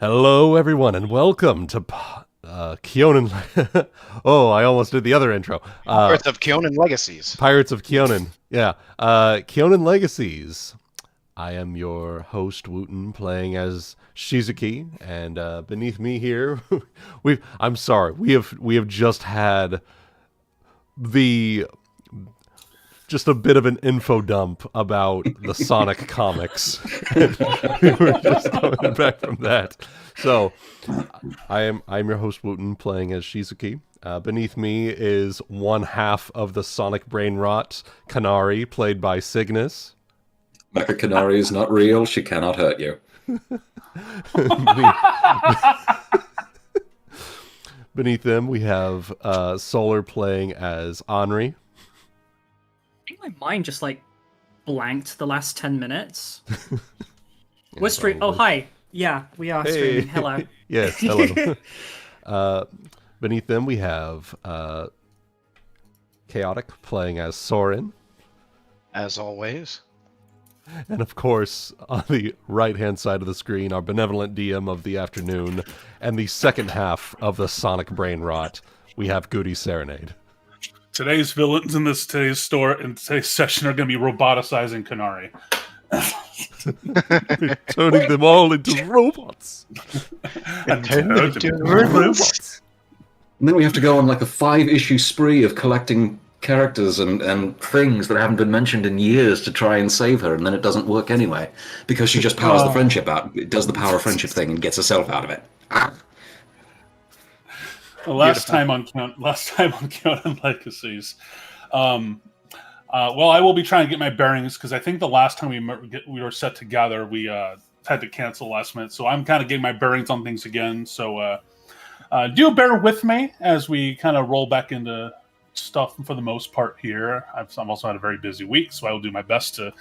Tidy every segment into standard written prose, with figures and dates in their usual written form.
Hello, everyone, and welcome to Kyonin. Oh, I almost did the other intro. Pirates of Kyonin Legacies. Pirates of Kyonin. Yeah. Kyonin Legacies. I am your host, Wuten, playing as Shizuki, and beneath me here, I'm sorry, we have just had the just a bit of an info dump about the Sonic comics. We were just coming back from that. So, I'm your host Wuten, playing as Shizuki. Beneath me is one half of the Sonic brain rot, Kanari, played by Cygnus. Mecha Kanari is not real. She cannot hurt you. Beneath them, we have Solar playing as Anri. I think my mind just blanked the last 10 minutes. We're streaming. Oh, hi. Yeah, we are streaming. Hello. Yes, hello. Beneath them, we have Chaotic playing as Sorren. As always. And of course, on the right-hand side of the screen, our benevolent DM of the afternoon, and the second half of the Sonic brain rot, we have GutiuSerenade. Today's villains in today's session are going to be roboticizing Kanari. Turning them all into robots. Into robots. And then we have to go on like a 5-issue spree of collecting characters and things that haven't been mentioned in years to try and save her, and then it doesn't work anyway because she just powers the friendship out. It does the power of friendship thing and gets herself out of it. Last time on Kyonin Legacies. Well, I will be trying to get my bearings because I think the last time we were set together, we had to cancel last minute. So I'm kind of getting my bearings on things again. So do bear with me as we kind of roll back into stuff for the most part here. I've also had a very busy week, so I will do my best to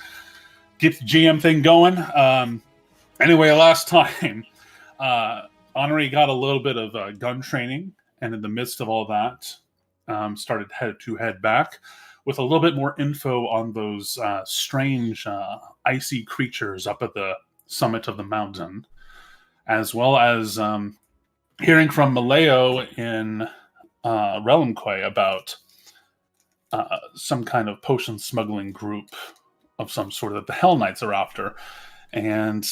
get the GM thing going. Anyway, last time, Anri got a little bit of gun training, and in the midst of all that, started to head back with a little bit more info on those strange icy creatures up at the summit of the mountain, as well as hearing from Maleo in Relimquay about some kind of potion smuggling group of some sort that the Hell Knights are after. And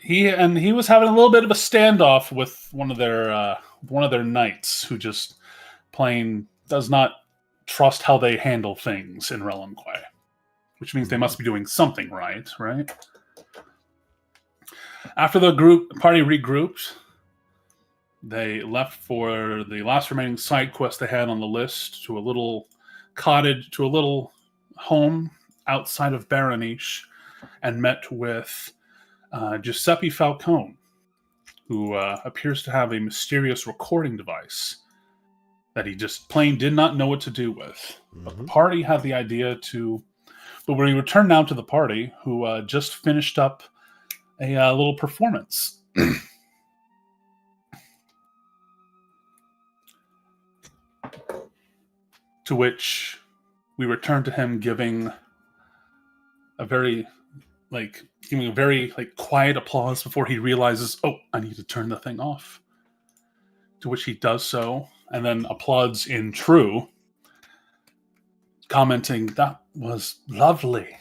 he was having a little bit of a standoff with one of their knights who just plain does not trust how they handle things in Relimquay, which means they must be doing something right? After the party regrouped, they left for the last remaining side quest they had on the list to a little cottage, to a little home outside of Baroniche, and met with Giuseppe Falconee, who appears to have a mysterious recording device that he just plain did not know what to do with. Mm-hmm. But the party had the idea but when he returned now to the party, who just finished up a little performance. To which we return to him giving a very quiet applause before he realizes, oh, I need to turn the thing off. To which he does so, and then applauds in true, commenting, that was lovely.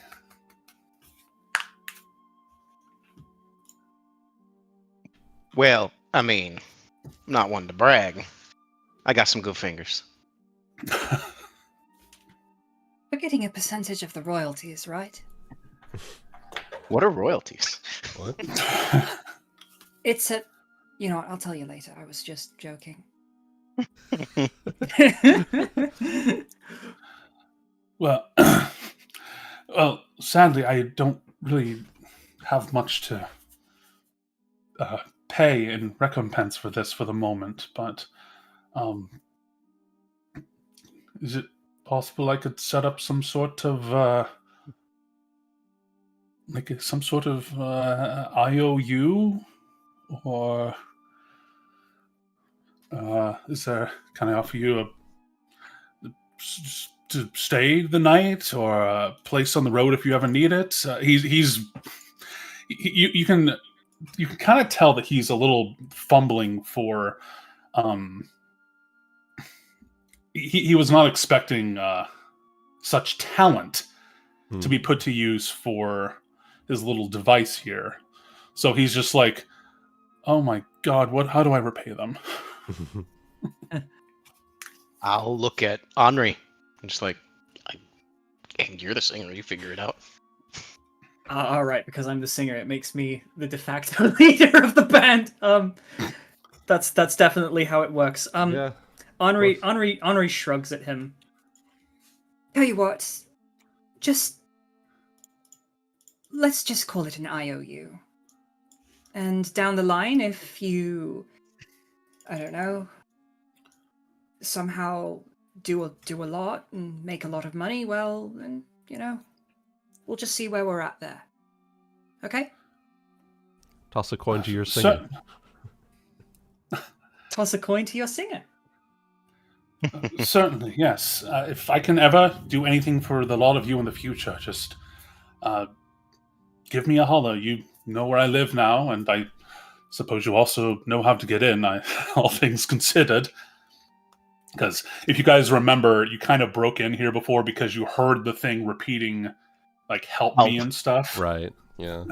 Well, I mean, I'm not one to brag. I got some good fingers. We're getting a percentage of the royalties, right? What are royalties? What? It's I'll tell you later. I was just joking. Well, sadly, I don't really have much to pay in recompense for this for the moment, but is it possible I could set up some sort of IOU, or can I offer you to stay the night, or a place on the road if you ever need it? You can you can kind of tell that he's a little fumbling for. He was not expecting such talent to be put to use for his little device here. So he's just like, "Oh my god, how do I repay them?" I'll look at Anri. I'm just like, hey, you're the singer. You figure it out. All right, because I'm the singer, it makes me the de facto leader of the band. That's definitely how it works. Yeah. Anri shrugs at him. Tell you what, let's just call it an IOU. And down the line, if you, I don't know, somehow do a lot and make a lot of money, well, then, we'll just see where we're at there. Okay? Toss a coin to your singer. Toss a coin to your singer. Certainly, yes. If I can ever do anything for the lot of you in the future, just give me a holler. You know where I live now, and I suppose you also know how to get in, all things considered. Because if you guys remember, you kind of broke in here before because you heard the thing repeating, like, help me and stuff. Right, yeah.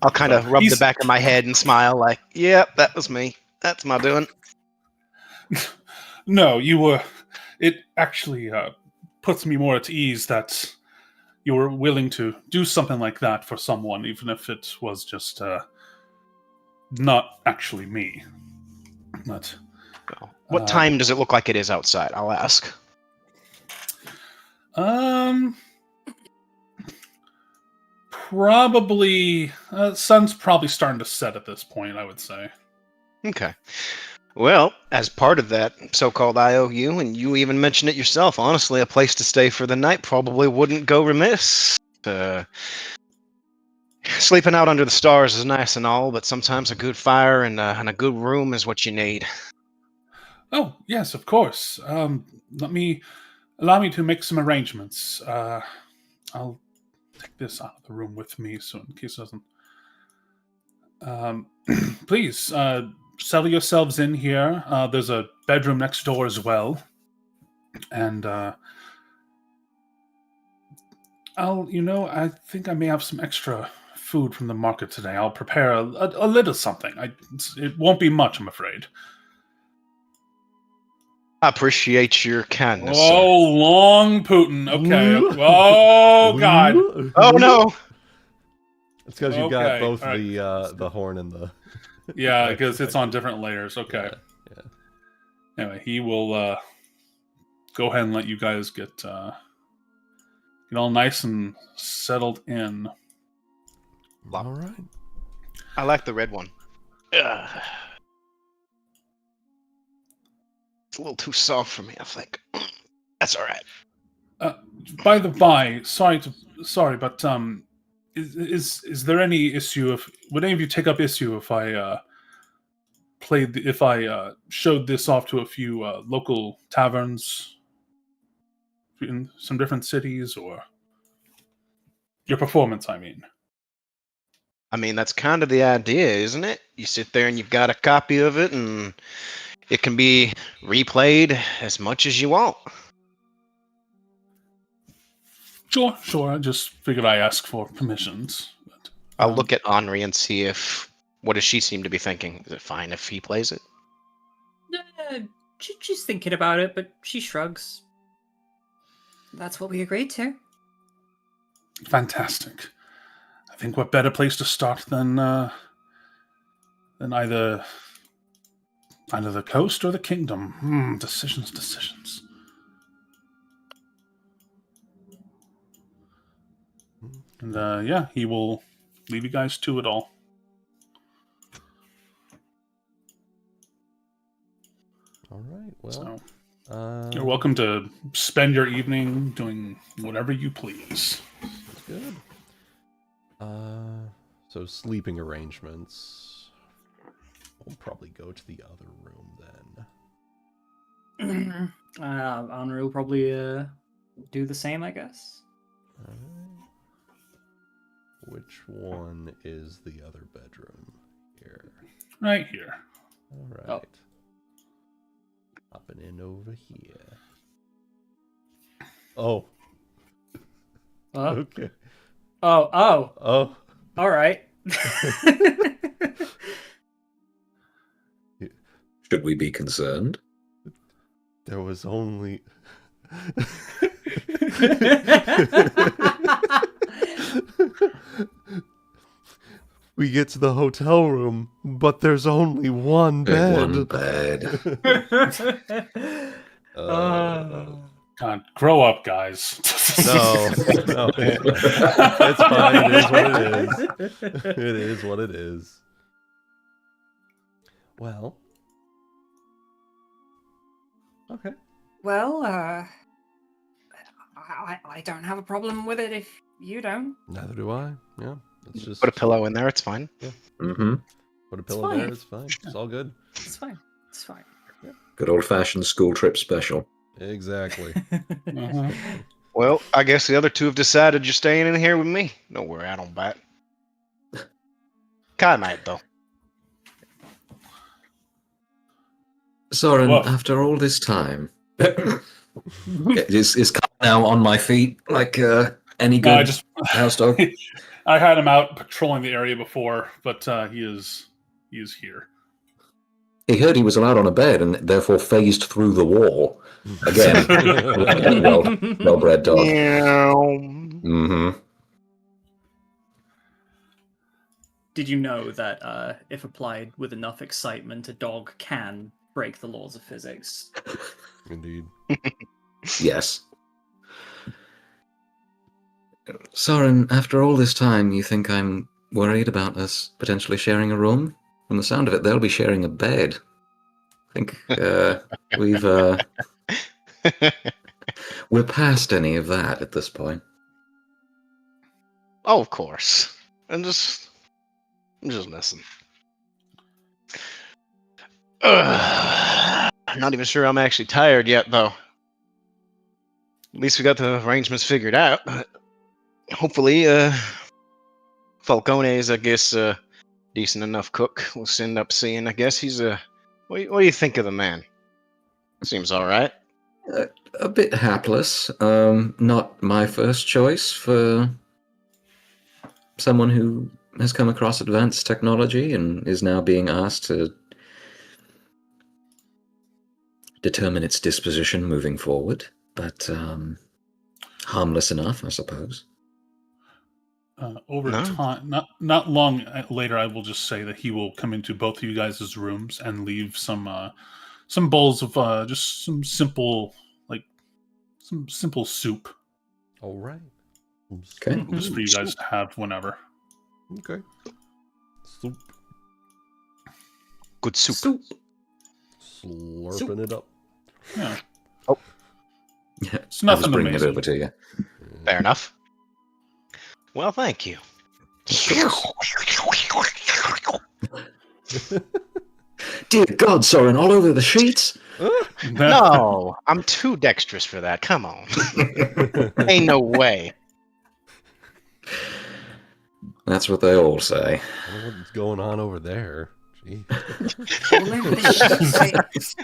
I'll kind of rub the back of my head and smile like, yep, that was me. That's my doing. No, you were... It actually puts me more at ease that you were willing to do something like that for someone, even if it was just not actually me. But... What time does it look like it is outside? I'll ask. Probably sun's probably starting to set at this point, I would say. Okay. Well, as part of that so-called IOU, and you even mentioned it yourself, honestly, a place to stay for the night probably wouldn't go remiss. Sleeping out under the stars is nice and all, but sometimes a good fire and a good room is what you need. Oh, yes, of course. Allow me to make some arrangements. I'll take this out of the room with me, so in case it doesn't... please, settle yourselves in here. There's a bedroom next door as well. And, I think I may have some extra food from the market today. I'll prepare a little something. It won't be much, I'm afraid. I appreciate your kindness, Oh, sir. long Putin. Okay. Oh, God. Oh, no! It's because you got Okay, both all right. the horn and the... Yeah, because it's on different layers. Okay. Yeah. Anyway, he will go ahead and let you guys get all nice and settled in. All right. I like the red one. Ugh. It's a little too soft for me, I think. That's all right. By the by, sorry, but is there any issue would any of you take up issue if I showed this off to a few local taverns in some different cities, or your performance, I mean? I mean, that's kind of the idea, isn't it? You sit there and you've got a copy of it, and it can be replayed as much as you want. Sure. I just figured I ask for permissions. But, I'll look at Anri and see what does she seem to be thinking? Is it fine if he plays it? She's thinking about it, but she shrugs. That's what we agreed to. Fantastic. I think what better place to start than either the coast or the kingdom. Decisions. And he will leave you guys to it all. All right. Well, So, you're welcome to spend your evening doing whatever you please. That's good. So sleeping arrangements. We'll probably go to the other room then. Anri will probably do the same, I guess. All right. which one is the other bedroom? Here. Right here. All right. Oh. Hopping in over here. Oh. Okay. Oh. Oh. All right. Should we be concerned? There was only. We get to the hotel room, but there's only one bed. One bed. God, grow up, guys. No, it's fine. It is what it is. It is what it is. Well, okay. Well, I don't have a problem with it if you don't. Neither do I. Yeah, let's just Put a pillow in there. It's fine. Mm-hmm. Put a pillow fine. there. It's fine. It's all good. It's fine. It's fine. Good old-fashioned school trip special. Exactly. Uh-huh. Well, I guess the other two have decided you're staying in here with me. Don't worry, I don't bite. Kind night, though. Sorren, Whoa. after all this time, is Kyle now on my feet like any No, good house dog? I had him out patrolling the area before, but he is here. He heard he was allowed on a bed and therefore phased through the wall. Again, well-bred dog. Meow. Mm-hmm. Did you know that if applied with enough excitement, a dog can break the laws of physics? Indeed. Yes. Sorren, after all this time, you think I'm worried about us potentially sharing a room? From the sound of it, they'll be sharing a bed. I think we're past any of that at this point. Oh, of course. I'm just messing. I'm not even sure I'm actually tired yet, though. At least we got the arrangements figured out. Hopefully, Falconee is, I guess, a decent enough cook. We'll end up seeing. I guess he's a. What do you think of the man? Seems all right. A bit hapless. Not my first choice for someone who has come across advanced technology and is now being asked to determine its disposition moving forward. But harmless enough, I suppose. Over No. time, not long later, I will just say that he will come into both of you guys' rooms and leave some bowls of just some simple soup, All right. Okay. just for you guys to have whenever. Okay. Soup. Good soup. Slurping it up. Yeah, Yeah, it's I was nothing bringing it amazing. over to you. Fair enough. Well, thank you. Dear God, Sorren, all over the sheets? No, I'm too dexterous for that. Come on. Ain't no way. That's what they all say. I don't know what's going on over there. Gee. All over the sheets.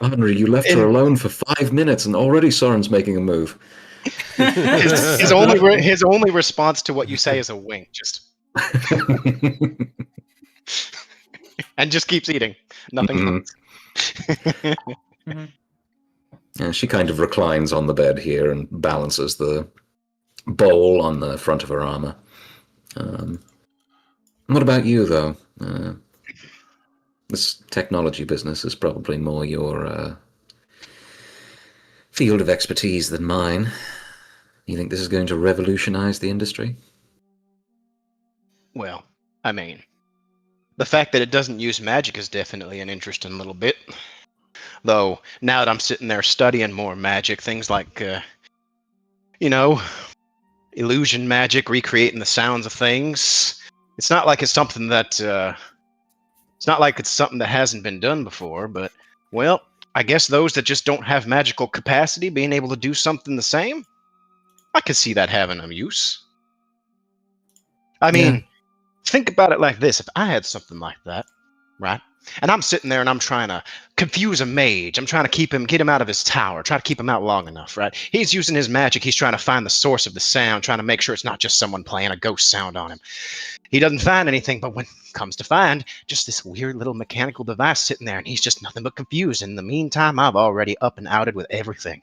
Anri, you left her alone for 5 minutes and already Sorren's making a move. His only response to what you say is a wink, just and just keeps eating. Nothing Mhm. else. Yeah, she kind of reclines on the bed here and balances the bowl on the front of her armor. What about you, though? This technology business is probably more your field of expertise than mine. You think this is going to revolutionize the industry? Well, I mean, the fact that it doesn't use magic is definitely an interesting little bit. Though, now that I'm sitting there studying more magic, things like, illusion magic, recreating the sounds of things, it's not like it's something that, hasn't been done before, but, well, I guess those that just don't have magical capacity being able to do something the same? I could see that having a use. I Yeah. mean, think about it like this. If I had something like that, right? And I'm sitting there and I'm trying to confuse a mage. I'm trying to get him out of his tower, try to keep him out long enough, right? He's using his magic. He's trying to find the source of the sound, trying to make sure it's not just someone playing a ghost sound on him. He doesn't find anything, but when comes to find just this weird little mechanical device sitting there, and he's just nothing but confused. In the meantime, I've already up and outed with everything.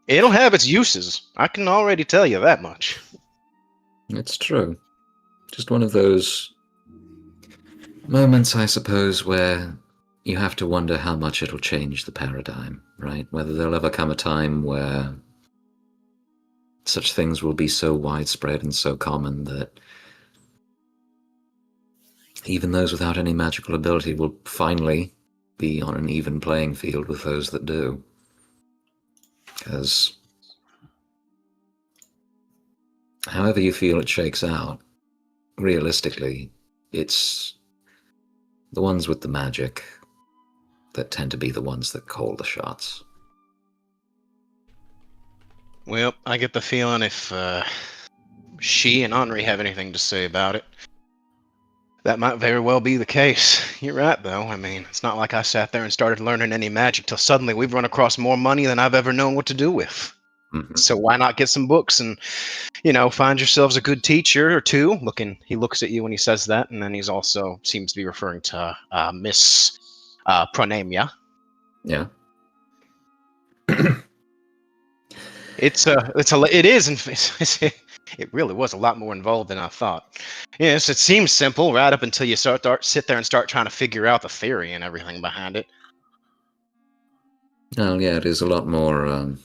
It'll have its uses. I can already tell you that much. It's true. Just one of those moments, I suppose, where you have to wonder how much it'll change the paradigm, right? Whether there'll ever come a time where such things will be so widespread and so common that even those without any magical ability will finally be on an even playing field with those that do. Because however you feel it shakes out, realistically, it's the ones with the magic that tend to be the ones that call the shots. Well, I get the feeling if she and Anri have anything to say about it, that might very well be the case. You're right, though. I mean, it's not like I sat there and started learning any magic till suddenly we've run across more money than I've ever known what to do with. Mm-hmm. So why not get some books and, find yourselves a good teacher or two? He looks at you when he says that, and then he's also seems to be referring to Miss Pronamia. Yeah. It really was a lot more involved than I thought. Yes, it seems simple right up until you sit there and start trying to figure out the theory and everything behind it. Well, yeah, it is a lot more,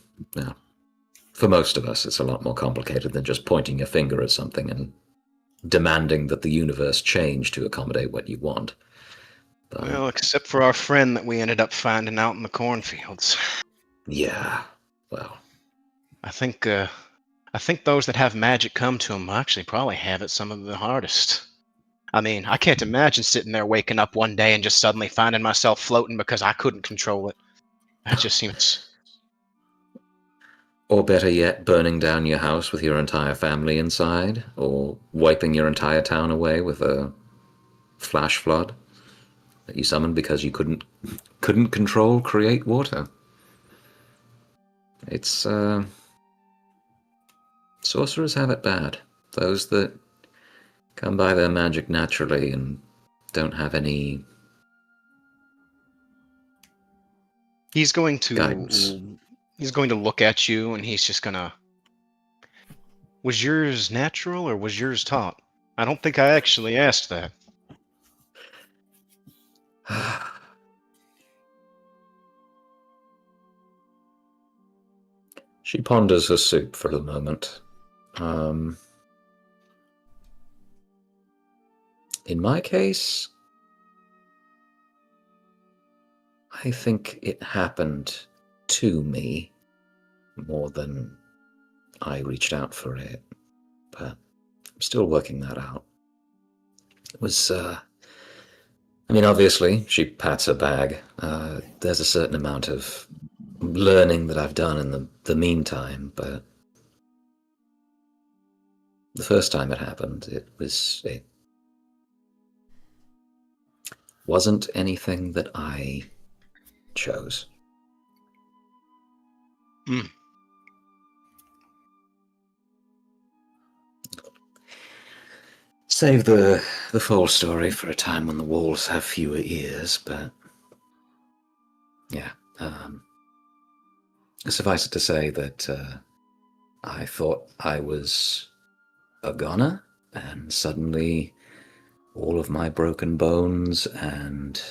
for most of us, it's a lot more complicated than just pointing your finger at something and demanding that the universe change to accommodate what you want. But, Well, except for our friend that we ended up finding out in the cornfields. yeah, well, I think those that have magic come to them actually probably have it some of the hardest. I mean, I can't imagine sitting there waking up one day and just suddenly finding myself floating because I couldn't control it. That just seems... Or better yet, burning down your house with your entire family inside, or wiping your entire town away with a flash flood that you summoned because you couldn't control create water. It's sorcerers have it bad. Those that come by their magic naturally and don't have any He's going to guidance. He's going to look at you and he's just gonna... Was yours natural or was yours taught? I don't think I actually asked that. She ponders her soup for a moment. In my case, I think it happened to me more than I reached out for it, but I'm still working that out. It was, obviously, she pats her bag. There's a certain amount of learning that I've done in the meantime, but the first time it happened, it wasn't anything that I chose. Mm. Save the full story for a time when the walls have fewer ears, but yeah. Suffice it to say that I thought I was a goner, and suddenly all of my broken bones and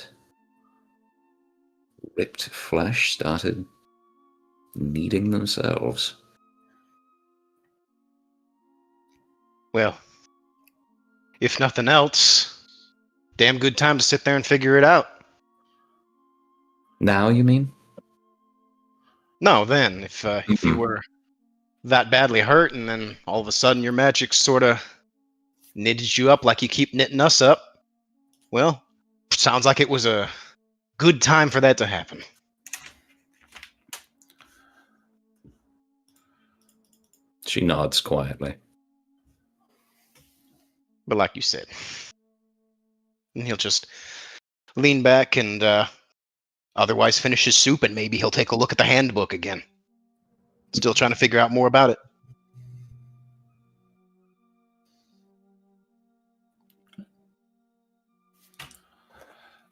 ripped flesh started kneading themselves. Well, if nothing else, damn good time to sit there and figure it out. Now, you mean? No, then, if you were that badly hurt and then all of a sudden your magic sort of knitted you up like you keep knitting us up, well, sounds like it was a good time for that to happen. She nods quietly. But like you said, and he'll just lean back and otherwise finish his soup, and maybe he'll take a look at the handbook again. Still trying to figure out more about it.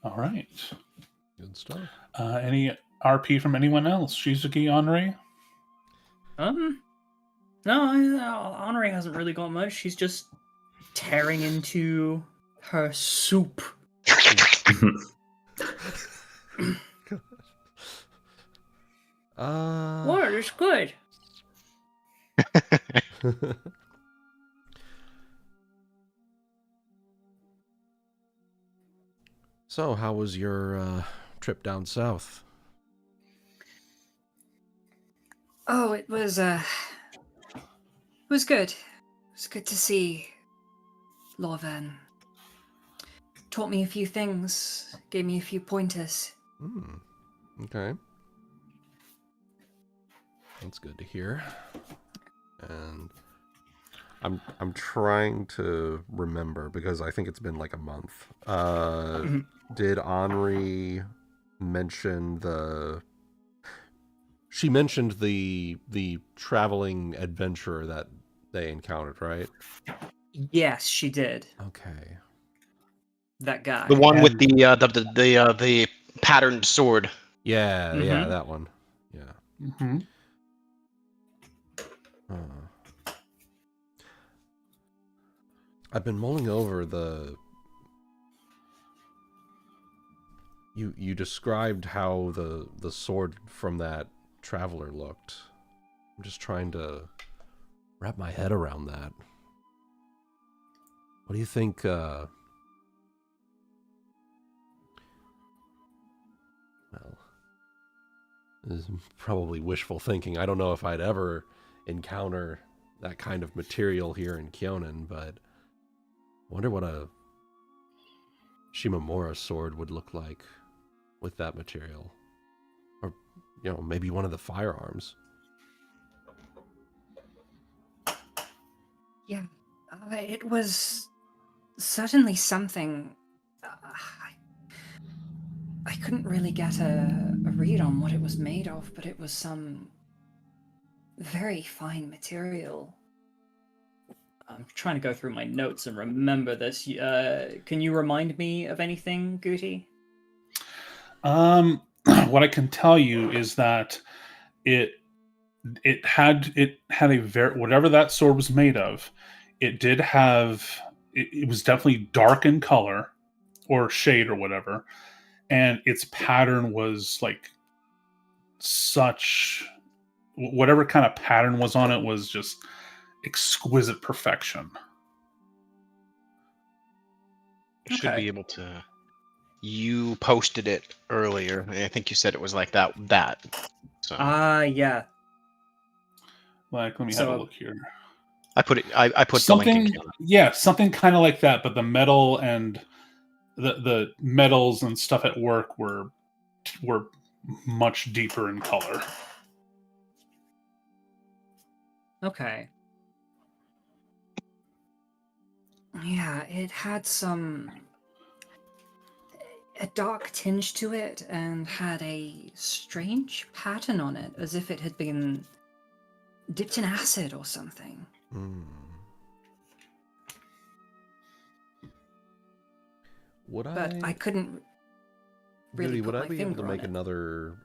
All right. Good stuff. Any RP from anyone else? Shizuki, Anri? No, Anri hasn't really got much. She's just tearing into her soup. What? It's good. So, how was your trip down south? Oh, it was good. It was good to see Lorvan. Taught me a few things, gave me a few pointers. Okay. That's good to hear. And I'm trying to remember because I think it's been like a month. Did Anri mention she mentioned the traveling adventurer that they encountered, right? Yes, she did. Okay. That guy. The one with the patterned sword. Yeah, yeah, that one. Yeah. Mm-hmm. I've been mulling over You described how the sword from that traveler looked. I'm just trying to wrap my head around that. What do you think? Well, this is probably wishful thinking. I don't know if I'd ever encounter that kind of material here in Kyonin, but I wonder what a Shimamura sword would look like with that material. Or, maybe one of the firearms. Yeah, it was certainly something. I couldn't really get a read on what it was made of, but it was some very fine material. I'm trying to go through my notes and remember this. Can you remind me of anything, Guti? What I can tell you is that it had a whatever that sword was made of, it did have it was definitely dark in color or shade or whatever, and its pattern was like such whatever kind of pattern was on it was just exquisite perfection. Should be able to. You posted it earlier, and I think you said it was like that. So Yeah. Like, let me have a look here. I put it. I put something. The link in. Yeah, something kind of like that, but the metal and the metals and stuff at work were much deeper in color. Okay. Yeah, it had a dark tinge to it and had a strange pattern on it, as if it had been dipped in acid or something. But I couldn't really would put I my be able to finger on make it. another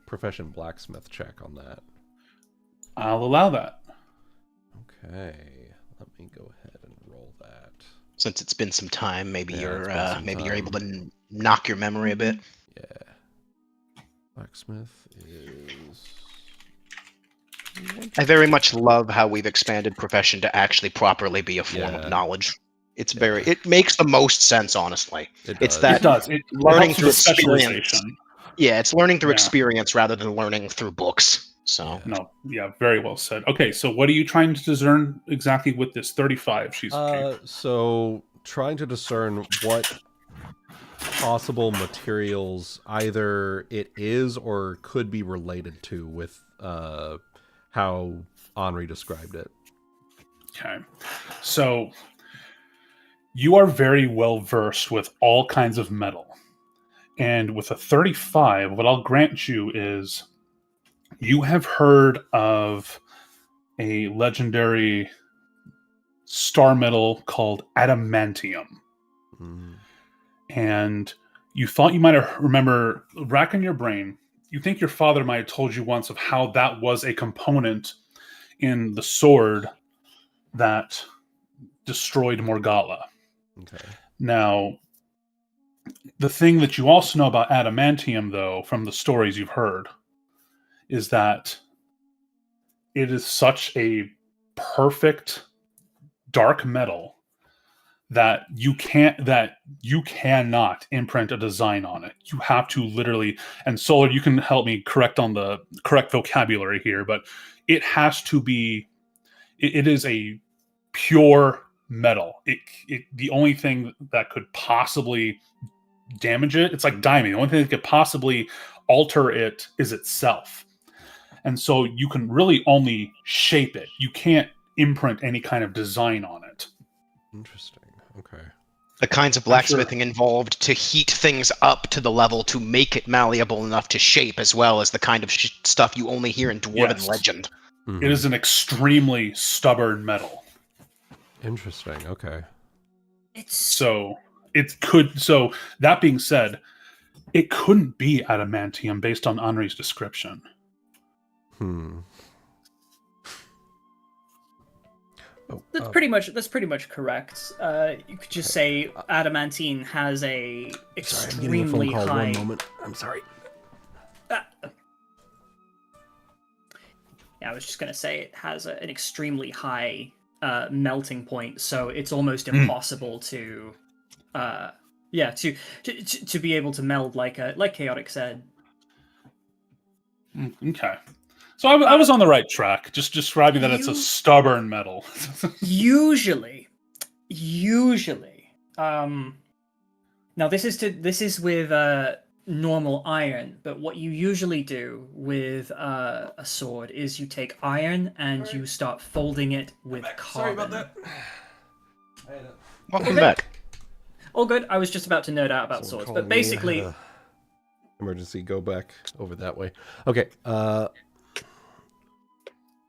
profession blacksmith check on that? I'll allow that. Okay, let me go ahead and roll that. Since it's been some time, maybe you're time. able to knock your memory a bit. Yeah. Blacksmith is... I very much love how we've expanded profession to actually properly be a form of knowledge. It's it makes the most sense, honestly. It does. It learning helps through with experience. specialization. Yeah, it's learning through experience rather than learning through books. So No, yeah, very well said. Okay, so what are you trying to discern exactly with this 35, Shizuki? So trying to discern what possible materials either it is or could be related to with how Anri described it. Okay. So you are very well versed with all kinds of metal. And with a 35, what I'll grant you is you have heard of a legendary star metal called adamantium. Mm. And you thought you might have remember racking your brain. You think your father might have told you once of how that was a component in the sword that destroyed Morgala. Okay. Now, the thing that you also know about adamantium, though, from the stories you've heard, is that it is such a perfect dark metal that you cannot imprint a design on it. You have to literally, and Solar, you can help me correct on the correct vocabulary here, but it has to be, it is a pure metal. The only thing that could possibly damage it, it's like diamond. The only thing that could possibly alter it is itself. And so you can really only shape it. You can't imprint any kind of design on it. Interesting. Okay. The kinds of blacksmithing involved to heat things up to the level to make it malleable enough to shape, as well as the kind of stuff you only hear in Dwarven legend. It is an extremely stubborn metal. Interesting. Okay. So that being said, it couldn't be adamantium based on Anri's description. That's pretty much correct. You could just say adamantine has a extremely high. 1 moment. I'm sorry. Yeah, I was just gonna say it has an extremely high melting point, so it's almost impossible to be able to meld like Chaotic said. Okay. So I was on the right track, just describing that it's a stubborn metal. Usually. Now this is with normal iron, but what you usually do with a sword is you take iron and you start folding it with carbon. Sorry about that. Welcome back. All good. I was just about to nerd out about swords, but basically, emergency, go back over that way. Okay.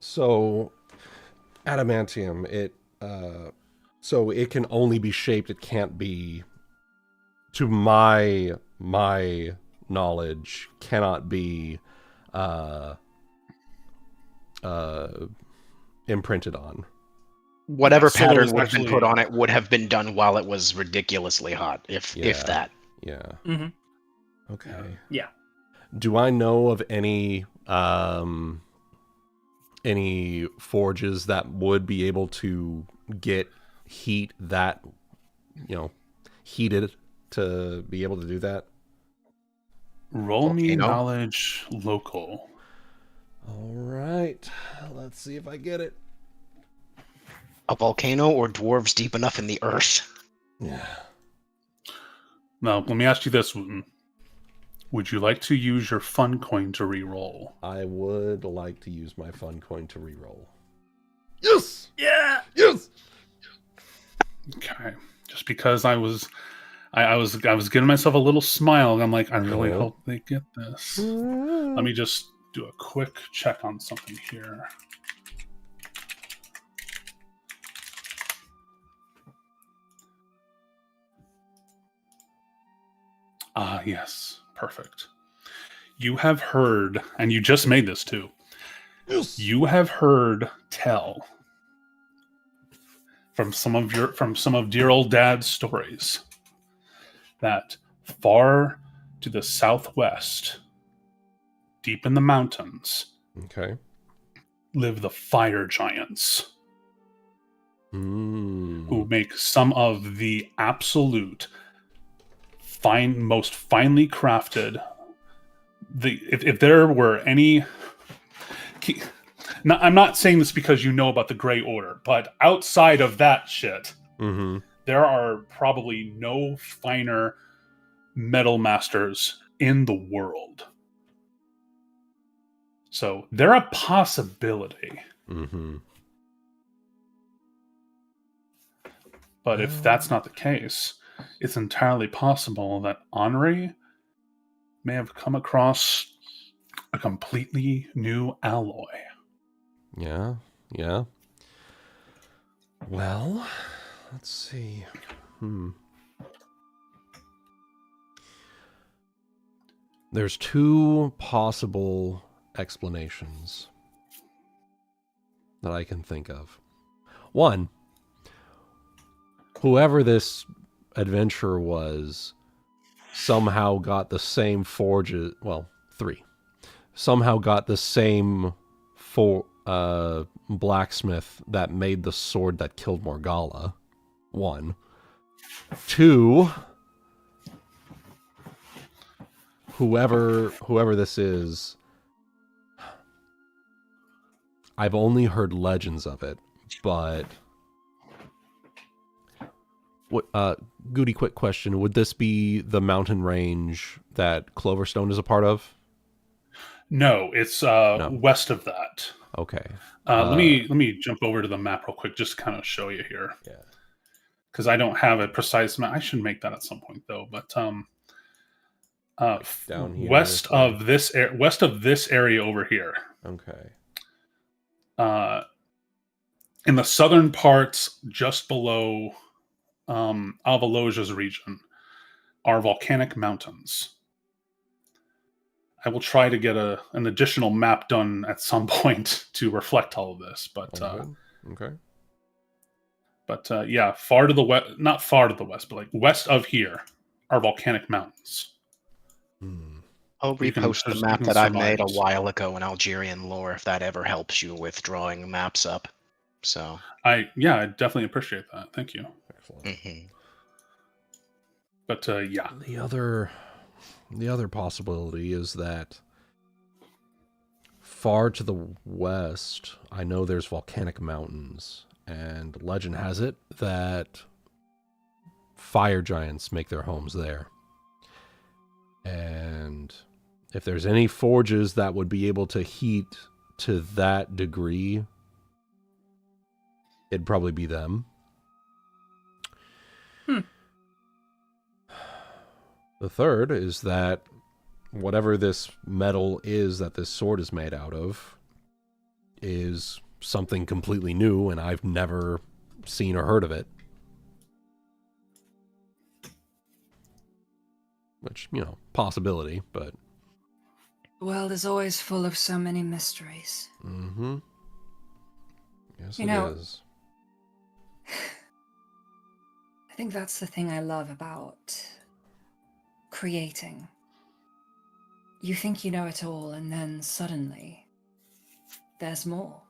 So adamantium, so it can only be shaped. It can't be, to my knowledge, cannot be imprinted on. Whatever pattern would have been put on it would have been done while it was ridiculously hot, if that. Yeah. Mm-hmm. Okay. Yeah. Do I know of any forges that would be able to get heat that, heated to be able to do that? Roll me knowledge local. All right. Let's see if I get it. A volcano or dwarves deep enough in the earth? Yeah. Now, let me ask you this, Wuten. Would you like to use your fun coin to re-roll? I would like to use my fun coin to re-roll. Yes! Yeah! Yes! Okay. Just because I was giving myself a little smile. I'm like, I really hope they get this. Let me just do a quick check on something here. Ah, yes. Perfect. You have heard, and you just made this too. Yes. You have heard tell from some of dear old dad's stories that far to the southwest, deep in the mountains, live the fire giants, who make some of the absolute most finely crafted. If there were any, now, I'm not saying this because you know about the Grey Order, but outside of that shit, there are probably no finer metal masters in the world. So they're a possibility. Mm-hmm. But if that's not the case, it's entirely possible that Anri may have come across a completely new alloy. Yeah, yeah. Well, let's see. There's two possible explanations that I can think of. One, whoever this adventurer was somehow got the same forges. Well, three. Somehow got the same blacksmith that made the sword that killed Morgala. One. Two, whoever this is, I've only heard legends of it, but what Goody, quick question, would this be the mountain range that Cloverstone is a part of? No, it's No. west of that. Okay. Let me jump over to the map real quick, just to kind of show you here. Yeah. Because I don't have a precise map. I should make that at some point though. But down here, west of this area over here. Okay. In the southern parts, just below Avaloja's region, are volcanic mountains. I will try to get an additional map done at some point to reflect all of this, but okay. But yeah, far to the west, not far to the west, but like west of here are volcanic mountains. I'll repost the map that I made a while ago in Algerian lore if that ever helps you with drawing maps up. So I definitely appreciate that. Thank you. Excellent. Mm-hmm. But yeah, the other possibility is that far to the west, I know there's volcanic mountains, and legend has it that fire giants make their homes there. And if there's any forges that would be able to heat to that degree, it'd probably be them. The third is that whatever this metal is that this sword is made out of is something completely new, and I've never seen or heard of it. Which, possibility, but... The world is always full of so many mysteries. Mm-hmm. Yes, You it know- is. I think that's the thing I love about creating. You think you know it all, and then suddenly, there's more.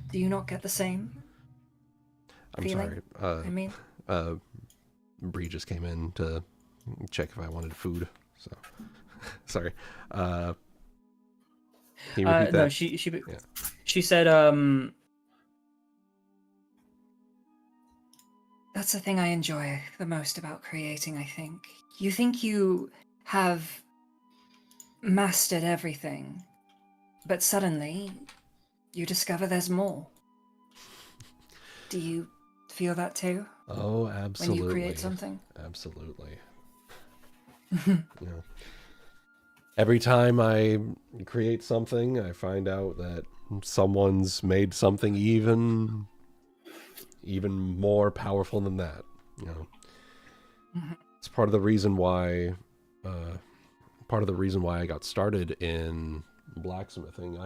Do you not get the same? I'm feeling? sorry. Bree just came in to check if I wanted food, so... sorry. Can you repeat that? No, she said, That's the thing I enjoy the most about creating, I think. You think you have mastered everything, but suddenly you discover there's more. Do you feel that too? Oh, absolutely. When you create something? Absolutely. Every time I create something, I find out that someone's made something even more powerful than that. It's part of the reason why I got started in blacksmithing.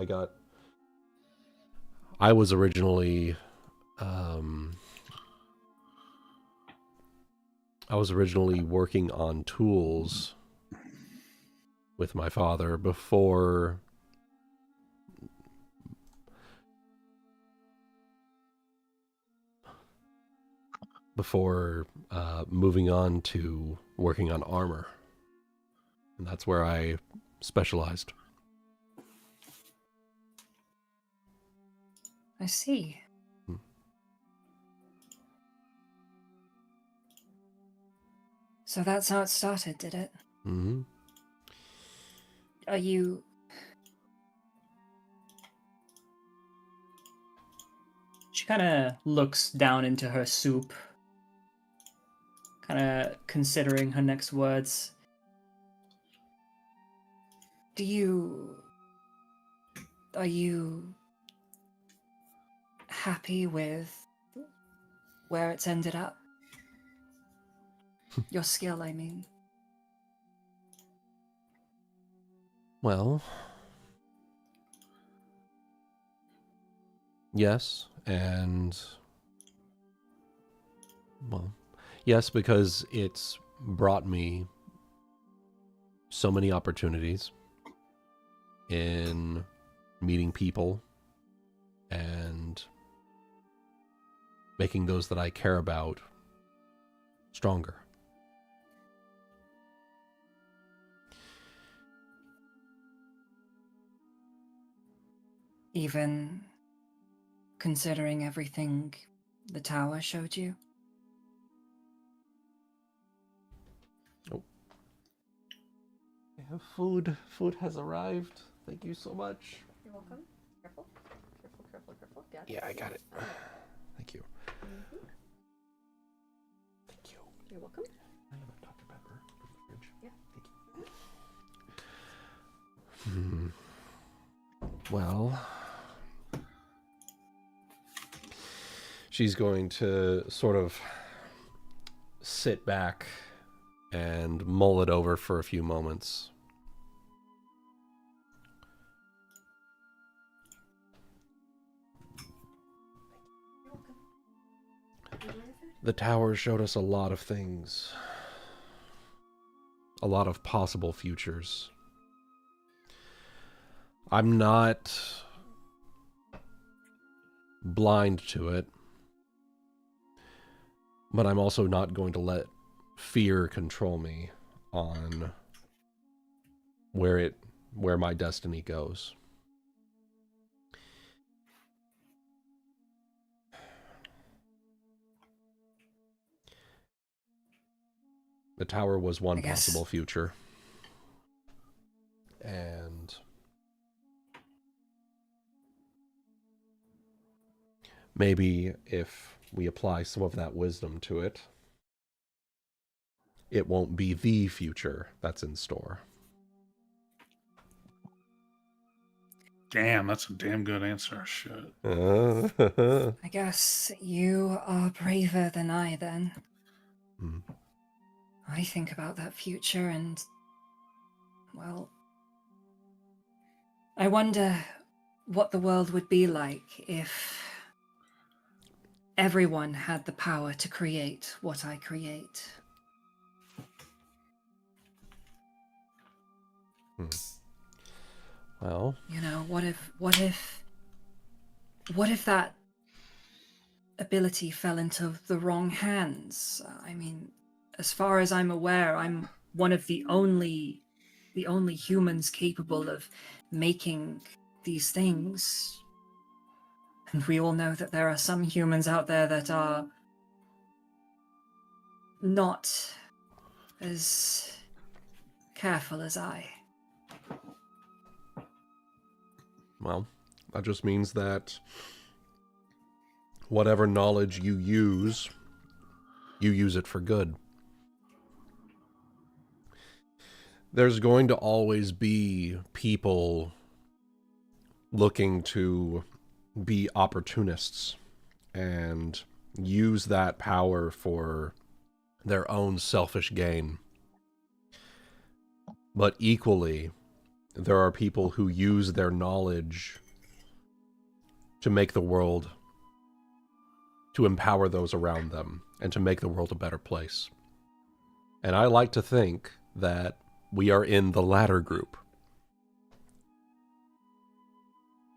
I was originally working on tools with my father before moving on to working on armor. And that's where I specialized. I see. So that's how it started, did it? Mm-hmm. Are you... She kind of looks down into her soup, kind of considering her next words. Are you happy with where it's ended up? Your skill, I mean. Well, yes, and well, yes, because it's brought me so many opportunities in meeting people and making those that I care about stronger. Even considering everything the tower showed you? Oh. Yeah, food. Food has arrived. Thank you so much. You're welcome. Careful. Careful, careful, careful. Got it. Yeah, I got it. Thank you. Mm-hmm. Thank you. You're welcome. I have a Dr. Pepper from the fridge. Yeah. Thank you. Well, she's going to sort of sit back and mull it over for a few moments. You're welcome. Enjoy your food. The tower showed us a lot of things. A lot of possible futures. I'm not blind to it, but I'm also not going to let fear control me on where my destiny goes. The tower was one I guess. possible future. And maybe if we apply some of that wisdom to it, it won't be the future that's in store. Damn, that's a damn good answer. Shit. I guess you are braver than I then. Hmm. I think about that future and, well, I wonder what the world would be like if everyone had the power to create what I create. Well, You know, what if that ability fell into the wrong hands? I mean, as far as I'm aware, I'm one of the only humans capable of making these things. And we all know that there are some humans out there that are not as careful as I. well, that just means that whatever knowledge you use it for good. There's going to always be people looking to be opportunists and use that power for their own selfish gain. But equally, there are people who use their knowledge to make the world, to empower those around them, and to make the world a better place. And I like to think that we are in the latter group.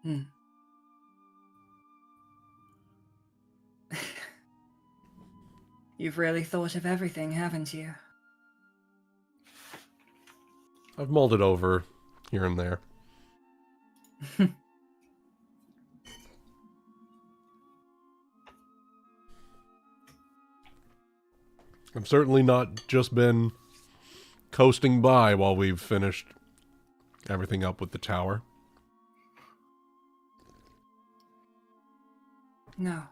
Hmm. You've really thought of everything, haven't you? I've mulled it over here and there. I've certainly not just been coasting by while we've finished everything up with the tower. No.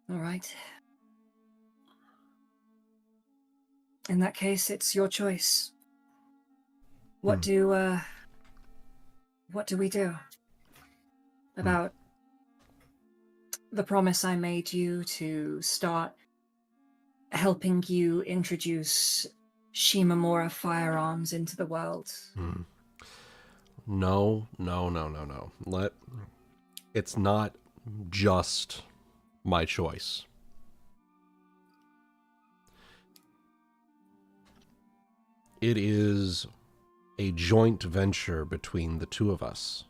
All right. In that case, it's your choice. What do we do about the promise I made you to start helping you introduce Shimamura firearms into the world? No. It's not just my choice. It is a joint venture between the two of us.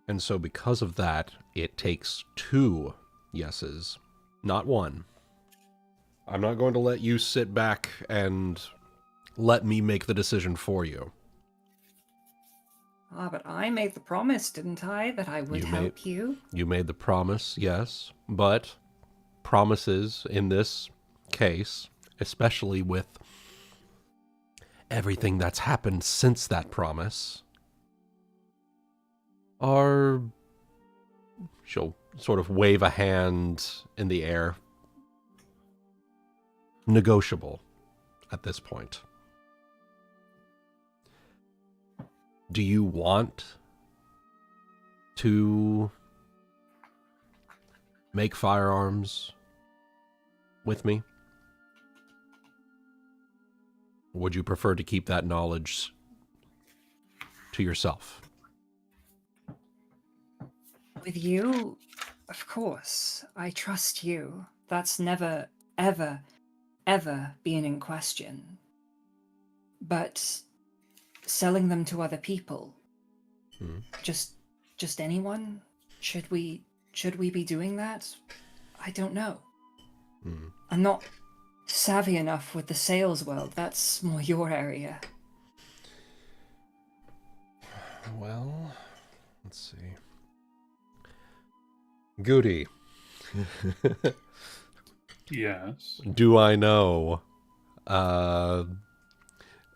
And so because of that, it takes 2 yeses, not 1. I'm not going to let you sit back and let me make the decision for you. Ah, but I made the promise, didn't I, that I would help you? You made the promise, yes, but promises in this case, especially with everything that's happened since that promise, are... She'll sort of wave a hand in the air. Negotiable at this point. Do you want to make firearms with me? Or would you prefer to keep that knowledge to yourself? With you, of course. I trust you. That's never, ever, ever been in question. But selling them to other people, just anyone? Should we be doing that? I don't know. I'm not savvy enough with the sales world. That's more your area. Well, let's see. Guti. Yes. Do I know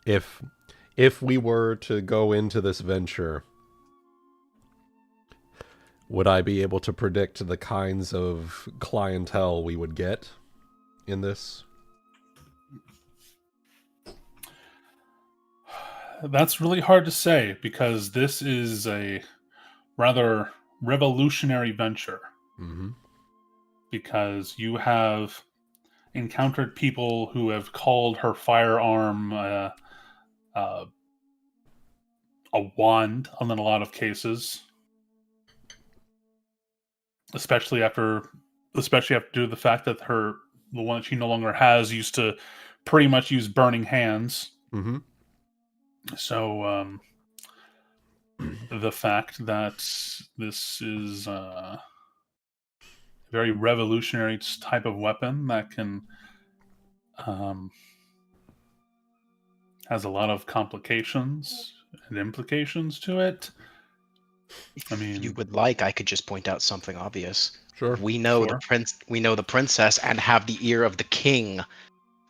if we were to go into this venture, would I be able to predict the kinds of clientele we would get in this? That's really hard to say because this is a rather revolutionary venture. Because you have encountered people who have called her firearm a wand in a lot of cases, especially after due to the fact that the one that she no longer has used to pretty much use burning hands. So the fact that this is a very revolutionary type of weapon that can has a lot of complications and implications to it. I mean, If you would like, I could just point out something obvious. Sure. We know Sure. the prince. We know the princess, and have the ear of the king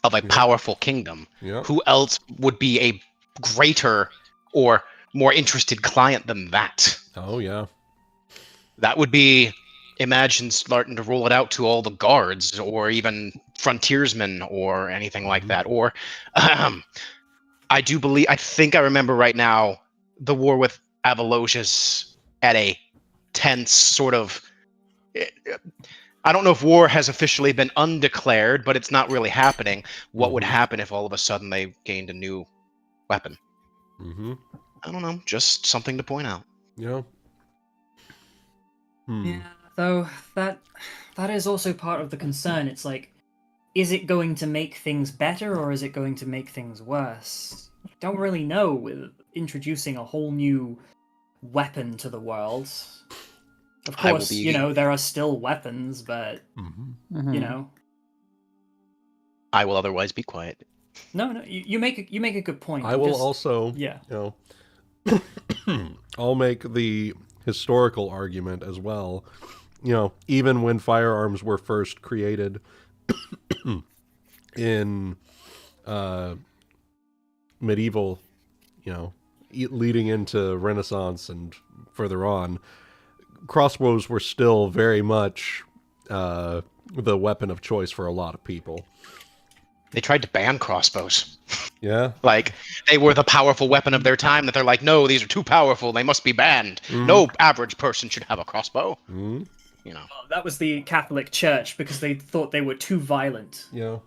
of a powerful kingdom. Yeah. Who else would be a greater or more interested client than that? Oh, yeah. That would be, imagine starting to roll it out to all the guards or even frontiersmen or anything like that. Or I think I remember right now the war with Avalosius at a tense sort of... I don't know if war has officially been undeclared, but it's not really happening. What would happen if all of a sudden they gained a new weapon? I don't know. Just something to point out. Yeah. Yeah, though that is also part of the concern. It's like, is it going to make things better or is it going to make things worse? Don't really know with introducing a whole new weapon to the world. Of course, there are still weapons, but you know. I will otherwise be quiet. No, you make a good point. I will also, I'll make the historical argument as well. Even when firearms were first created, in medieval, leading into Renaissance and further on, crossbows were still very much the weapon of choice for a lot of people. They tried to ban crossbows. Yeah. Like, they were the powerful weapon of their time that they're like, no, these are too powerful. They must be banned. No average person should have a crossbow. Mm-hmm. That was the Catholic Church because they thought they were too violent. Yeah.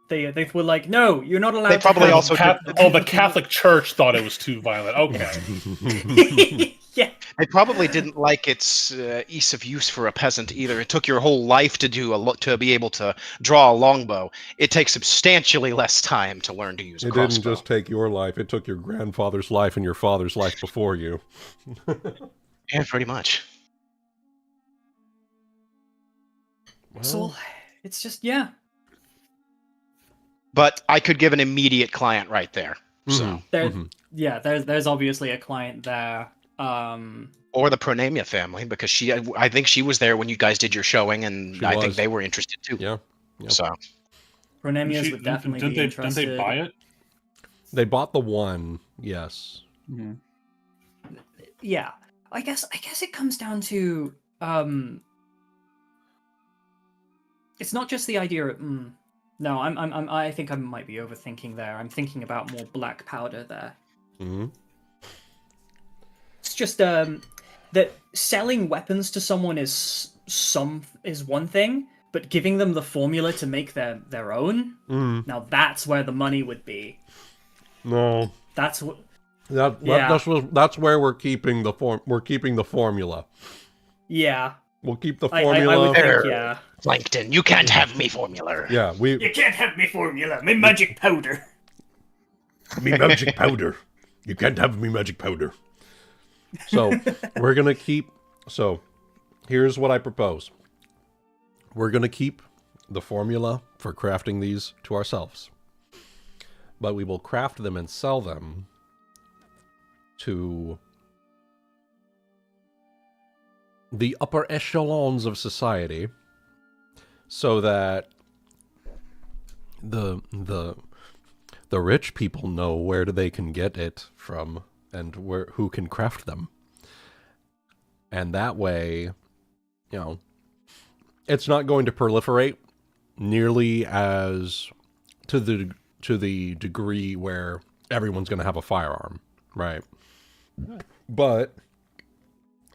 They were like, no, you're not allowed They to probably have- also the Catholic Church thought it was too violent. Okay. Yeah. They probably didn't like its ease of use for a peasant either. It took your whole life to to be able to draw a longbow. It takes substantially less time to learn to use a It crossbow. didn't just take your life, it took your grandfather's life and your father's life before you. Yeah, pretty much. So it's just, yeah. But I could give an immediate client right there. So, There's obviously a client there. or the Pronamia family, because I think she was there when you guys did your showing, and I think they were interested too. Yeah. So, Pronamias would definitely be interested. Didn't they buy it? They bought the one, yes. Mm-hmm. Yeah. I guess it comes down to it's not just the idea of no, I think I might be overthinking there. I'm thinking about more black powder there. Mm-hmm. It's just that selling weapons to someone is one thing, but giving them the formula to make their own, now that's where the money would be. No. That's what. That's where we're keeping the formula. Yeah. We'll keep the formula. I would think, yeah. Plankton, you can't have me formula. Yeah, You can't have me formula. Me magic powder. Me magic powder. You can't have me magic powder. So we're gonna keep. So here's what I propose. We're gonna keep the formula for crafting these to ourselves, but we will craft them and sell them to the upper echelons of society, so that the rich people know where they can get it from and who can craft them. And that way, it's not going to proliferate nearly as to the degree where everyone's going to have a firearm, right? But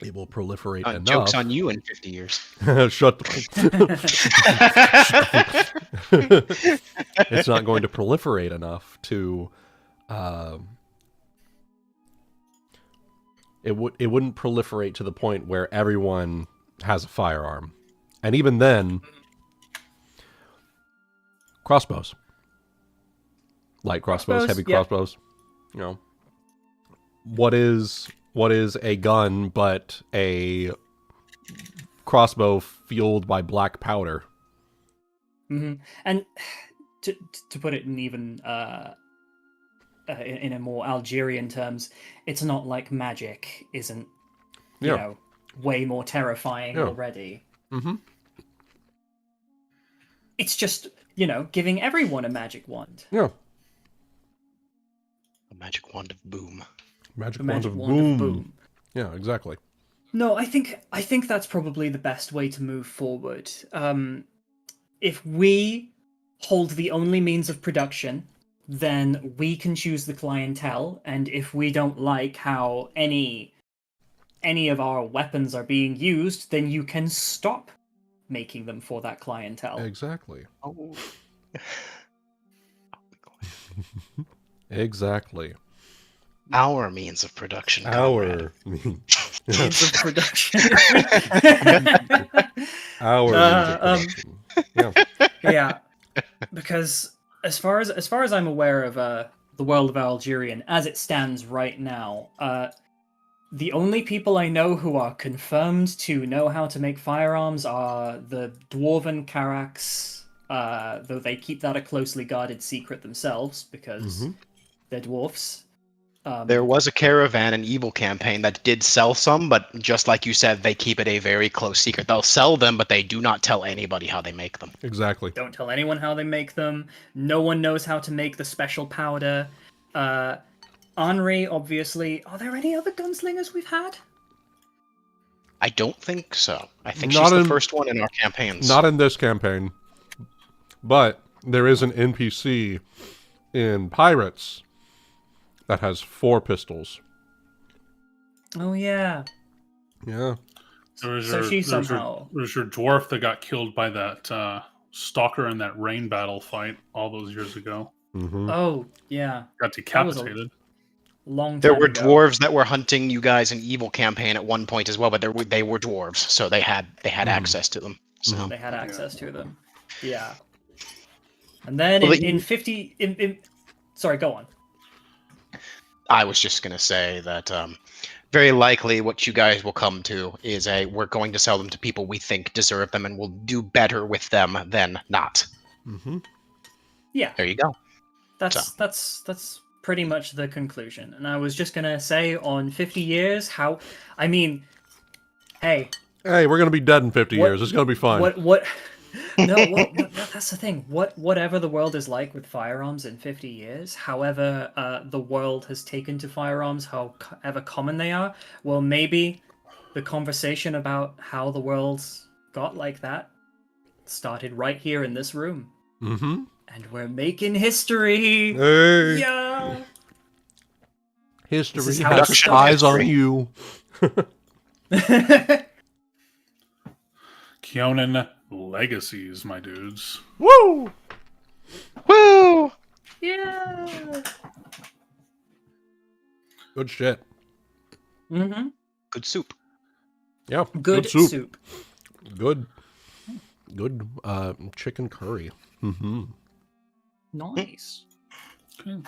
it will proliferate enough. Joke's on you in 50 years. Shut the It's not going to proliferate enough to it wouldn't proliferate to the point where everyone has a firearm. And even then, crossbows. Light crossbows, heavy crossbows. What is a gun but a crossbow fueled by black powder? Mm-hmm. And to put it in even in a more Algerian terms, it's not like magic isn't way more terrifying already. Mm-hmm. It's just giving everyone a magic wand. Yeah. A magic wand of boom. Magic The wand magic of wand boom. of boom. Yeah, exactly. No, I think that's probably the best way to move forward. If we hold the only means of production, then we can choose the clientele, and if we don't like how any of our weapons are being used, then you can stop making them for that clientele. Exactly. Oh. Exactly. Our means of production. Our Means of production. Our means of production. Yeah. Yeah, because as far as I'm aware of the world of Algerian as it stands right now, the only people I know who are confirmed to know how to make firearms are the dwarven Karaks, though they keep that a closely guarded secret themselves because they're dwarfs. There was a caravan and evil campaign that did sell some, but just like you said, they keep it a very close secret. They'll sell them, but they do not tell anybody how they make them. Exactly. Don't tell anyone how they make them. No one knows how to make the special powder. Anri, obviously. Are there any other gunslingers we've had? I don't think so. I think Not she's the in- first one in our campaigns. Not in this campaign, but there is an NPC in Pirates that has 4 pistols. Oh yeah. Yeah. There's So she somehow. There's your dwarf that got killed by that stalker in that rain battle fight all those years ago. Mm-hmm. Oh yeah. Got was a- decapitated. Long. There time were ago. dwarves that were hunting you guys in evil campaign at one point as well, but they were dwarves, so they had access to them. So They had access to them. Yeah. And then Well, in 50. Sorry, go on. I was just gonna say that very likely what you guys will come to is we're going to sell them to people we think deserve them and will do better with them than not. Mm-hmm. Yeah. There you go. That's pretty much the conclusion. And I was just gonna say on 50 years, how I mean, hey, Hey, we're gonna be dead in 50 What- years. It's gonna be fine. what no, that's the thing. Whatever the world is like with firearms in 50 years, however the world has taken to firearms, however common they are, well, maybe the conversation about how the world's got like that started right here in this room. Mm-hmm. And we're making history. Hey. Yeah. This History is how has it's eyes done. on you. Kyonin Legacies, my dudes. Woo! Woo! Yeah. Good shit. Mm-hmm. Good soup. Yeah. Good soup. Good chicken curry. Mm-hmm. Nice. Okay.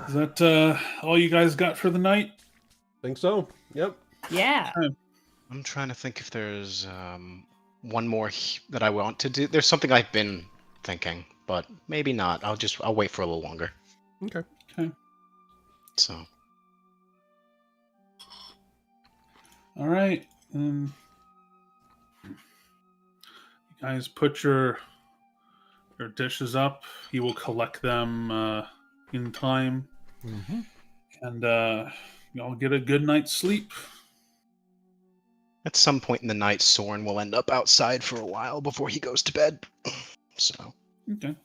Is that all you guys got for the night? Think so. Yep. Yeah. I'm trying to think if there's one more that I want to do. There's something I've been thinking, but maybe not. I'll wait for a little longer. Okay. So All right. You guys put your dishes up. He will collect them in time, Mm-hmm. and y'all get a good night's sleep. at some point in the night, Sorren will end up outside for a while before he goes to bed. So Okay.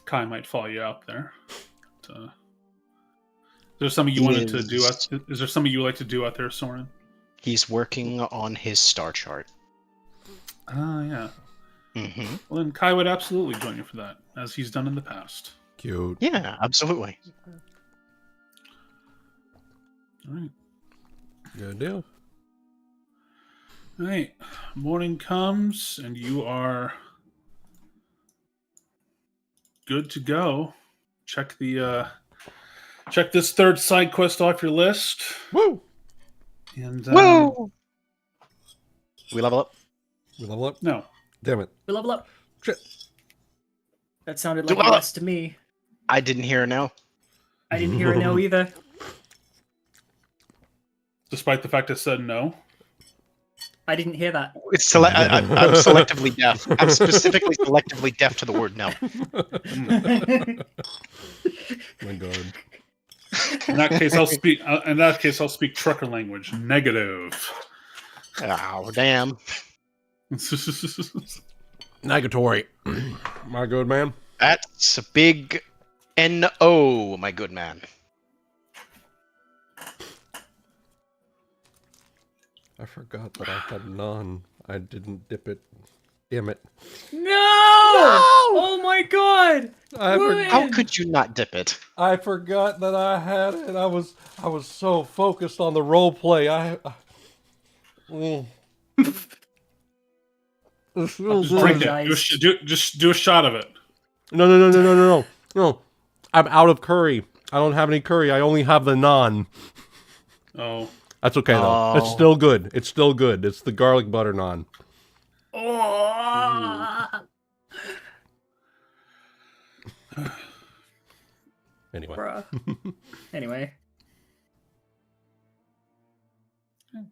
Kai might follow you out there. But, is there something you wanted to do? Is there something you would like to do out there, Sorren? he's working on his star chart. Ah, yeah. Hmm. Well, then Kai would absolutely join you for that, as he's done in the past. Cute. Yeah, absolutely. All right. Good deal. All right. Morning comes, and you are good to go. Check this third side quest off your list. Woo! And Woo! We level up. We level up? no. Damn it. We level up. Shit. That sounded like a Level up. yes to me. I didn't hear a no. I didn't hear a no either. Despite the fact I said no. I didn't hear that. It's I'm selectively deaf. I'm specifically selectively deaf to the word no. My God. In that case, I'll speak. In that case, I'll speak trucker language. Negative. Oh, damn. Negatory. My good man. That's a big N-O, my good man. I forgot that I had none. I didn't dip it. Damn it. No! Oh my god! I, Wait. How could you not dip it? I forgot that I had it. I was so focused on the role play. Mm. This feels Just drink good. it. Just do a shot of it. No. I'm out of curry. I don't have any curry. I only have the naan. Oh, That's okay though. Oh. It's still good. It's still good. It's the garlic butter naan. Oh. Anyway. Bruh. Anyway.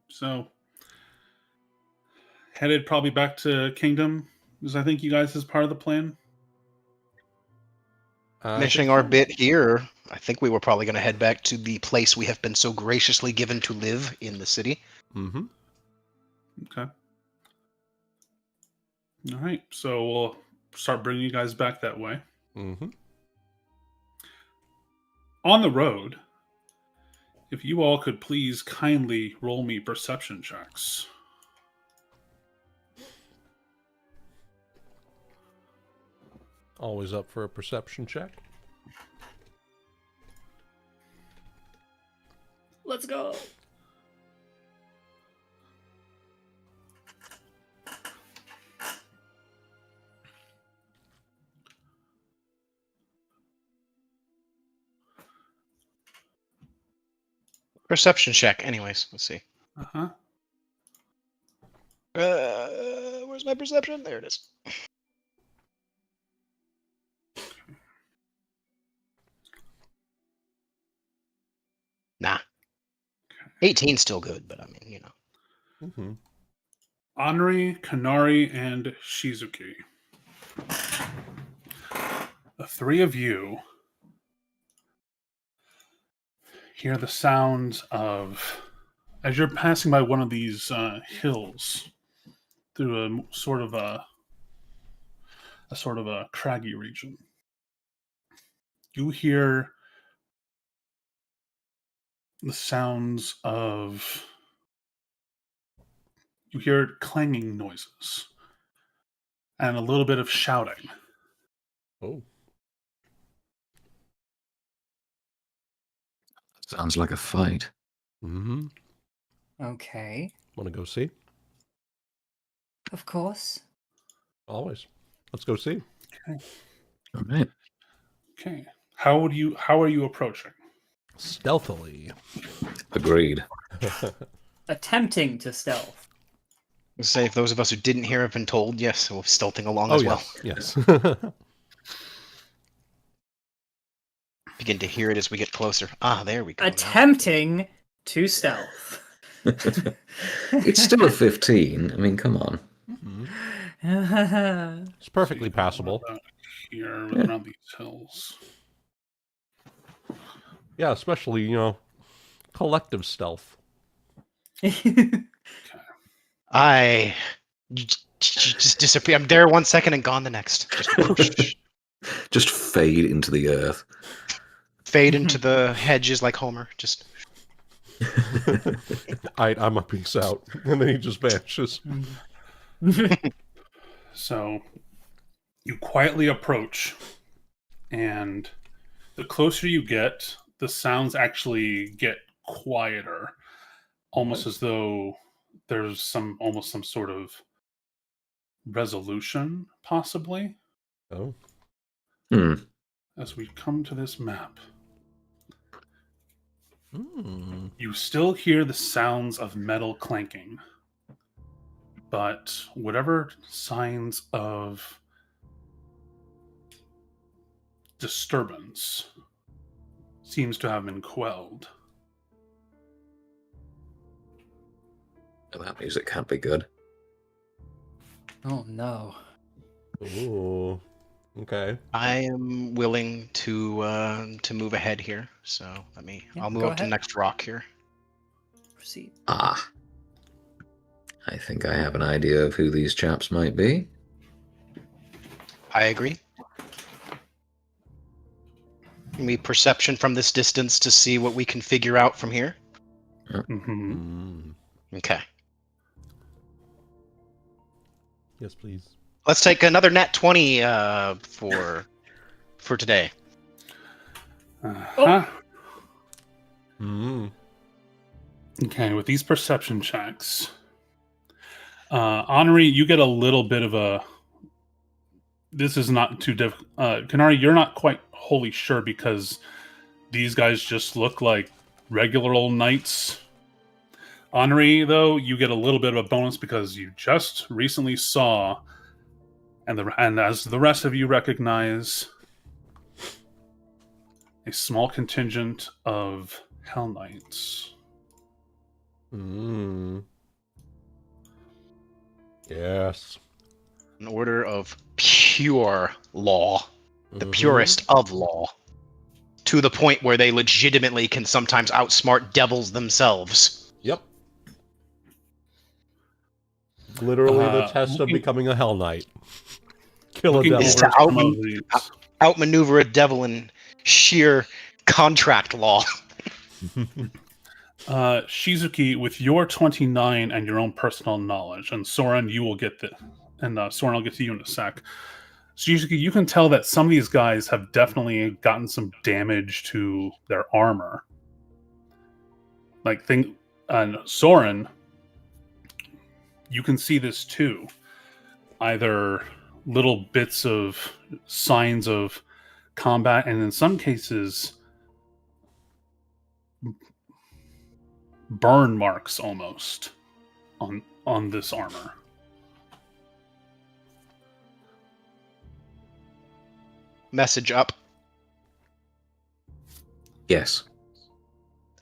So, headed probably back to Kingdom, because I think you guys is part of the plan. Finishing our bit here, I think we were probably going to head back to the place we have been so graciously given to live in the city. Mm-hmm. Okay. All right. So we'll start bringing you guys back that way. Mm-hmm. On the road, if you all could please kindly roll me perception checks. Always up for a perception check. Let's go. Perception check, anyways. Let's see. Uh-huh. Where's my perception? There it is. Nah. 18's still good, but I mean, you know. Mm-hmm. Anri, Kanari, and Shizuki. The three of you hear the sounds of, as you're passing by one of these hills through a sort of a craggy region. You hear the sounds of, you hear clanging noises and a little bit of shouting. Oh. Sounds like a fight. Mm-hmm. Okay, Want to go see? of course. Always. Let's go see. All right. Okay. How are you approaching? Stealthily. Agreed. Attempting to stealth. Let's say if those of us who didn't hear have been told, yes, we're stealthing along Oh, as well. yes. Begin to hear it as we get closer. Ah, there we go. now. Attempting to stealth. It's still a 15. I mean, come on. Mhm. It's perfectly passable. Here, around these hills. Yeah, especially, collective stealth. I just disappear. I'm there 1 second and gone the next. Just Just fade into the earth. fade into the hedges like Homer. Just I'm a piece out. And then he just vanishes. So you quietly approach, and the closer you get, the sounds actually get quieter, almost as though there's some sort of resolution, possibly. Oh. Hmm. As we come to this map, Mm. you still hear the sounds of metal clanking, but whatever signs of disturbance seems to have been quelled. That music can't be good. Oh no. Ooh. Okay. I am willing to move ahead here. So Yeah, I'll move go up to the ahead. next rock here. Proceed. Ah. I think I have an idea of who these chaps might be. I agree. Give me perception from this distance to see what we can figure out from here. Mm-hmm. Mm. Okay. Yes, please. Let's take another nat 20 for today. Uh-huh. Mm. Okay, with these perception checks, Anri, you get a little bit of a. This is not too difficult. Kanari, you're not quite wholly sure because these guys just look like regular old knights. Anri, though, you get a little bit of a bonus because you just recently saw, and as the rest of you recognize, a small contingent of Hell Knights. Yes. An order of pure law. The Mhm. purest of law. To the point where they legitimately can sometimes outsmart devils themselves. Yep. Literally the test of looking- becoming a Hell Knight. Kill a Looking devil. Is over to some of these. outmaneuver a devil in sheer contract law. Shizuki, with your 29 and your own personal knowledge, and Sorren, you will get the, and Sorren, I'll get to you in a sec. Shizuki, you can tell that some of these guys have definitely gotten some damage to their armor. And Sorren, you can see this too. Either little bits of signs of combat, and in some cases, burn marks almost on this armor. Message up. Yes.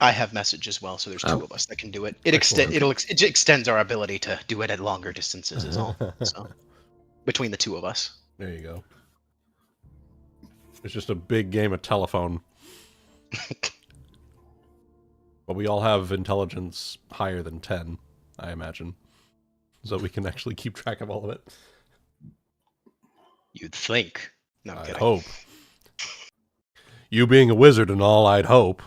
I have message as well, so there's two of us that can do it. It Excellent. extends our ability to do it at longer distances is all. So between the two of us. There you go. It's just a big game of telephone. But we all have intelligence higher than 10, I imagine. So we can actually keep track of all of it. You'd think. No, I'm I'd kidding. hope. You being a wizard and all, I'd hope.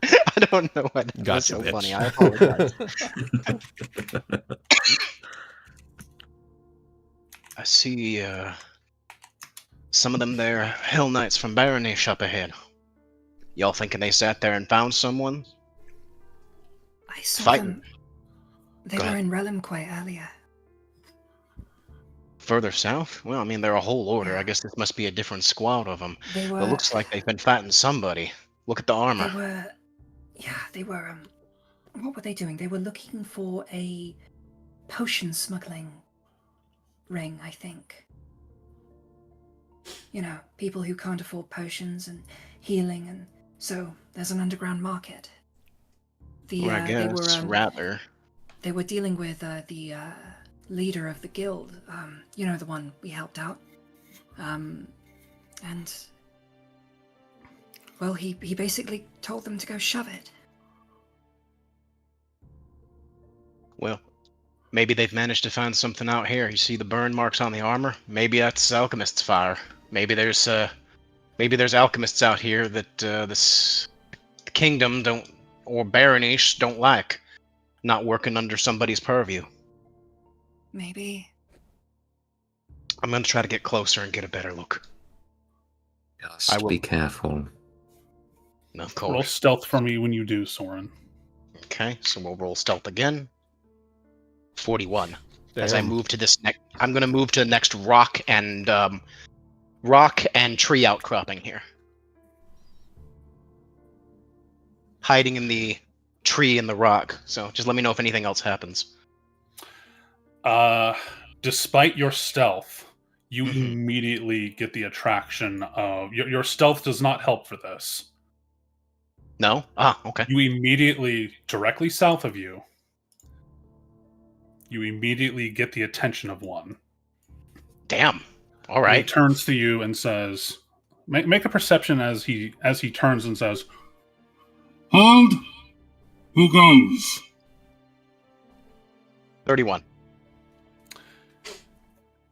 I don't know why that was Gotcha, so bitch. funny. I apologize. I see some of them there Hell Knights from Baronish up ahead. Y'all thinking they sat there and found someone? I saw Fighting. them. They Go were ahead. in Relum quite earlier. Further south? Well, I mean, they're a whole order. I guess this must be a different squad of them. They were. It looks like they've been fighting somebody. Look at the They armor. were. Yeah, they were. What were they doing? They were looking for a potion smuggling ring, I think. You know, people who can't afford potions and healing, and so there's an underground market. Or I guess, they were. rather. They were dealing with the leader of the guild. You know, the one we helped out. And well, he basically told them to go shove it. Well, maybe they've managed to find something out here. You see the burn marks on the armor? Maybe that's alchemist's fire. Maybe there's alchemists out here that this kingdom don't, or baronish don't like, not working under somebody's purview. Maybe. I'm gonna try to get closer and get a better look. Just I will- be careful. No, of Roll course. stealth for me when you do, Sorren. Okay, so we'll roll stealth again. 41. As I Damn. move to this next, I'm gonna move to the next rock and tree outcropping here. Hiding in the tree and the rock. So just let me know if anything else happens. Despite your stealth, you Mhm. immediately get the attraction of your stealth does not help for this. No? Ah, okay. You immediately, directly south of you, you immediately get the attention of one. Damn. All And he right. turns to you and says, "Make a perception as he turns and says, Hold! Who goes? 31.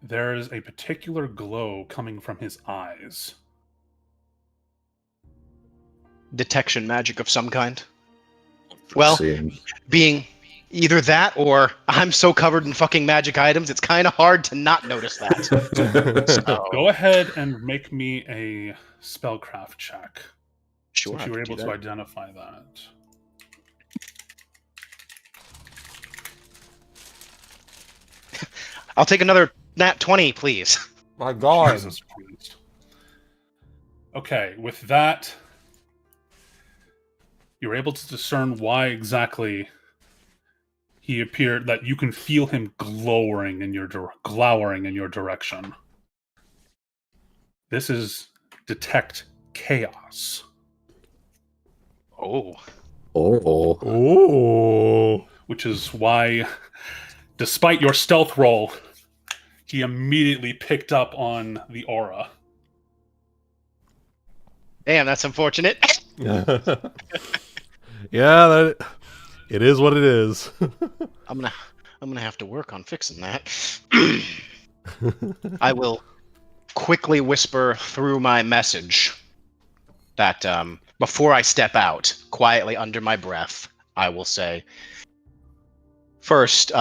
there is a particular glow coming from his eyes." Detection magic of some kind. Well, Seeing. being either that or I'm so covered in fucking magic items, it's kind of hard to not notice that. So, Go ahead and make me a spellcraft check. sure. Since I you were can able do to that. identify that. I'll take another nat 20, please. My God. Jesus Christ. Okay, with that, you're able to discern why exactly he appeared that you can feel him glowering in your glowering in your direction. This is detect chaos. Oh. Oh. Oh. Which is why, despite your stealth roll, he immediately picked up on the aura. Damn, that's unfortunate. Yeah, that it is what it is. I'm gonna have to work on fixing that. I will quickly whisper through my message that before I step out, quietly under my breath, I will say, first,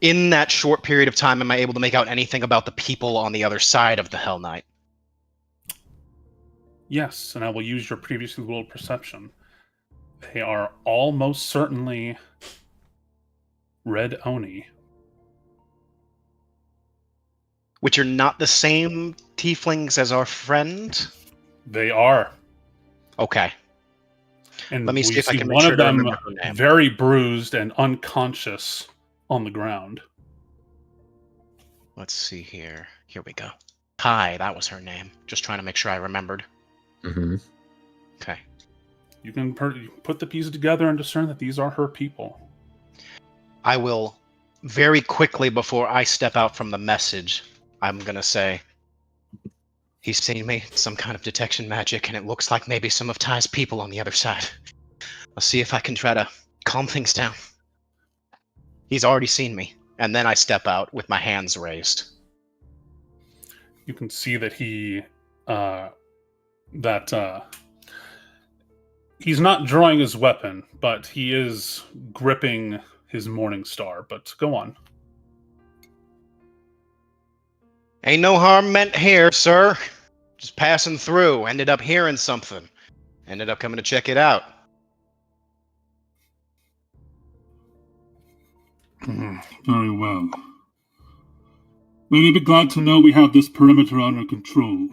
in that short period of time, am I able to make out anything about the people on the other side of the Hell Knight? Yes, and I will use your previously rolled perception. They are almost certainly Red Oni. Which are not the same tieflings as our friend? They are. Okay. And Let me we see if I see can make one sure of to them remember her name. very bruised and unconscious on the ground. Let's see here. Here we go. Kai, that was her name. Just trying to make sure I remembered. Mm-hmm. Okay. You can put the pieces together and discern that these are her people. I will very quickly, before I step out from the message, I'm going to say, he's seen me, some kind of detection magic, and it looks like maybe some of Ty's people on the other side. I'll see if I can try to calm things down. He's already seen me. And then I step out with my hands raised. You can see that he's not drawing his weapon, but he is gripping his Morning Star. But go on. Ain't no harm meant here, sir. Just passing through. Ended up hearing something. Ended up coming to check it out. Very well. Will you be glad to know we have this perimeter under control?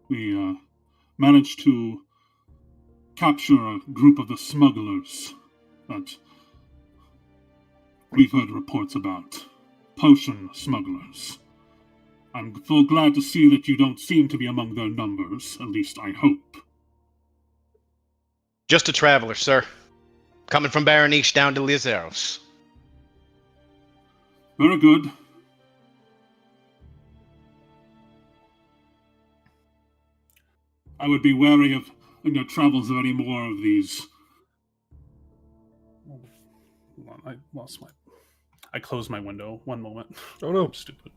We managed to capture a group of the smugglers that we've heard reports about. Potion smugglers. I'm full glad to see that you don't seem to be among their numbers, at least I hope. Just a traveler, sir. Coming from Baroniche down to Lizeros. Very good. I would be wary of in your travels of any more of these. Hold on, I closed my window. One moment. Oh no. I'm stupid.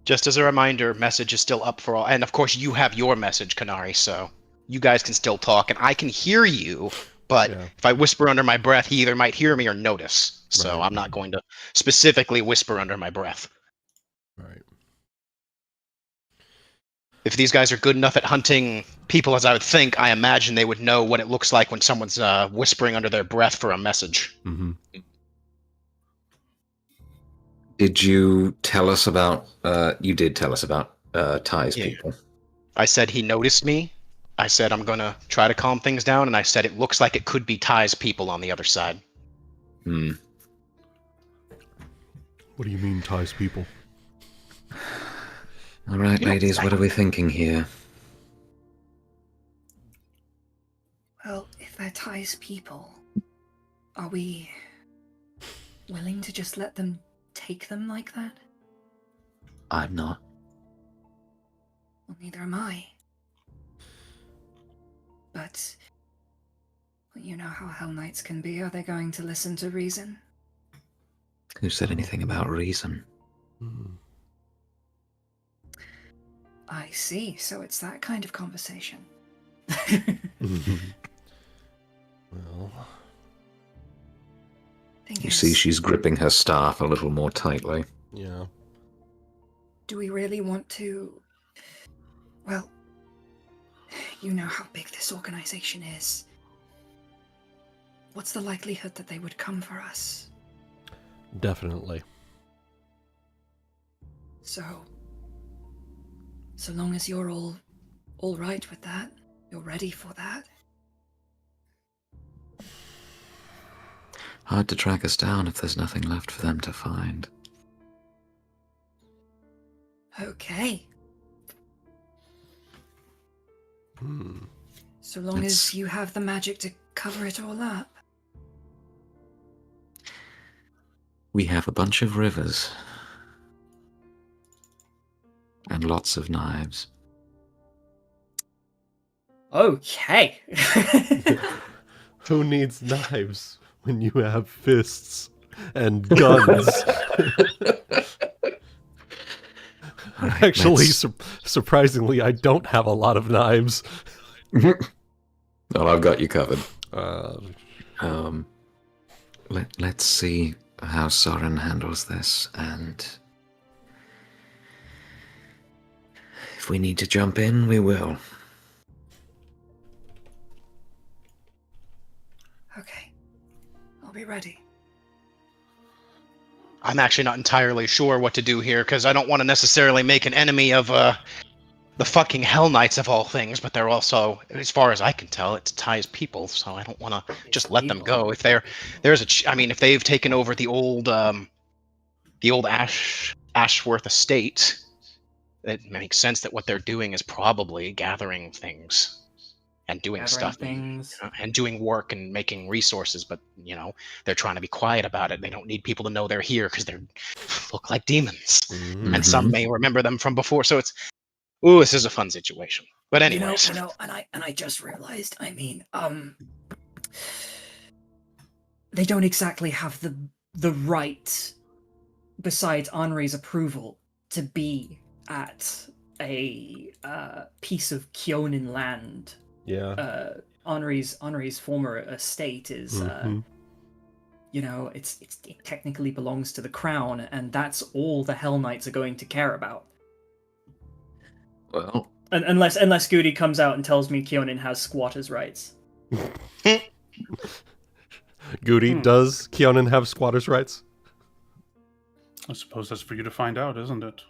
Just as a reminder, message is still up for all. And of course, you have your message, Kanari, so you guys can still talk. And I can hear you, but Yeah. if I whisper under my breath, he either might hear me or notice. So Right. I'm not going to specifically whisper under my breath. Right. If these guys are good enough at hunting people as I would think, I imagine they would know what it looks like when someone's whispering under their breath for a message. Mm-hmm. Did you tell us about? You did tell us about Ty's Yeah. people. I said he noticed me. I said I'm going to try to calm things down, and I said it looks like it could be Ty's people on the other side. Hmm. What do you mean, Ty's people? All right, You know, ladies, what are we thinking here? Well, if they're Ty's people, are we willing to just let them take them like that? I'm not. Well, neither am I. But well, you know how Hell Knights can be. Are they going to listen to reason? Who said anything about reason? Hmm. I see. So it's that kind of conversation. Well, Thing You is, see, she's gripping her staff a little more tightly. yeah. do we really want to? Well, you know how big this organization is. What's the likelihood that they would come for us? Definitely. So long as you're all right with that, you're ready for that. Hard to track us down if there's nothing left for them to find. Okay. Hmm. So long It's- as you have the magic to cover it all up. We have a bunch of rivers. And lots of knives. Okay. Who needs knives when you have fists and guns? Alright, Actually, let's- surprisingly, I don't have a lot of knives. Well, I've got you covered. Uh, Let's see how Sorren handles this, and if we need to jump in, we will. Okay. I'll be ready. I'm actually not entirely sure what to do here because I don't want to necessarily make an enemy of the fucking Hell Knights of all things, but they're also, as far as I can tell, it's Ty's people, so I don't want to just let them go. If if they've taken over the old Ashworth estate, it makes sense that what they're doing is probably gathering things and doing stuff things. and doing work and making resources, but they're trying to be quiet about it. They don't need people to know they're here because they look like demons, mhm. and some may remember them from before. So it's, ooh, this is a fun situation. But anyways, and I just realized, they don't exactly have the right, besides Anri's approval, to be at a piece of Kyonin land. Yeah. Anri's former estate is Mhm. it technically belongs to the crown, and that's all the Hell Knights are going to care about. Well, Unless Gudi comes out and tells me Kyonin has squatters' rights. Goody, does Kyonin have squatters' rights? I suppose that's for you to find out, isn't it?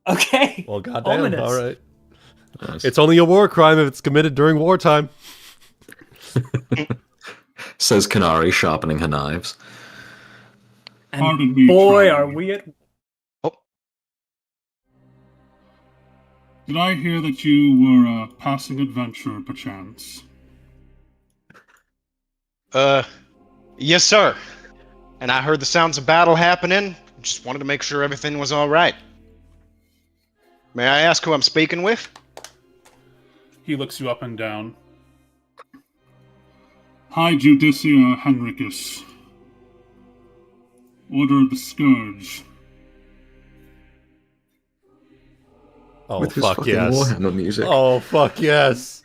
Okay. Well, goddamn, Ominous. all right. nice. It's only a war crime if it's committed during wartime. Says Kanari, sharpening her knives. And Pardon me, boy, Charlie. are we at Did I hear that you were a passing adventurer, perchance? yes, sir. And I heard the sounds of battle happening. Just wanted to make sure everything was all right. May I ask who I'm speaking with? He looks you up and down. High Judicia Henricus. Order of the Scourge. Oh, With his fuck fucking yes. Warhammer music. Oh, fuck yes.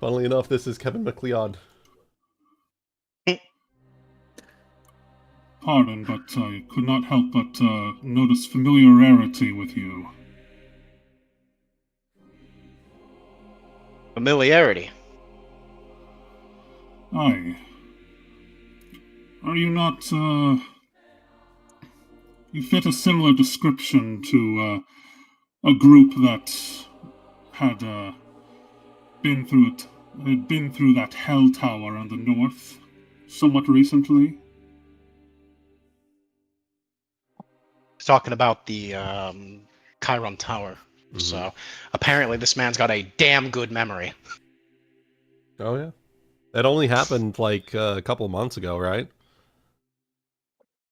Funnily enough, this is Kevin MacLeod. Pardon, but I could not help but notice familiarity with you. Familiarity. Aye. Are you not, You fit a similar description to, a group that had, been through that hell tower on the north somewhat recently? Talking about the Chiron Tower. Mhm. So apparently this man's got a damn good memory. Oh, yeah. That only happened like a couple months ago, right?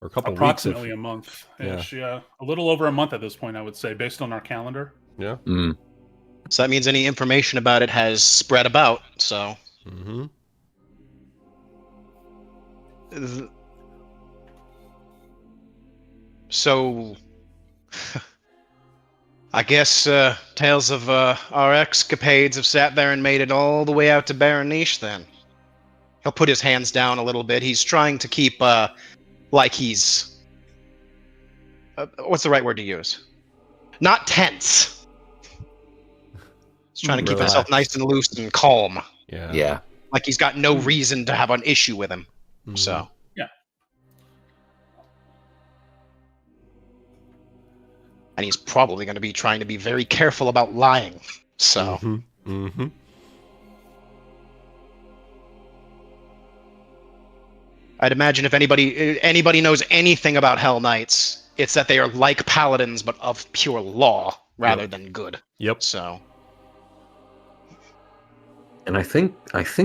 Or a couple Approximately weeks. a month. Yeah. A little over a month at this point, I would say, based on our calendar. Yeah. Mm. So that means any information about it has spread about. So Mm-hmm. So, I guess tales of our escapades have sat there and made it all the way out to Baronish then. He'll put his hands down a little bit. He's trying to keep, like he's... what's the right word to use? Not tense. He's trying to keep himself Relaxed. nice and loose and calm. Yeah. Yeah. Like he's got no reason to have an issue with him. Mhm. So... And he's probably going to be trying to be very careful about lying. So, Mhm. Mhm. I'd imagine if anybody knows anything about Hell Knights, it's that they are like paladins, but of pure law rather than good. Yep. So, And I think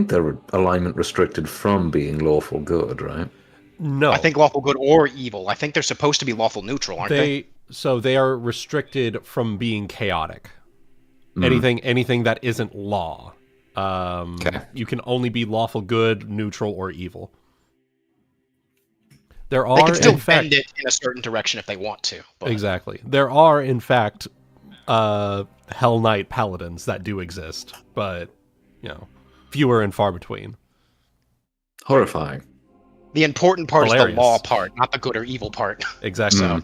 they're alignment restricted from being lawful good, right? No. I think lawful good or evil. I think they're supposed to be lawful neutral, aren't they? So they are restricted from being chaotic. Anything that isn't law. You can only be lawful good, neutral, or evil. There are, They can still in fact, bend it in a certain direction if they want to. But... Exactly. There are, in fact, Hell Knight paladins that do exist, but fewer and far between. Horrifying. The important part Hilarious. is the law part, not the good or evil part. Exactly.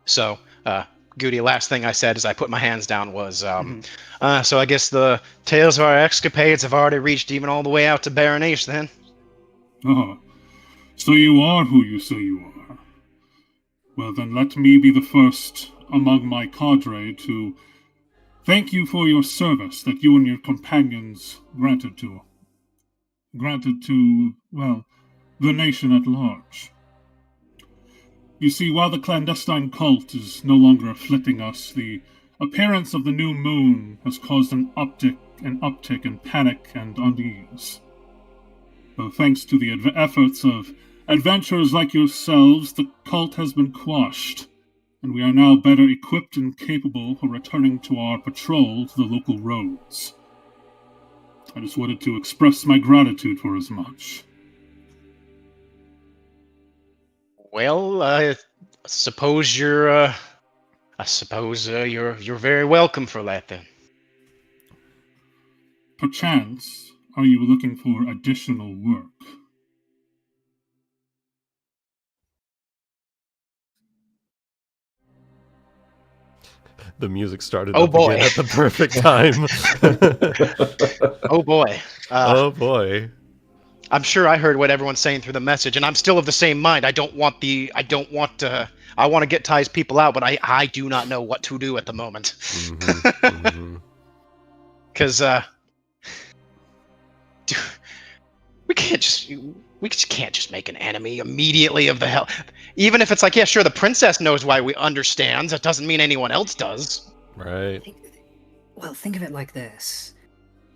So, Goody, last thing I said as I put my hands down was, so I guess the tales of our escapades have already reached even all the way out to Baronage then. Ah, so you are who you say you are. Well then, let me be the first among my cadre to thank you for your service that you and your companions granted to, well, the nation at large. You see, while the clandestine cult is no longer afflicting us, the appearance of the new moon has caused an uptick in panic and unease. Though thanks to the efforts of adventurers like yourselves, the cult has been quashed, and we are now better equipped and capable for returning to our patrol to the local roads. I just wanted to express my gratitude for as much. Well, I suppose you're very welcome for that then. Perchance, are you looking for additional work? The music started Oh up boy. again at the perfect time. Oh boy. Oh boy. I'm sure I heard what everyone's saying through the message, and I'm still of the same mind. I want to get Ty's people out, but I do not know what to do at the moment. Because we just can't just make an enemy immediately of the hell. Even if it's like, yeah, sure, the princess knows why we understands. That doesn't mean anyone else does. Right. Well, think of it like this.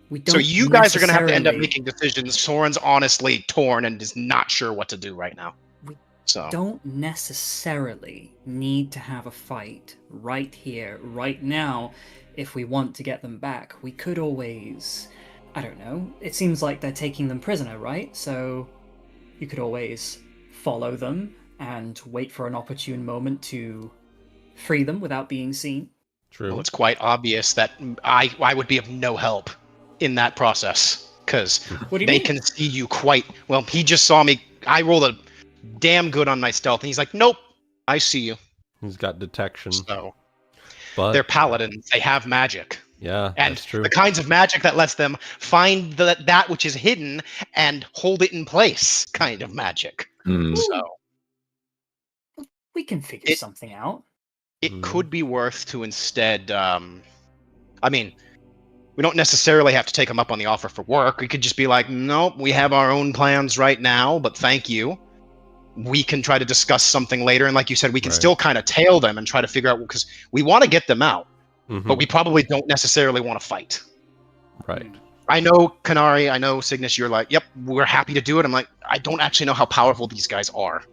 We don't So you guys are going to have to end up necessarily- making decisions. Sorren's honestly torn and is not sure what to do right now. We So don't necessarily need to have a fight right here, right now, if we want to get them back. We could always, I don't know, it seems like they're taking them prisoner, right? So you could always follow them and wait for an opportune moment to free them without being seen. True. well, it's quite obvious that I would be of no help in that process because What do you they mean? can see you quite well. He just saw me. I rolled a damn good on my stealth, and he's like, "Nope, I see you." He's got detection. So But they're paladins. They have magic. yeah, And that's true. the kinds of magic that lets them find that which is hidden and hold it in place, kind of magic. So We can figure It- something out. it could be worth to instead. I mean, we don't necessarily have to take them up on the offer for work. We could just be like, nope, we have our own plans right now, but thank you. We can try to discuss something later, and like you said, we can Right. still kind of tail them and try to figure out because we want to get them out, Mhm. but we probably don't necessarily want to fight. Right. I know Kanari, I know Cygnus, you're like, yep, we're happy to do it. I'm like, I don't actually know how powerful these guys are.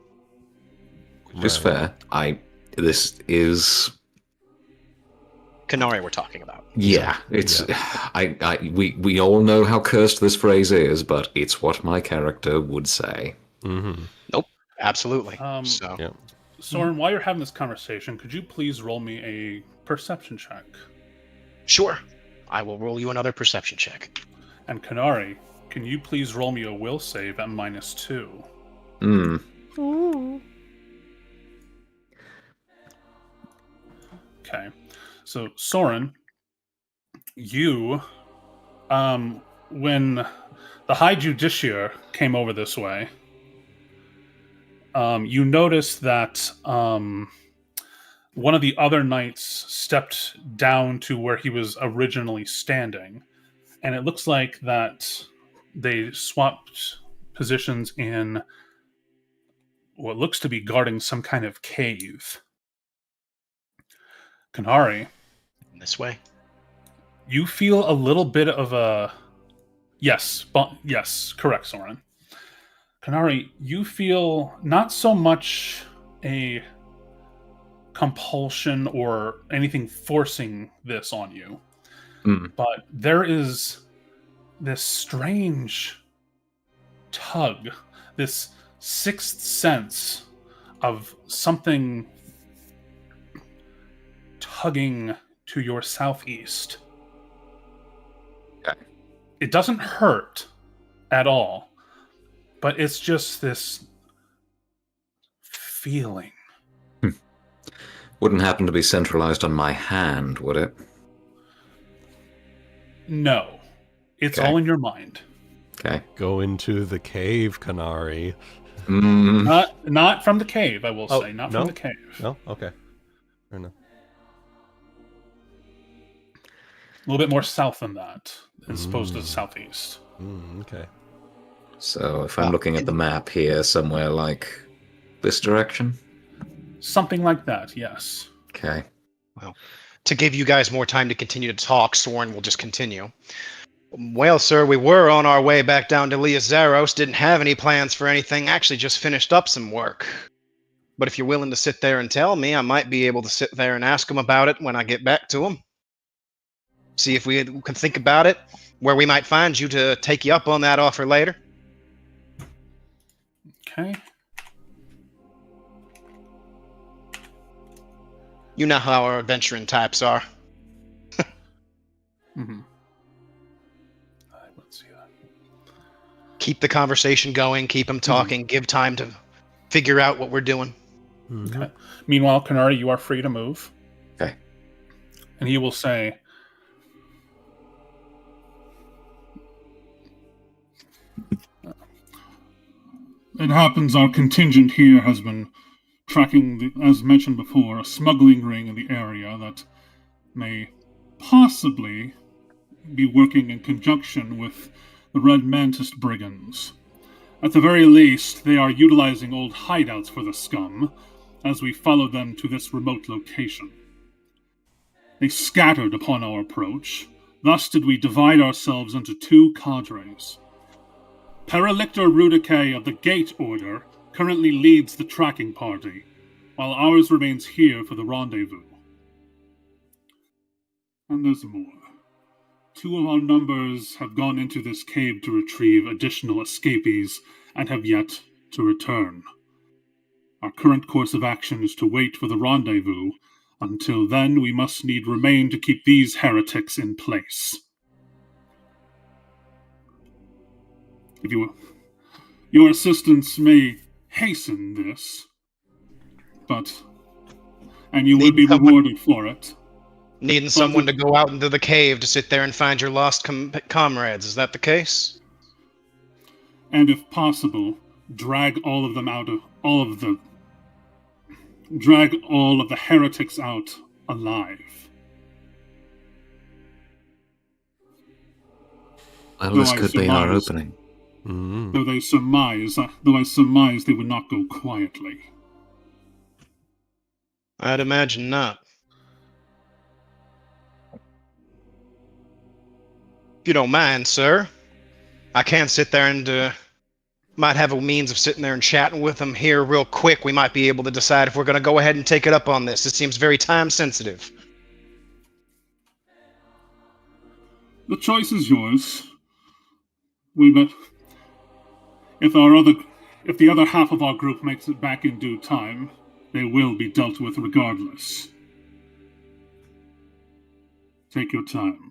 Which is Right. fair. This is Kanari we're talking about. yeah. It's we all know how cursed this phrase is, but it's what my character would say. Mm-hmm. Absolutely. So, Yeah. Sorren, while you're having this conversation, could you please roll me a perception check? Sure. I will roll you another perception check. And Kanari, can you please roll me a will save at -2? Hmm. Okay. So, Sorren, you, when the High Justiciar came over this way, you noticed that one of the other knights stepped down to where he was originally standing, and it looks like that they swapped positions in what looks to be guarding some kind of cave. Kanari, This way. you feel a little bit of a... Yes, correct, Sorren. Kanari, you feel not so much a compulsion or anything forcing this on you, but there is this strange tug, this sixth sense of something tugging to your southeast. Okay. It doesn't hurt at all, but it's just this feeling. Wouldn't happen to be centralized on my hand, would it? No. It's Okay. all in your mind. Okay. Go into the cave, Kanari. Not from the cave, I will Oh, say. Not no? from the cave. No? Okay. Fair enough. A little bit more south than that, as opposed to the southeast. Okay. So if I'm looking at the map here, somewhere like this direction? Something like that, yes. Okay. Well, to give you guys more time to continue to talk, Sorren will just continue. Well, sir, we were on our way back down to Leozaros, didn't have any plans for anything, actually just finished up some work. But if you're willing to sit there and tell me, I might be able to sit there and ask him about it when I get back to him. See if we can think about it, where we might find you to take you up on that offer later. Okay. You know how our adventuring types are. Let's see that. Keep the conversation going, keep them talking, give time to figure out what we're doing. Okay. Meanwhile, Kanari, you are free to move. Okay. And he will say, It happens our contingent here has been tracking, as mentioned before, a smuggling ring in the area that may possibly be working in conjunction with the Red Mantis brigands. At the very least, they are utilizing old hideouts for the scum, as we follow them to this remote location. They scattered upon our approach, thus did we divide ourselves into two cadres. Paralictor Rudicae of the Gate Order currently leads the tracking party, while ours remains here for the rendezvous. And there's more. Two of our numbers have gone into this cave to retrieve additional escapees and have yet to return. Our current course of action is to wait for the rendezvous. Until then, we must need remain to keep these heretics in place. If your assistance may hasten this, and you will be rewarded for it. Needing someone to go out into the cave to sit there and find your lost comrades, is that the case? And if possible, drag all of the heretics out alive. Well, this could be our opening. Though I surmise they would not go quietly. I'd imagine not. If you don't mind, sir, I can sit there and might have a means of sitting there and chatting with them here real quick. We might be able to decide if we're going to go ahead and take it up on this. It seems very time sensitive. The choice is yours. If the other half of our group makes it back in due time, they will be dealt with regardless. Take your time.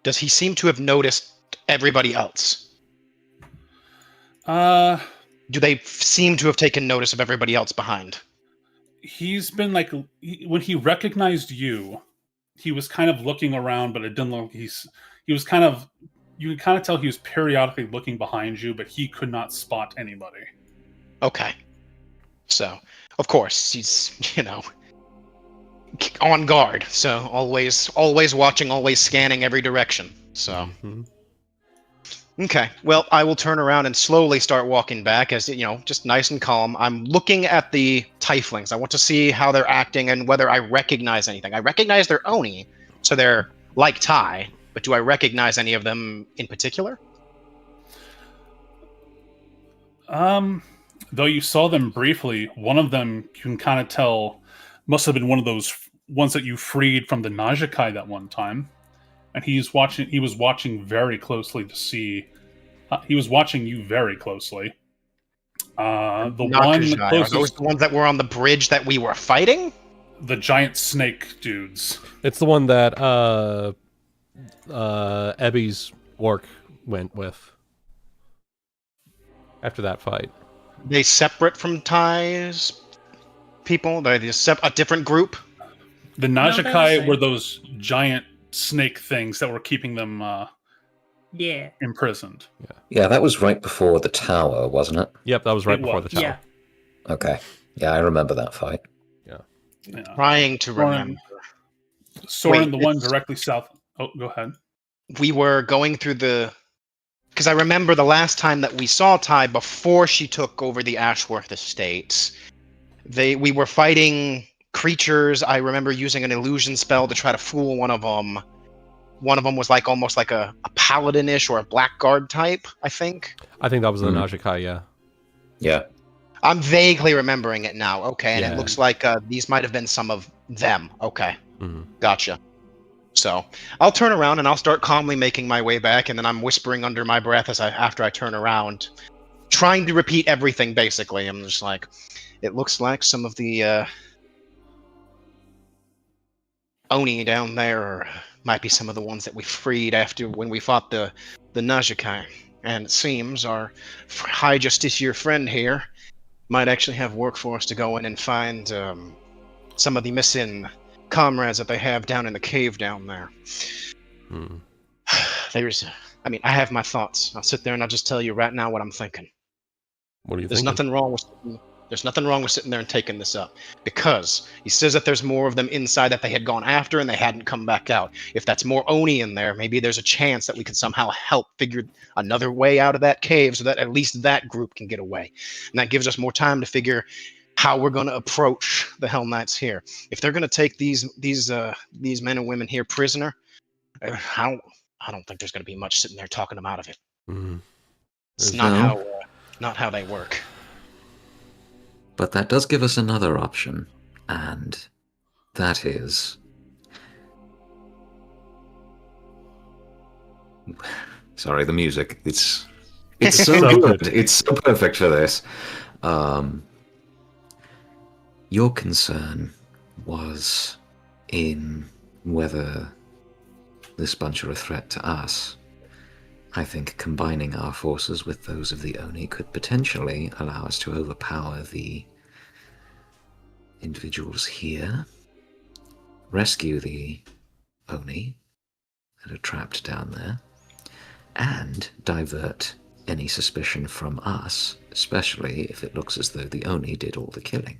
Does he seem to have noticed everybody else? Do they seem to have taken notice of everybody else behind? He's been like, when he recognized you, he was kind of looking around, but it didn't look, he was kind of, you could kind of tell he was periodically looking behind you, but he could not spot anybody. Okay. So, of course, he's, on guard. So always watching, always scanning every direction. So, Okay. Well, I will turn around and slowly start walking back as, just nice and calm. I'm looking at the tieflings. I want to see how they're acting and whether I recognize anything. I recognize their Oni, so they're like Tai, but do I recognize any of them in particular? Though you saw them briefly, one of them you can kind of tell must have been one of those ones that you freed from the Najakai that one time. And he was watching very closely to see. He was watching you very closely. The one Nakajai. Are those closest, the ones that were on the bridge that we were fighting? the giant snake dudes. It's the one that Ebby's orc went with after that fight. They separate from Tai's people? They're a different group? The they're the Najakai same. were those giant snake things that were keeping them Yeah. imprisoned. Yeah, that was right before the tower, wasn't it? Yep, that was right It before was. the tower. Yeah. Okay. Yeah, I remember that fight. Yeah. Trying to remember. Sorren, Wait, the one it's- directly south. Oh, go ahead. We were going through because I remember the last time that we saw Tai before she took over the Ashworth estates. We were fighting creatures. I remember using an illusion spell to try to fool one of them. One of them was almost like a paladin-ish or a blackguard type, I think. I think that was the Mm. Najakai, yeah. Yeah. I'm vaguely remembering it now. Okay, and Yeah. it looks like these might have been some of them. Okay, Mhm. gotcha. So I'll turn around and I'll start calmly making my way back, and then I'm whispering under my breath after I turn around, trying to repeat everything. Basically, I'm just like, it looks like some of the Oni down there might be some of the ones that we freed after when we fought the Najakai, and it seems our High Justiciar friend here might actually have work for us to go in and find some of the missing comrades that they have down in the cave down there. Hmm. I have my thoughts. I'll sit there and I'll just tell you right now what I'm thinking. What do you There's think? nothing wrong with sitting there and taking this up, because he says that there's more of them inside that they had gone after and they hadn't come back out. If that's more Oni in there, maybe there's a chance that we could somehow help figure another way out of that cave so that at least that group can get away. And that gives us more time to figure how we're going to approach the Hell Knights here. If they're going to take these men and women here prisoner, I don't think there's going to be much sitting there talking them out of it. Mhm. It's No. not how they work. But that does give us another option, and that is... Sorry, the music. It's so So good. It's so perfect for this. Your concern was in whether this bunch are a threat to us. I think combining our forces with those of the Oni could potentially allow us to overpower the individuals here, rescue the Oni that are trapped down there, and divert any suspicion from us, especially if it looks as though the Oni did all the killing.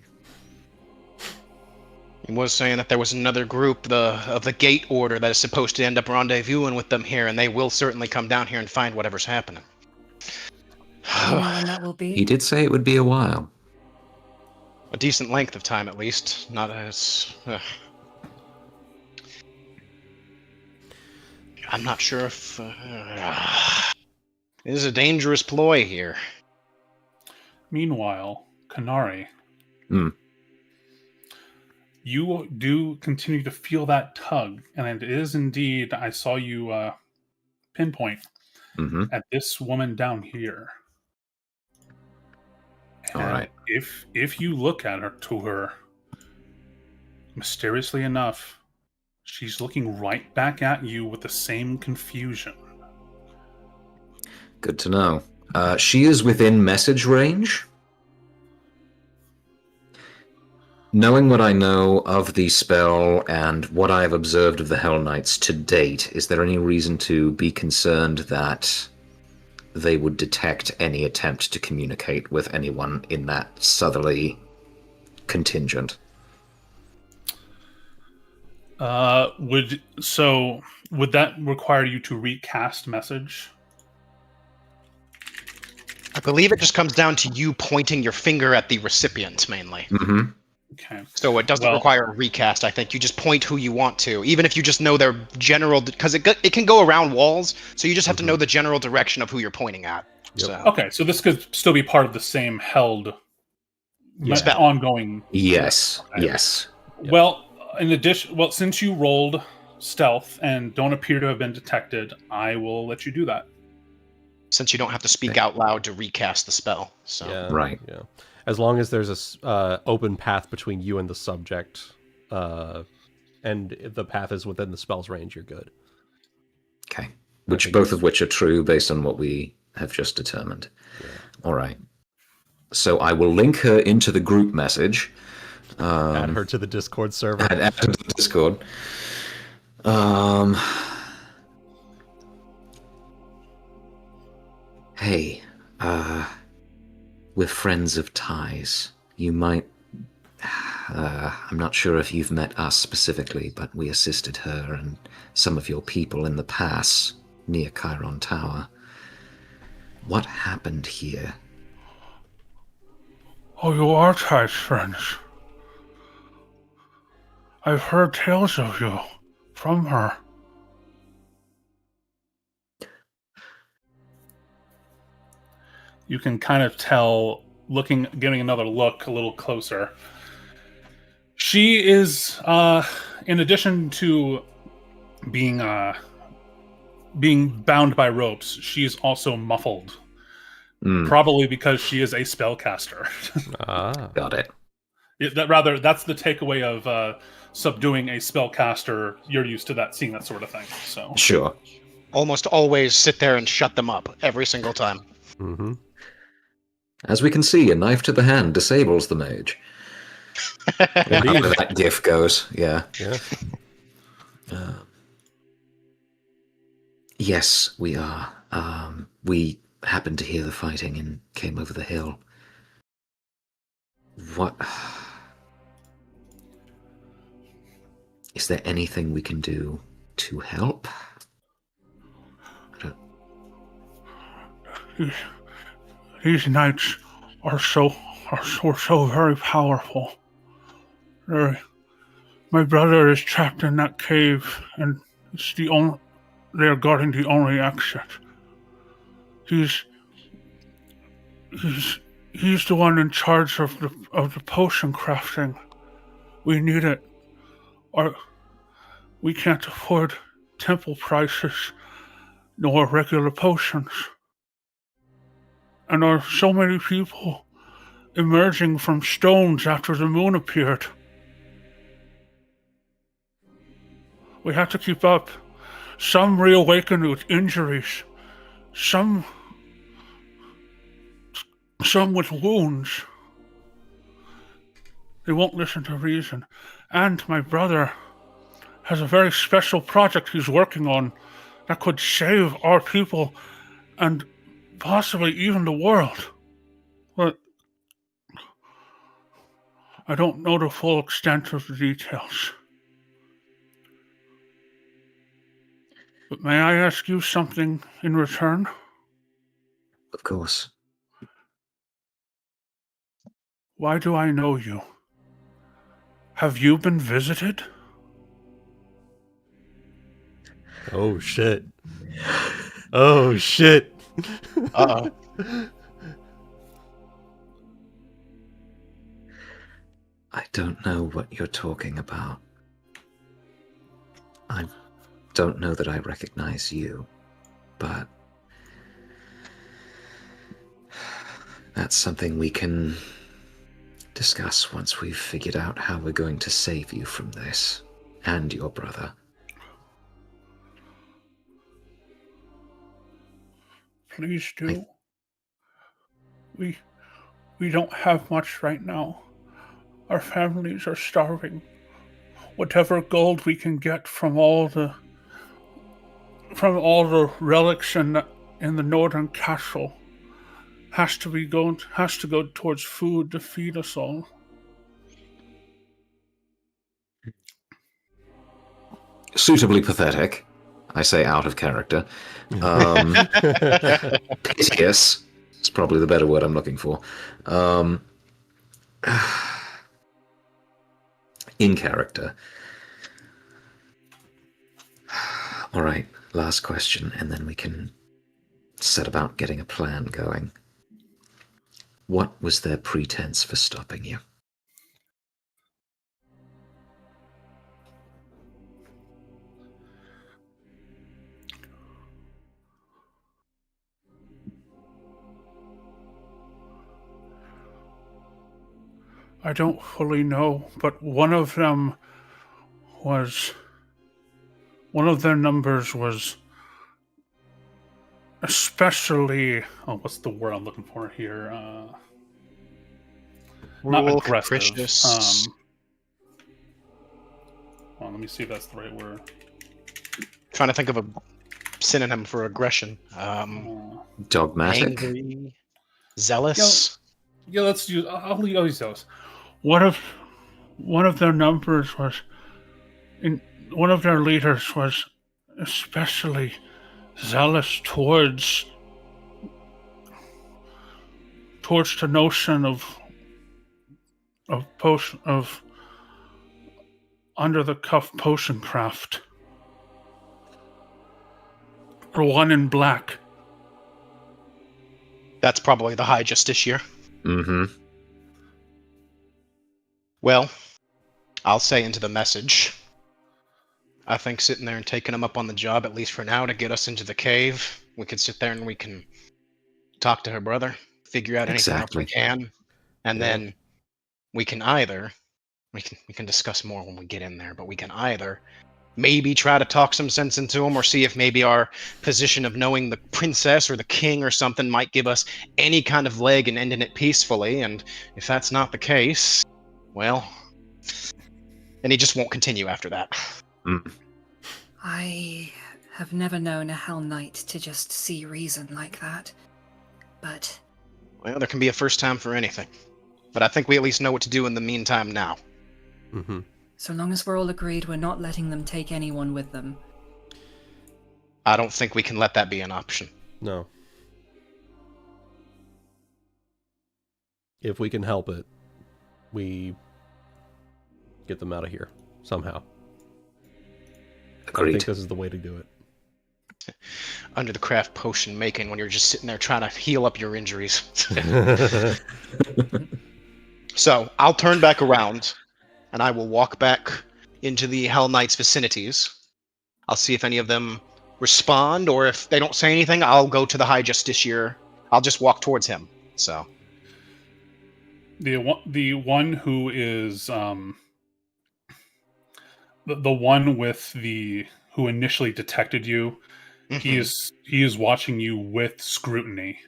He was saying that there was another group, of the Gate Order, that is supposed to end up rendezvousing with them here, and they will certainly come down here and find whatever's happening. Do you know when that will be? He did say it would be a while. A decent length of time, at least. Not as... I'm not sure if... This is a dangerous ploy here. Meanwhile, Kanari, Hmm. you do continue to feel that tug, and it is indeed, I saw you pinpoint Mm-hmm. at this woman down here. All And right. if you look at her, mysteriously enough, she's looking right back at you with the same confusion. Good to know. She is within message range. Knowing what I know of the spell and what I have observed of the Hell Knights to date, is there any reason to be concerned that they would detect any attempt to communicate with anyone in that southerly contingent? Would that require you to recast message? I believe it just comes down to you pointing your finger at the recipient mainly. Mm-hmm. Okay. So it doesn't require a recast. I think you just point who you want to, even if you just know their general, because it can go around walls. So you just have to know the general direction of who you're pointing at. Yep. So Okay, so this could still be part of the same held, Spell. ongoing. Yes. Okay. Yes. Well, in addition, since you rolled stealth and don't appear to have been detected, I will let you do that. Since you don't have to speak out loud to recast the spell. So Yeah. Right. Yeah. As long as there's a open path between you and the subject, and the path is within the spell's range, you're good. Okay. Both of which are true based on what we have just determined. Yeah. All right. So I will link her into the group message. Add her to the Discord server. Add her to the Discord. Hey, we're friends of Ty's. You might... I'm not sure if you've met us specifically, but we assisted her and some of your people in the pass near Chiron Tower. What happened here? Oh, you are Ty's friends. I've heard tales of you from her. You can kind of tell, getting another look a little closer. She is, in addition to being bound by ropes, she's also muffled. Probably because she is a spellcaster. Got it. That's the takeaway of subduing a spellcaster. You're used to seeing that sort of thing. So Sure. almost always sit there and shut them up every single time. Mm-hmm. As we can see, a knife to the hand disables the mage. However that gif goes, yeah. Yeah. Yes, we are. We happened to hear the fighting and came over the hill. What? Is there anything we can do to help? These knights are so very powerful. My brother is trapped in that cave, and they're guarding the only exit. He's the one in charge of the potion crafting. We need it, or we can't afford temple prices nor regular potions. And there are so many people emerging from stones after the moon appeared. We have to keep up. Some reawaken with injuries, some with wounds. They won't listen to reason. And my brother has a very special project he's working on that could save our people and possibly even the world. But I don't know the full extent of the details. But may I ask you something in return? Of course. Why do I know you? Have you been visited? Oh shit. Oh shit. Uh-oh. I don't know what you're talking about. I don't know that I recognize you, but that's something we can discuss once we've figured out how we're going to save you from this, and your brother. Please do. We don't have much right now. Our families are starving. Whatever gold we can get from all the relics in the northern castle has to go towards food to feed us all. Suitably pathetic, I say out of character. Piteous, It's probably the better word I'm looking for. In character. All right, last question, and then we can set about getting a plan going. What was their pretense for stopping you? I don't fully know, but one of their numbers was especially, what's the word I'm looking for here? Not Cruel, aggressive. capricious. Well, let me see if that's the right word. Trying to think of a synonym for aggression. Dogmatic? Angry, zealous. Yeah, let's use. I'll use those. One of their numbers was, one of their leaders was especially zealous towards the notion of under the cuff potion craft. Or one in black. That's probably the High Justiciar. Mm-hmm. Well, I'll say into the message. I think sitting there and taking him up on the job, at least for now, to get us into the cave, we could sit there and we can talk to her brother, figure out anything else we can, and then we can either we can discuss more when we get in there, but we can either maybe try to talk some sense into him, or see if maybe our position of knowing the princess or the king or something might give us any kind of leg in ending it peacefully, and if that's not the case, well, then he just won't continue after that. I have never known a Hell Knight to just see reason like that, but... Well, there can be a first time for anything. But I think we at least know what to do in the meantime now. Mm-hmm. So long as we're all agreed, we're not letting them take anyone with them. I don't think we can let that be an option. No. If we can help it, we get them out of here somehow. Agreed. I think this is the way to do it. Under the craft potion making, when you're just sitting there trying to heal up your injuries. So, I'll turn back around, and I will walk back into the Hell Knights' vicinities. I'll see if any of them respond, or if they don't say anything, I'll go to the High Justiciar. I'll just walk towards him. So, the one who is the one with who initially detected you, he is watching you with scrutiny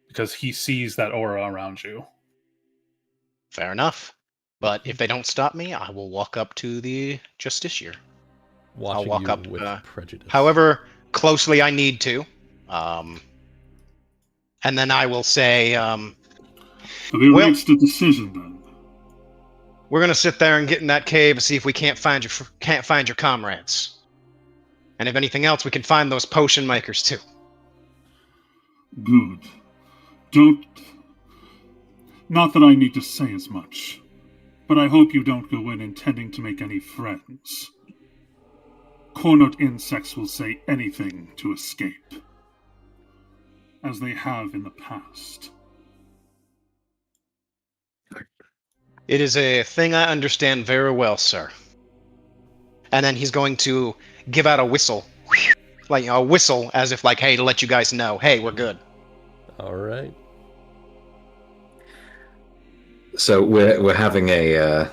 because he sees that aura around you. Fair enough. But if they don't stop me, I will walk up to the Justiciar. Watching I'll walk you up with prejudice. however closely I need to. And then I will say, Have you reached a decision then? we're gonna sit there and get in that cave and see if we can't find your comrades. And if anything else, we can find those potion makers too. Good. Not that I need to say as much, but I hope you don't go in intending to make any friends. Cornered insects will say anything to escape, as they have in the past. It is a thing I understand very well, sir. And then he's going to give out a whistle. Like a whistle as if like, hey, to let you guys know, hey, we're good. All right. So we're having a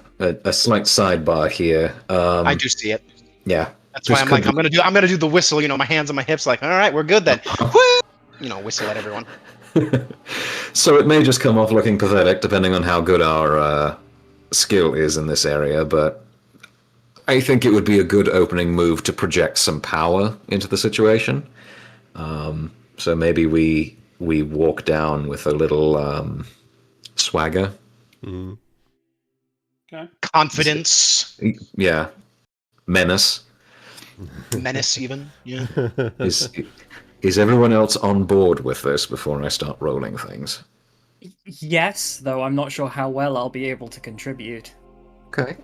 slight sidebar here. I do see it. Yeah. That's why I'm like, I'm gonna do the whistle, my hands on my hips, like, all right, we're good then. Woo! Whistle at everyone. So it may just come off looking pathetic, depending on how good our skill is in this area, but I think it would be a good opening move to project some power into the situation. So maybe we walk down with a little swagger. Mm-hmm. Okay. Confidence. Yeah. Menace. Menace, even. Yeah. Is everyone else on board with this before I start rolling things? Yes, though I'm not sure how well I'll be able to contribute. Okay.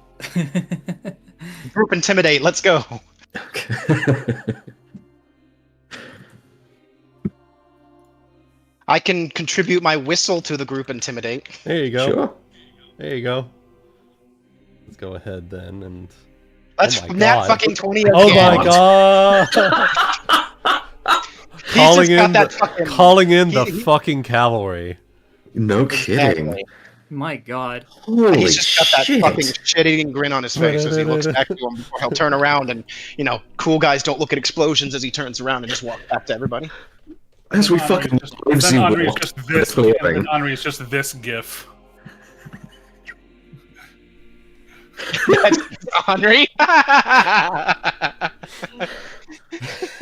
Group intimidate. Let's go. Okay. I can contribute my whistle to the group intimidate. There you go. Sure. There you go. Let's go ahead then and. That's Oh my nat God. fucking 20 again. Oh my god! calling got in, that the, fucking- calling in the he- fucking cavalry. No kidding. Exactly. My God. Holy He's just got that shit. fucking shit-eating grin on his face as he looks back to him before he'll turn around and, cool guys don't look at explosions as he turns around and just walks back to everybody. As we Then fucking Anri's lives then you Anri's walk just to this, the and clearing. then Anri's just this gif. That's Anri.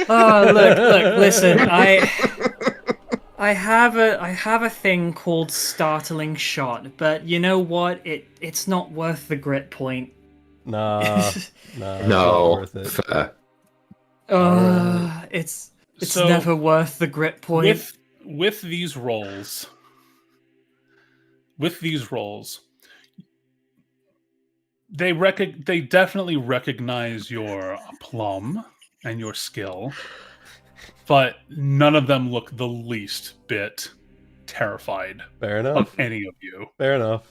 Oh, look, listen, I have a thing called startling shot, but you know what? It's not worth the grit point. Nah, it's No, not worth it. fair. It's So, never worth the grit point. With these rolls, they definitely recognize your plum and your skill, but none of them look the least bit terrified Fair of enough. any of you. Fair enough.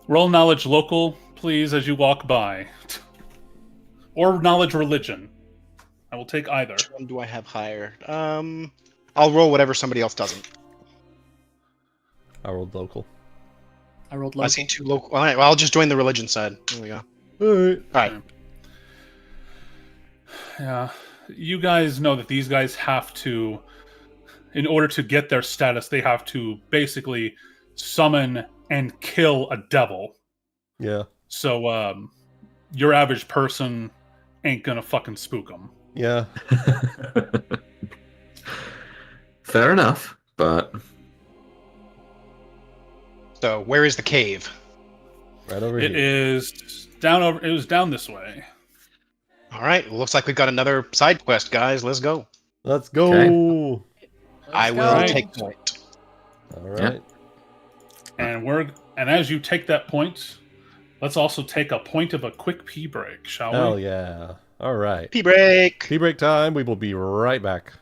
Roll knowledge local, please, as you walk by. Or knowledge religion. I will take either. Which one do I have higher? I'll roll whatever somebody else doesn't. I rolled local. I rolled I low. see 2 local. All right, well, I'll just join the religion side. There we go. Alright. All right. Yeah. You guys know that these guys have to, in order to get their status, they have to basically summon and kill a devil. Yeah. So, your average person ain't gonna fucking spook them. Yeah. Fair enough, but So, where is the cave? Right over It here. is down over. It was down this way. All right, looks like we've got another side quest, guys. Let's go. Let's go. Okay. I will Right. take point. All right. And as you take that point, let's also take a point of a quick pee break, shall Hell we? yeah. All right. Pee break. Tea break time. We will be right back.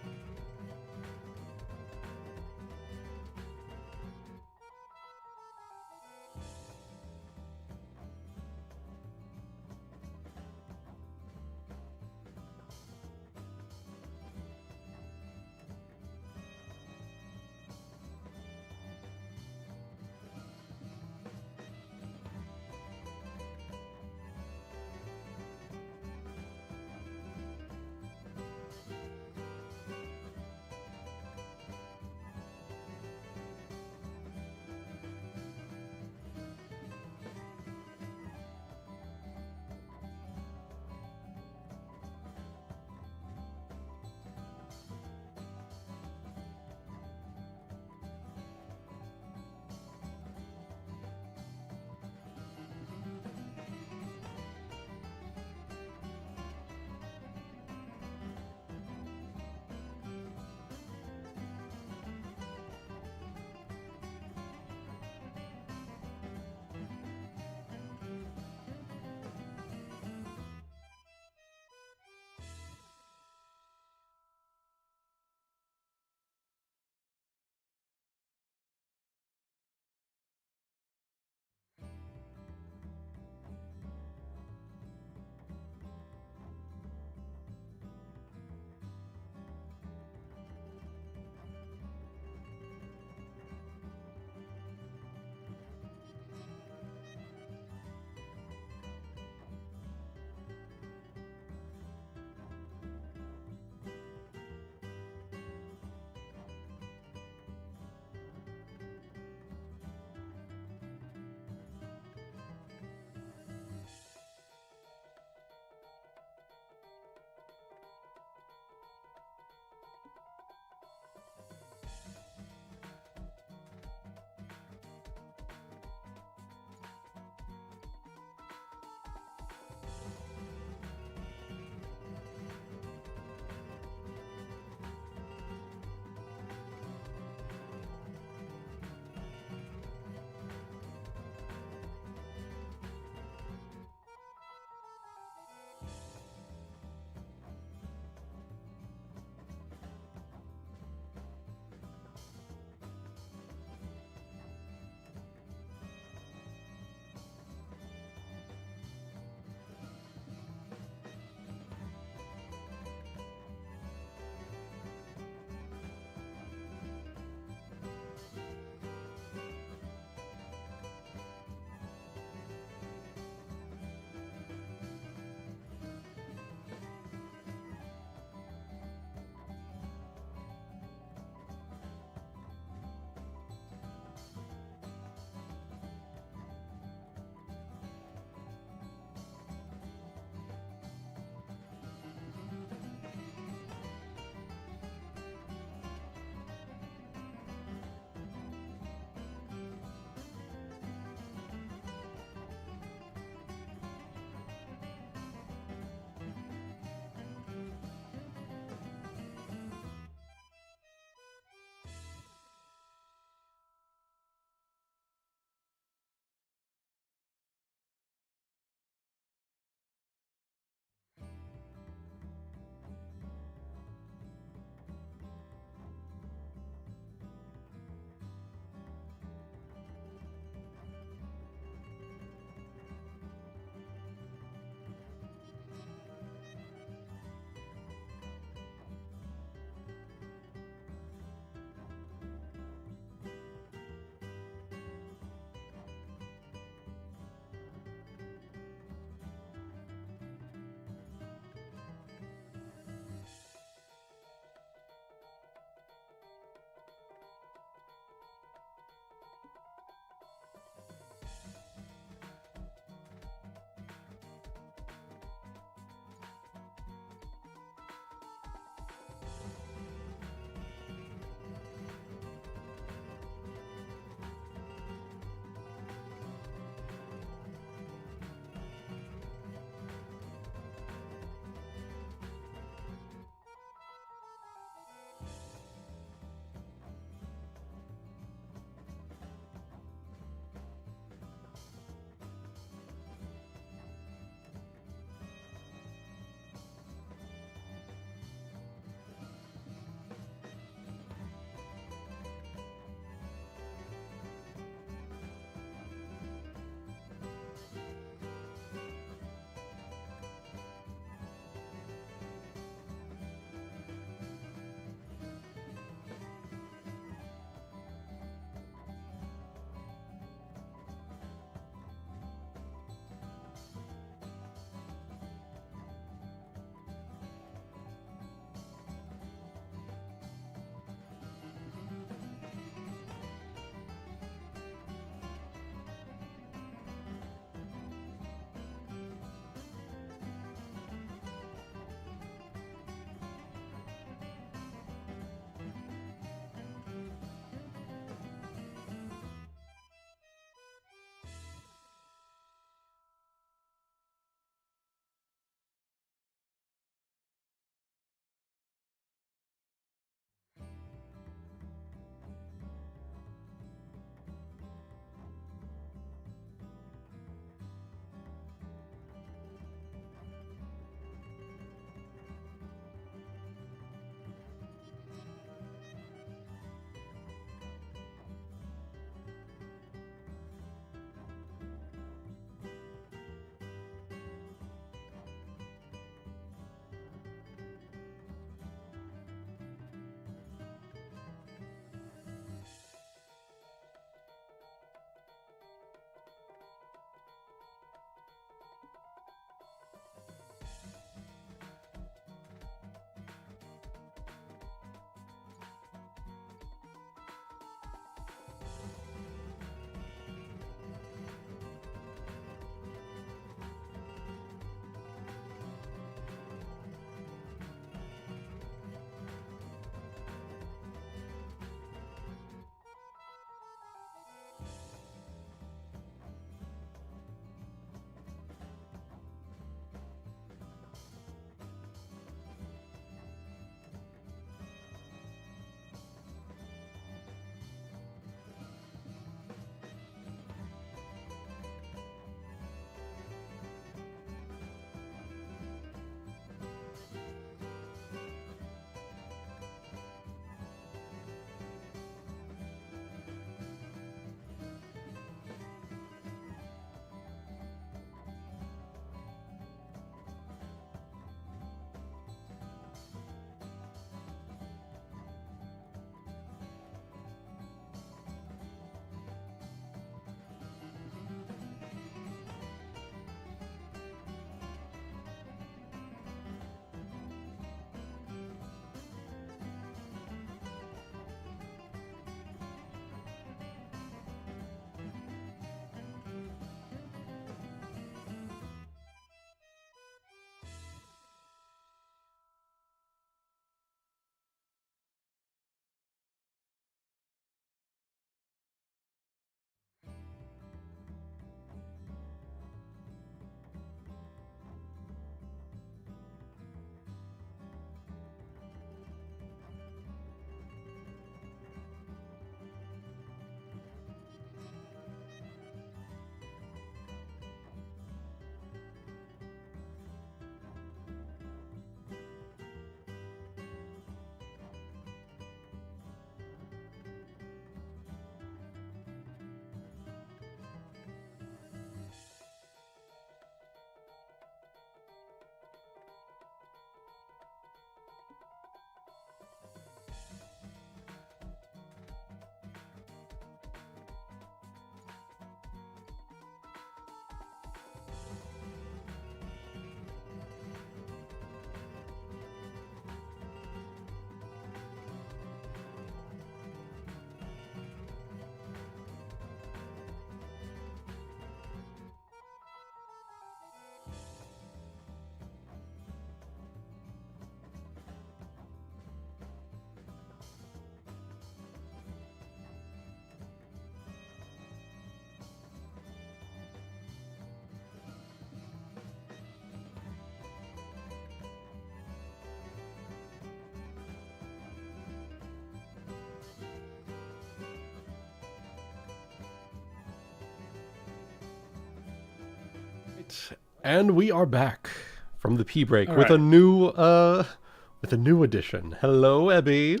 And we are back from the pee break All with right. a new addition. Hello, Ebby.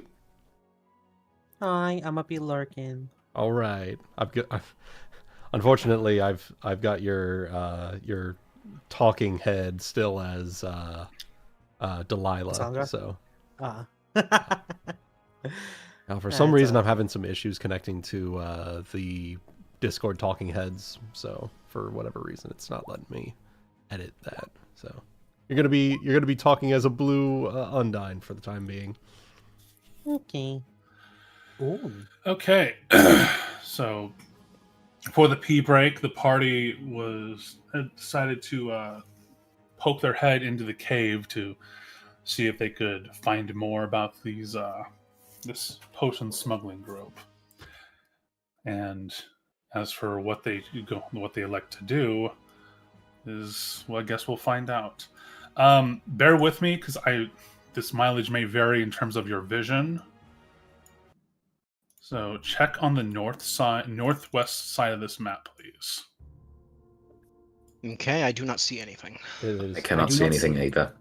Hi, I'm a be lurking. All right. Unfortunately, I've got your talking head still as Delilah. Cassandra? So Ah. now, for Yeah, some it's reason, a- I'm having some issues connecting to the Discord talking heads. So for whatever reason, it's not letting me edit that. So you're gonna be talking as a blue Undyne for the time being. Okay. Ooh. Okay, so for the pee break, the party had decided to poke their head into the cave to see if they could find more about this potion smuggling group. And as for what they elect to do, I guess we'll find out. Bear with me because this mileage may vary in terms of your vision. So check on the northwest side of this map, please. Okay, I do not see anything. It is. I cannot do see not anything see- either.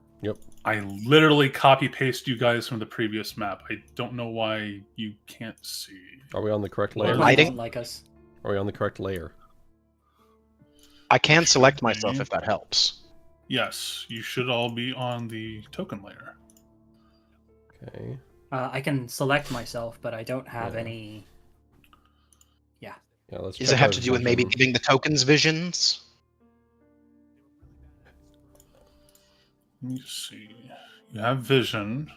I literally copy paste you guys from the previous map. I don't know why you can't see. Are we on the correct Well, layer? Everybody Lighting? doesn't like us. Are we on the correct layer? I can select myself if that helps. Yes, you should all be on the token layer. Okay. I can select myself, but I don't have Yeah. any. Yeah. Let's. Does check it have our to do with maybe vision. giving the tokens visions? Let me see. You have vision.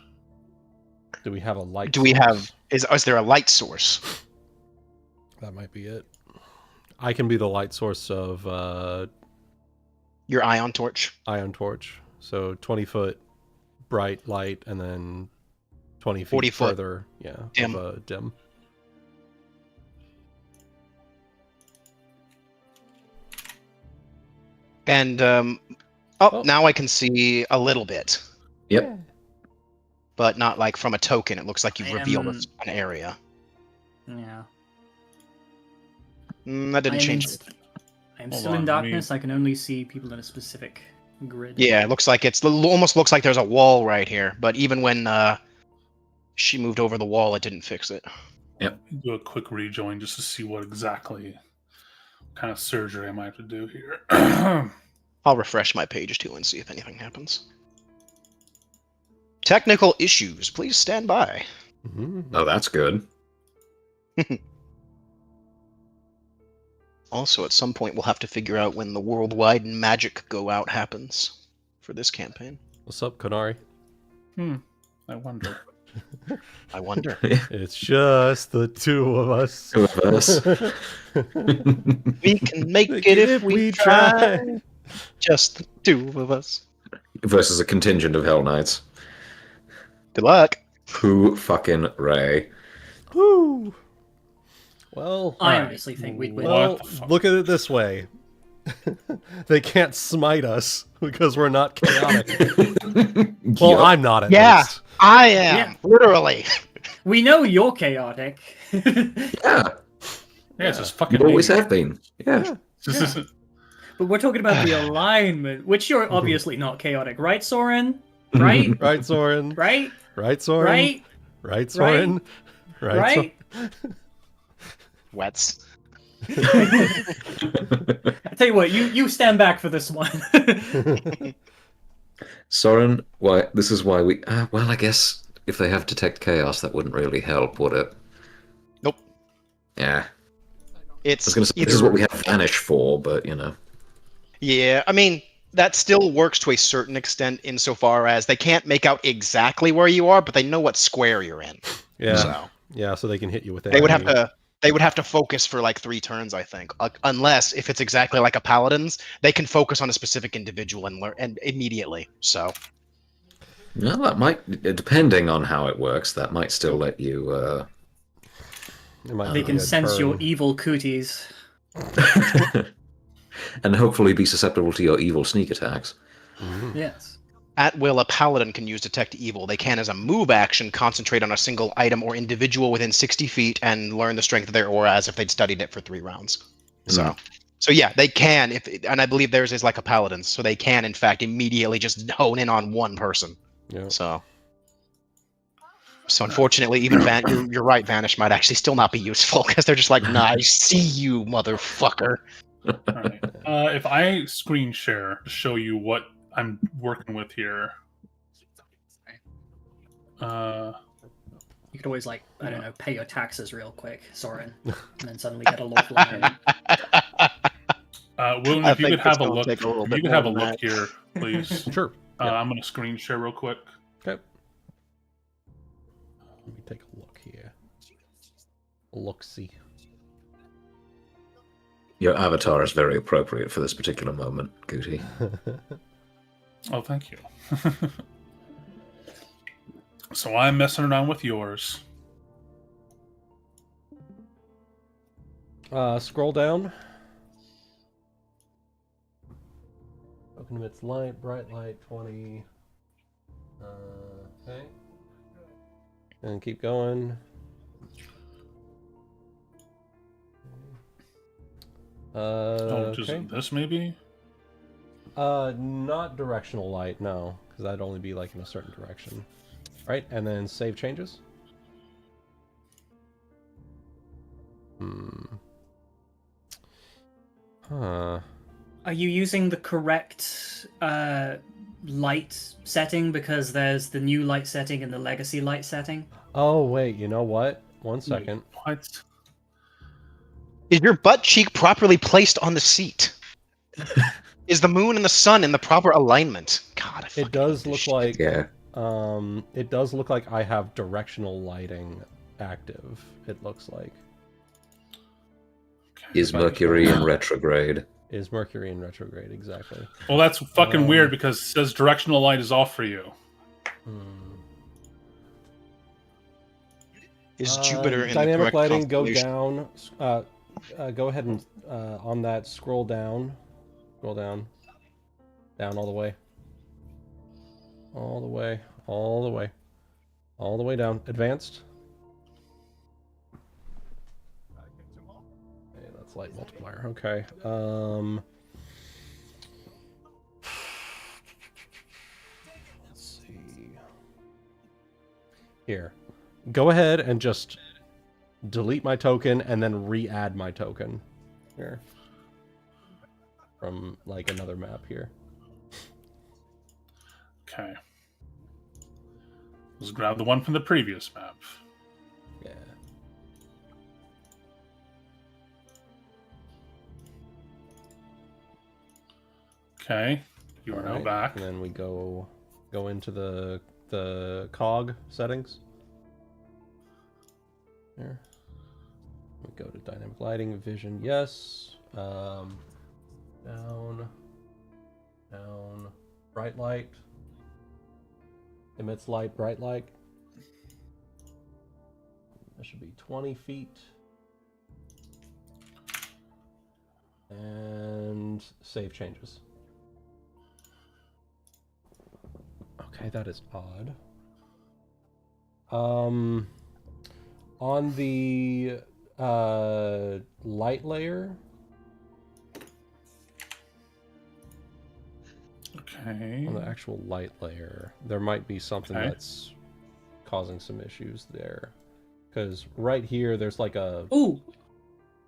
Do we have a light? Do we source? have? Is there a light source? That might be it. I can be the light source of Your ion torch. ion torch. So 20-foot bright light, and then 20 feet 40 foot further, yeah, dim. of a dim. And Oh. now I can see a little bit, Yep. but not like from a token. It looks like you've I revealed am- an area. Yeah. That didn't I am change in- it. I'm Hold still on, in let me- darkness. I can only see people in a specific grid. Yeah, it looks like almost looks like there's a wall right here. But even when she moved over the wall, it didn't fix it. Do a quick rejoin just to see what kind of surgery I might have to do here. I'll refresh my page too and see if anything happens. Technical issues. Please stand by. Mhm. Oh, that's good. Also, at some point, we'll have to figure out when the worldwide magic go out happens for this campaign. What's up, Kanari? I wonder. I wonder. It's just the two of us. Two of us. We can make it if we try. Just the two of us. Versus a contingent of Hell Knights. Good luck. Who fucking Ray? Woo! Well, I Alright. honestly think we'd win. well, the fuck? look at it this way. They can't smite us because we're not chaotic. Well, Yup. I'm not at Yeah. least. I am. Yeah. Literally. We know you're chaotic. Yeah, Yeah, it's just fucking. you always me. have been. Yeah. But we're talking about the alignment, which you're obviously not chaotic, right, Sorren? Right? Right, Sorren? Right? Right, Sorren? Right? Right, Sorren? Right, Right? Wets. I tell you what, you stand back for this one. Sorren, why? This is why we. Well, I guess if they have detect chaos, that wouldn't really help, would it? Nope. Yeah. It's I was going to say this is what we have vanish for, but you know. Yeah, I mean, that still works to a certain extent insofar as they can't make out exactly where you are, but they know what square you're in. Yeah. So Yeah, so they can hit you with they would have anything. to focus for like 3 turns, I think. Unless if it's exactly like a paladin's, they can focus on a specific individual and learn and immediately. So Well, that might, depending on how it works, that might still let you. It might They be can a sense your turn. evil cooties. And hopefully be susceptible to your evil sneak attacks. Mhm. Yes. at will, a paladin can use detect evil. They can, as a move action, concentrate on a single item or individual within 60 feet and learn the strength of their aura as if they'd studied it for 3 rounds. So So yeah, they can, and I believe theirs is like a paladin's, so they can in fact immediately just hone in on one person. Yeah. So unfortunately, even you're right, Vanish might actually still not be useful because they're just like, nah, I see you, motherfucker. All right. If I screen share to show you what I'm working with here. You could always, like, I don't know, pay your taxes real quick, Sorren, and then suddenly get a lawful iron. William, if you could have a look, That. here, please. Sure. I'm going to screen share real quick. Okay. Let me take a look here. Look-see. Your avatar is very appropriate for this particular moment, Guti. Oh, thank you. So I'm messing around with yours. Scroll down. Open emits light, bright light, 20. Okay. And keep going. Just Okay. this maybe? Not directional light, no, because that'd only be like in a certain direction. Right, and then save changes. Huh. Are you using the correct light setting? Because there's the new light setting and the legacy light setting. Oh, wait, you know what? One second. What? Is your butt cheek properly placed on the seat? Is the moon and the sun in the proper alignment? God, It does look like Yeah. it does look like I have directional lighting active. It looks like. Is Mercury in retrograde? Is Mercury in retrograde, exactly. Well, that's fucking weird because it says directional light is off for you. Is Jupiter in the dynamic correct lighting? Go constellation? down. Go ahead and on that scroll down. Scroll down. Down all the way. All the way. All the way. All the way down. Advanced. Okay, that's light multiplier. Okay. Let's see. Here. Go ahead and just delete my token and then re-add my token. Here. From like another map here. Okay. Let's grab the one from the previous map. Yeah. Okay. You are now Alright, back. And then we go into the cog settings. There. We go to dynamic lighting, vision, yes. Down, bright light. Emits light, bright light. That should be 20 feet. And save changes. Okay, that is odd. On the light layer. Okay. On the actual light layer, there might be something Okay. that's causing some issues there. Because right here, there's like a... Ooh!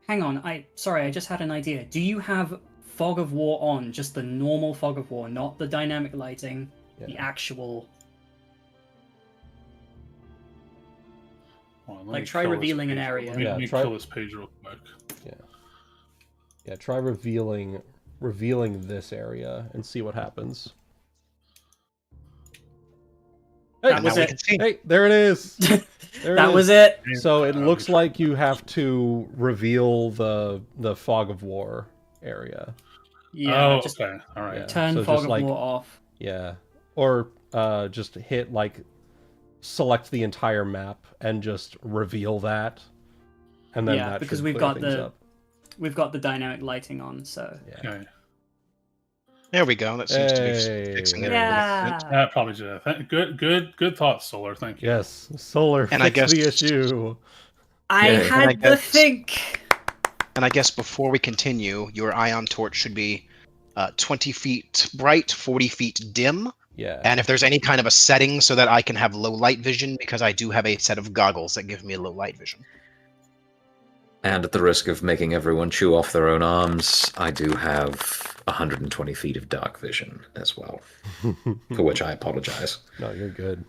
Hang on, sorry, I just had an idea. Do you have Fog of War on? Just the normal Fog of War, not the dynamic lighting, the Yeah. actual... Hold on, let Like, me try kill this revealing an page. area. Let me, Yeah, let me try- kill this page real quick. Yeah, try revealing this area and see what happens. Hey, That was Now we it. can see. hey, there it is. There That it was is. it! So it looks like you have to reveal the Fog of War area. Yeah, Oh, just okay. All right. Yeah. turn so Fog just of like- War off. Yeah. Or just hit like select the entire map and just reveal that. And then Yeah, that because should we've clear got things the- up. We've got the dynamic lighting on, so... Yeah. Okay. There we go. That seems to Hey, be fixing it. there it is. Yeah! That probably did. Good thought, Solar. Thank you. Yes, Solar And I fixed the guess- issue. I Yeah, and I had the guess- think! And I guess before we continue, your ion torch should be 20 feet bright, 40 feet dim. Yeah. And if there's any kind of a setting so that I can have low light vision, because I do have a set of goggles that give me low light vision. And at the risk of making everyone chew off their own arms, I do have 120 feet of dark vision as well, for which I apologize. No, you're good.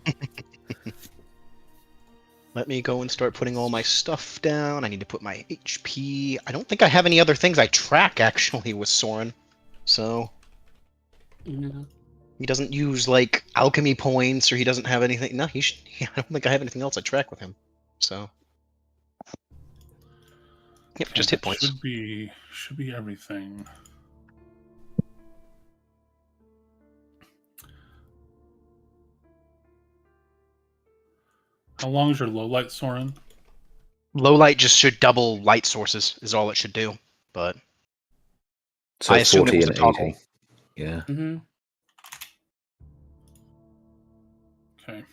Let me go and start putting all my stuff down. I need to put my HP. I don't think I have any other things I track, actually, with Sorren. So, No. he doesn't use, like, alchemy points, or he doesn't have anything. No, I don't think I have anything else I track with him. So, yep, just hit points. Should be everything. How long is your low light, Sorren? Low light just should double light sources, is all it should do. But So I assume it 40 was and a toggle. 80. Yeah. Mm-hmm. Okay.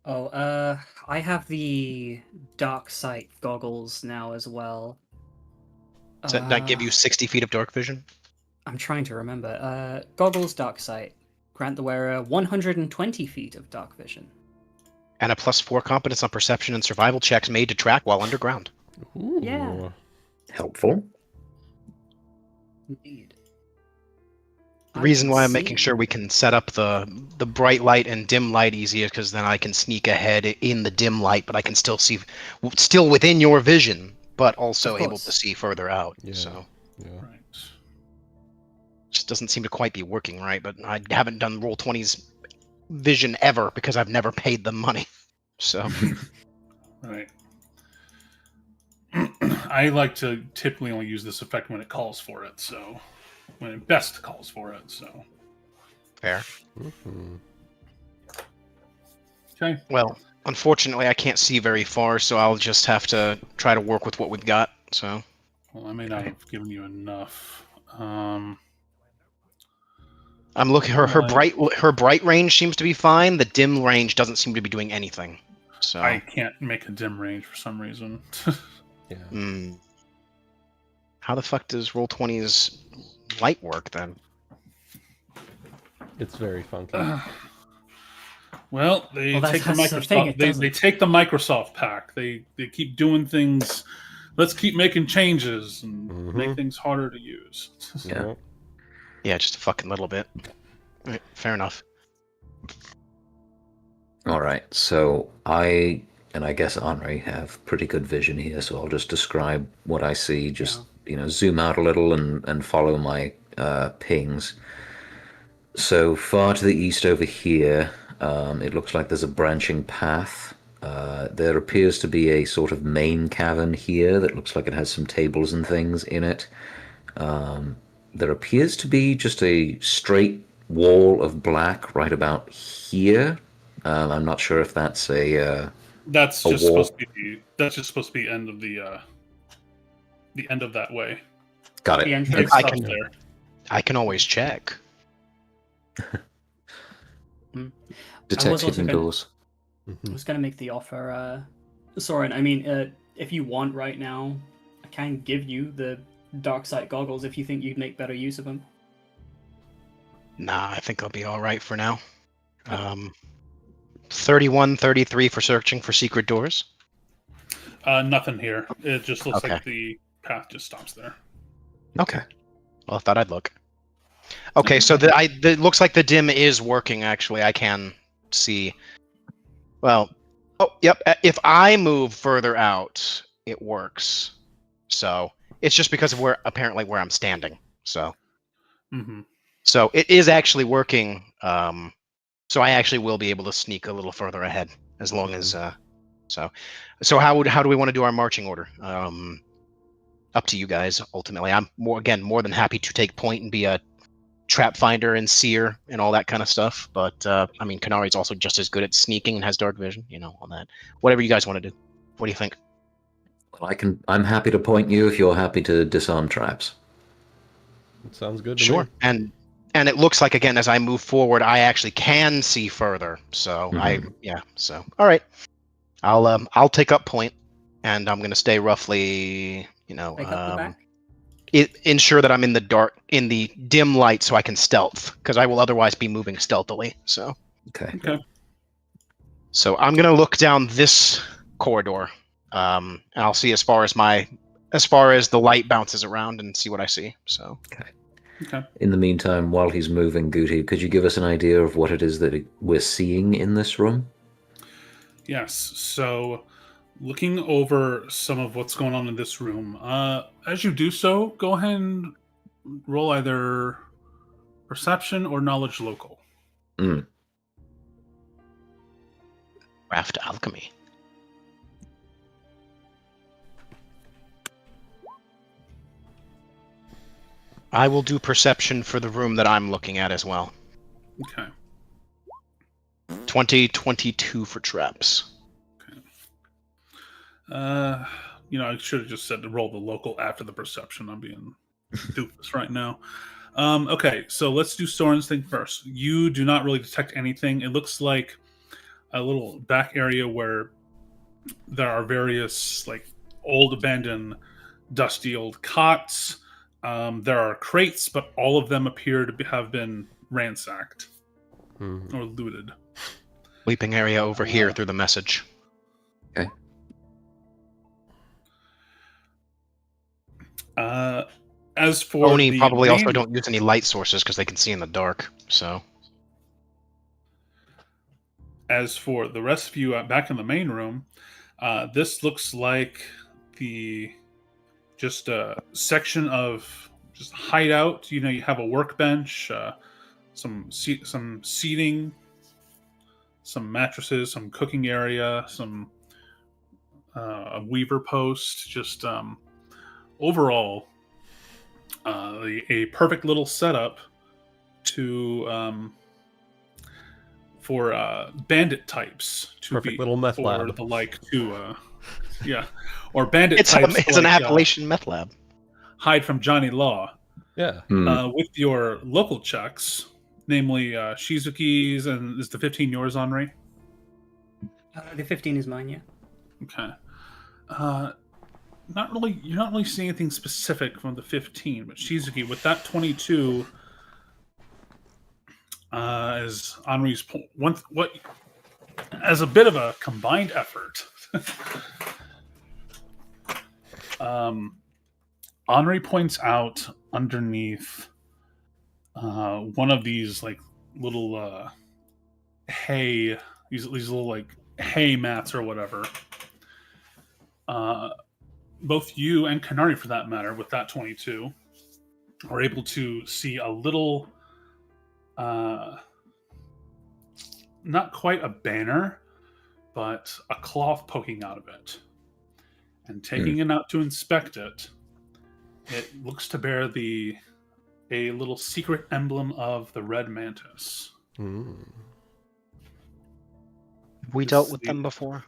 Oh, I have the dark sight goggles now as well. Does that not give you 60 feet of dark vision? I'm trying to remember. Goggles, dark sight. Grant the wearer 120 feet of dark vision. And a +4 competence on perception and survival checks made to track while underground. Ooh. Yeah. Helpful. Indeed. The reason why I'm making sure we can set up the bright light and dim light easier, because then I can sneak ahead in the dim light, but I can still see, still within your vision, but also Of able course. to see further out. Yeah. So Yeah. Right. just doesn't seem to quite be working right. But I haven't done Roll20's vision ever because I've never paid them money. So Right. I like to typically only use this effect when it calls for it, so when it best calls for it, so. fair. Mhm. Okay. Well, unfortunately, I can't see very far, so I'll just have to try to work with what we've got. So Well, I may not have given you enough. I'm looking. Her Right. bright range seems to be fine. The dim range doesn't seem to be doing anything. So I can't make a dim range for some reason. Yeah. How the fuck does Roll20's light work then? It's very funky. Well, they Well, take the that's the thing, Microsoft. it They doesn't. take the Microsoft pack. They keep doing things. Let's keep making changes and make Mhm. things harder to use. Yeah. Yeah, just a fucking little bit. Right, fair enough. All right. So I guess Anri have pretty good vision here, so I'll just describe what I see. Just zoom out a little and follow my pings. So far to the east over here, it looks like there's a branching path. There appears to be a sort of main cavern here that looks like it has some tables and things in it. There appears to be just a straight wall of black right about here. I'm not sure if that's That's A just wall. supposed to be. That's just supposed to be end of the end of that way. got The it. entrance I up can- there. I can always check. Detect also hidden gonna- doors. I was gonna make the offer, Soren. I mean, if you want right now, I can give you the dark sight goggles if you think you'd make better use of them. Nah, I think I'll be all right for now. 31, 33 for searching for secret doors. Nothing here. It just looks Okay. like the path just stops there. Okay. Well, I thought I'd look. Okay, so it looks like the dim is working. Actually, I can see. Well, oh, yep. If I move further out, it works. So it's just because of where I'm standing. So Mm-hmm. so it is actually working. So I actually will be able to sneak a little further ahead as long as So how do we want to do our marching order? Up to you guys. Ultimately, I'm more than happy to take point and be a trap finder and seer and all that kind of stuff. But I mean, Kanari's also just as good at sneaking and has dark vision. All that. Whatever you guys want to do. What do you think? Well, I'm happy to point you if you're happy to disarm traps. It sounds good to Sure. me. And it looks like, again, as I move forward, I actually can see further. So So all right, I'll take up point, and I'm gonna stay roughly Make up the back. ensure that I'm in the dim light, so I can stealth, because I will otherwise be moving stealthily. So Okay. I'm gonna look down this corridor, and I'll see as far as the light bounces around and see what I see. So Okay. In the meantime, while he's moving, Guti, could you give us an idea of what it is that we're seeing in this room? Yes. So, looking over some of what's going on in this room, as you do so, go ahead and roll either perception or knowledge local. craft alchemy. I will do perception for the room that I'm looking at as well. Okay. 22 for traps. I should have just said to roll the local after the perception. I'm being doofus right now. Okay, so let's do Sorren's thing first. You do not really detect anything. It looks like a little back area where there are various old abandoned, dusty old cots. There are crates, but all of them appear to have been ransacked or looted. Sleeping area over here through the message. Okay. As for Oni the probably main... also don't use any light sources because they can see in the dark. So. As for the rest of you back in the main room, this looks like just a section of just hideout. You have a workbench, some seating, some mattresses, some cooking area, some a weaver post. Just overall, a perfect little setup for bandit types to Perfect little meth lab. or bandit It's types. It's an Appalachian meth lab. Hide from Johnny Law. Yeah. With your local checks, namely Shizuki's, and is the 15 yours, Anri? The 15 is mine, yeah. Okay. You're not really seeing anything specific from the 15, but Shizuki with that 22. As Anri's as a bit of a combined effort, Anri points out underneath one of these little hay, these little hay mats or whatever. Both you and Kanari, for that matter, with that 22, are able to see a little. Not quite a banner, but a cloth poking out of it. And taking it out to inspect it, it looks to bear a little secret emblem of the red mantis. We dealt with them before.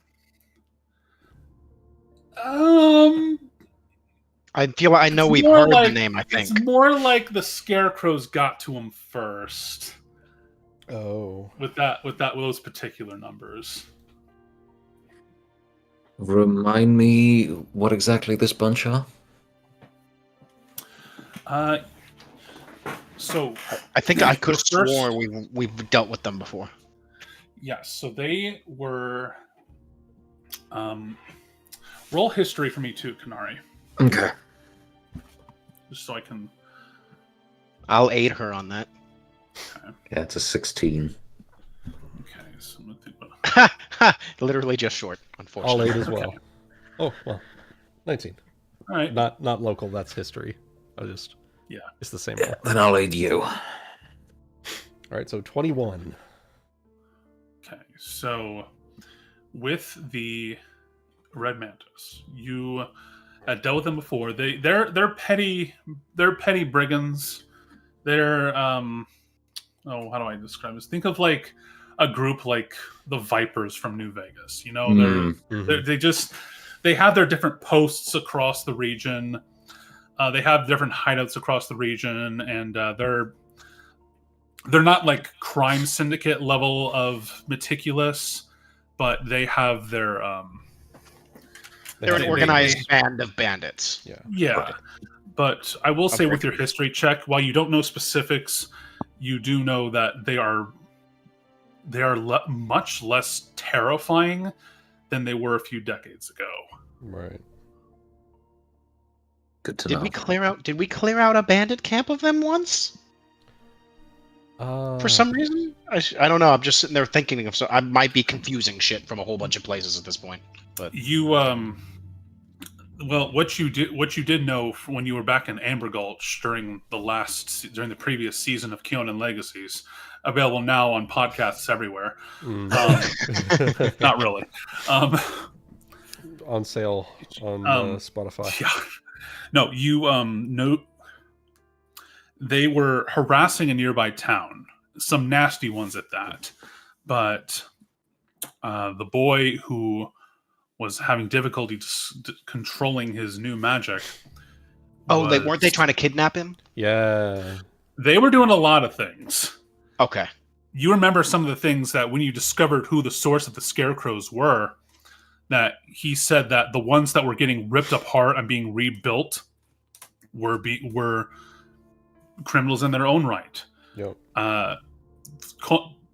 I feel like I know we've heard the name, I think. It's more like the scarecrows got to him first. Oh. With those particular numbers. Remind me what exactly this bunch are? So I think I could have sworn we've dealt with them before. Yes, so they were roll history for me too, Kanari. Okay. Just so I can... I'll aid her on that. Okay. Yeah, it's a 16. Okay, so I'm gonna think about... Literally just short, unfortunately. I'll aid as well. Okay. Oh, well. 19. All right. Not local, that's history. It's the same one. Then I'll aid you. All right, so 21. Okay, so with the red mantis, you had dealt with them before. They're petty brigands. They're how do I describe this? Think of a group like the Vipers from New Vegas. They have their different posts across the region. They have different hideouts across the region, and they're not crime syndicate level of meticulous, but they have their They're an They- organized band of bandits. Yeah. Yeah. Right. But I will say Okay. with your history check, while you don't know specifics, you do know that they are much less terrifying than they were a few decades ago. Right. Good to Did know. we clear out a bandit camp of them once? For some reason? I don't know. I'm just sitting there thinking of I might be confusing shit from a whole bunch of places at this point. But You well, what you did know when you were back in Amber Gulch during the previous season of Kyonin Legacies, available now on podcasts everywhere. Not really. On sale on Spotify. Yeah. No, you know they were harassing a nearby town, some nasty ones at that. But the boy who was having difficulty controlling his new magic. weren't they trying to kidnap him? Yeah. They were doing a lot of things. Okay. You remember some of the things that when you discovered who the source of the scarecrows were, that he said that the ones that were getting ripped apart and being rebuilt were criminals in their own right. Yep.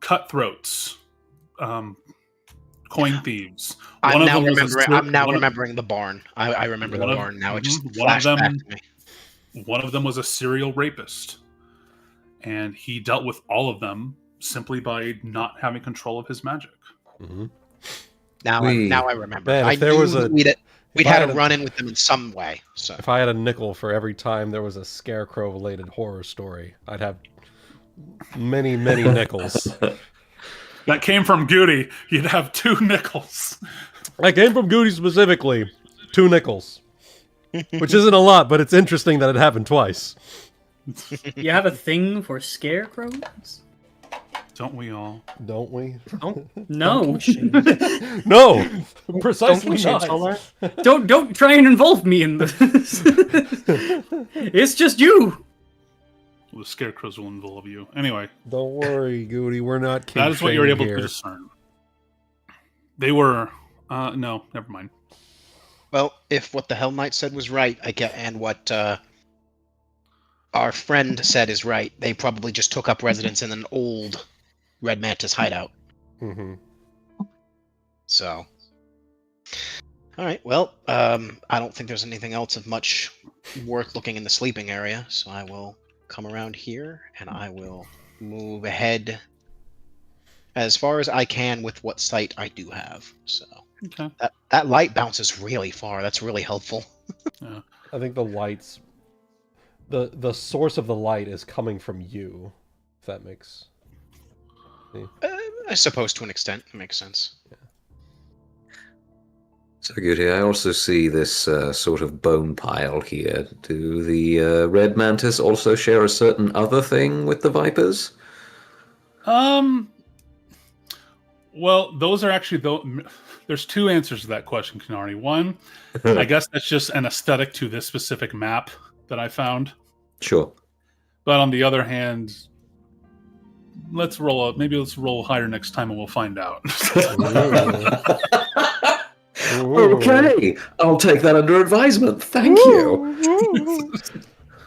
Cutthroats, coin thieves. I'm now remembering the barn. I remember the One of- barn now. It just one of flashed them- back to me. One of them was a serial rapist, and he dealt with all of them simply by not having control of his magic. Mm-hmm. Now I remember. Man, if I there knew was a- that we'd if I had had a a- run-in with them in some way. So If I had a nickel for every time there was a scarecrow-related horror story, I'd have many, many nickels. That came from Goody. You'd have 2 nickels. I came from Goody specifically. 2 nickels. Which isn't a lot, but it's interesting that it happened twice. You have a thing for scarecrows? Don't we all? Don't we? No. No! Precisely Don't not. Solar? don't try and involve me in this. It's just you. Well, the scarecrows will involve you. Anyway, Don't worry, Goody. We're not that is what you're able here. to discern. They were... no, never mind. well, if what the Hell Knight said was right, and what our friend said is right, they probably just took up residence in an old Red Mantis hideout. Mm-hmm. So, all right. Well, I don't think there's anything else of much worth looking in the sleeping area, so I will come around here and I will move ahead as far as I can with what sight I do have. So Okay. that light bounces really far. That's really helpful. I think the lights... The source of the light is coming from you, if that makes... I suppose to an extent, it makes sense. So, Goody, I also see this sort of bone pile here. Do the red mantis also share a certain other thing with the vipers? Well, those are actually... There's 2 answers to that question, Kanari. One, I guess that's just an aesthetic to this specific map that I found. Sure. But on the other hand, let's roll higher next time and we'll find out. Okay, I'll take that under advisement. Thank you.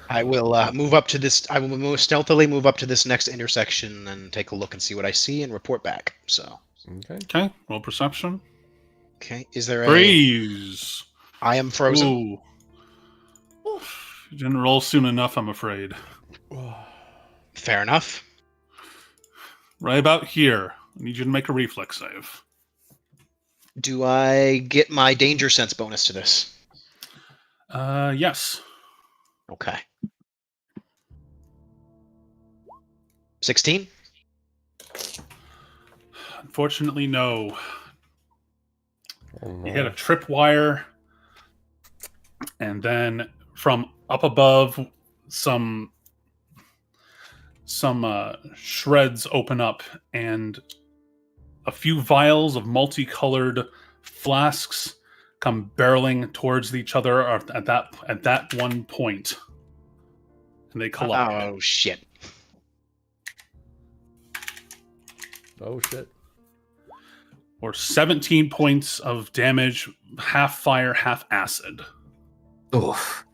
I will move up to this. I will stealthily move up to this next intersection and take a look and see what I see and report back. So, Okay. Okay, roll perception. okay, is there a? Freeze! I am frozen. Ooh. You didn't roll soon enough, I'm afraid. Fair enough. Right about here. I need you to make a reflex save. Do I get my danger sense bonus to this? Yes. Okay. 16? Unfortunately, no. Oh, no. You hit a tripwire, and then from up above, some shreds open up, and a few vials of multicolored flasks come barreling towards each other at that one point, and they collide. Oh, shit. Oh, shit. or 17 points of damage, half fire, half acid. Oof.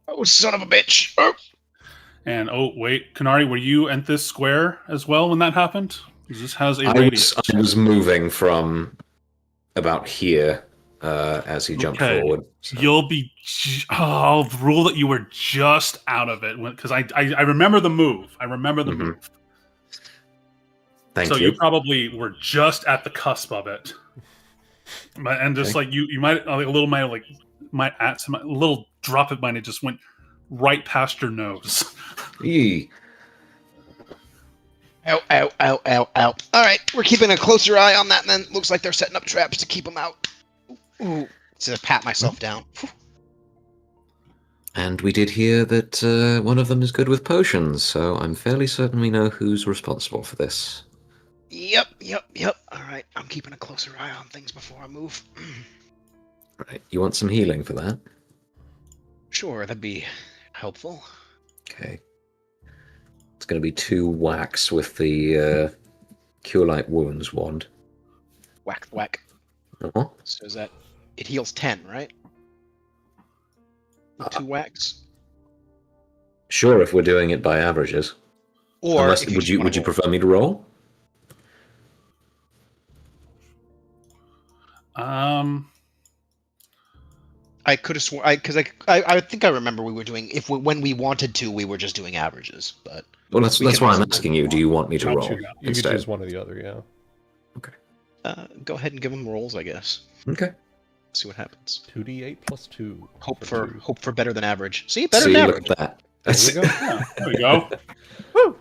Oh, son of a bitch! Oh. And oh wait, Kanari, were you at this square as well when that happened? 'Cause this has a I radius. was moving from about here as he jumped Okay. forward. So. You'll be. I'll rule that you were just out of it because I remember the move. I remember the move. Thank So you. you probably were just at the cusp of it, and just like you might a little little drop of mine. It just went right past your nose. Yee. Ow, ow, ow, ow, ow. All right, we're keeping a closer eye on that, and then looks like they're setting up traps to keep them out. Ooh. To pat myself down. And we did hear that one of them is good with potions, so I'm fairly certain we know who's responsible for this. Yep. All right, I'm keeping a closer eye on things before I move. Right, you want some healing for that? Sure, that'd be helpful. Okay. It's going to be 2 whacks with the Cure Light Wounds wand. Whack, whack. Uh-huh. So is that... It heals 10, right? 2 whacks? Sure, if we're doing it by averages. Or Unless, if would you wanna roll. prefer me to roll? I could have sworn... Because I think I remember we were doing... when we wanted to, we were just doing averages, but... Well, that's We why can I'm also asking you. Do you want me to Got roll you. You could instead? choose one or the other, yeah. Go ahead and give them rolls, I guess. Okay. See what happens. 2d8 plus 2. Hope for for better than average. See, better See, than look average. at that. There we go. Yeah, there we go. Woo!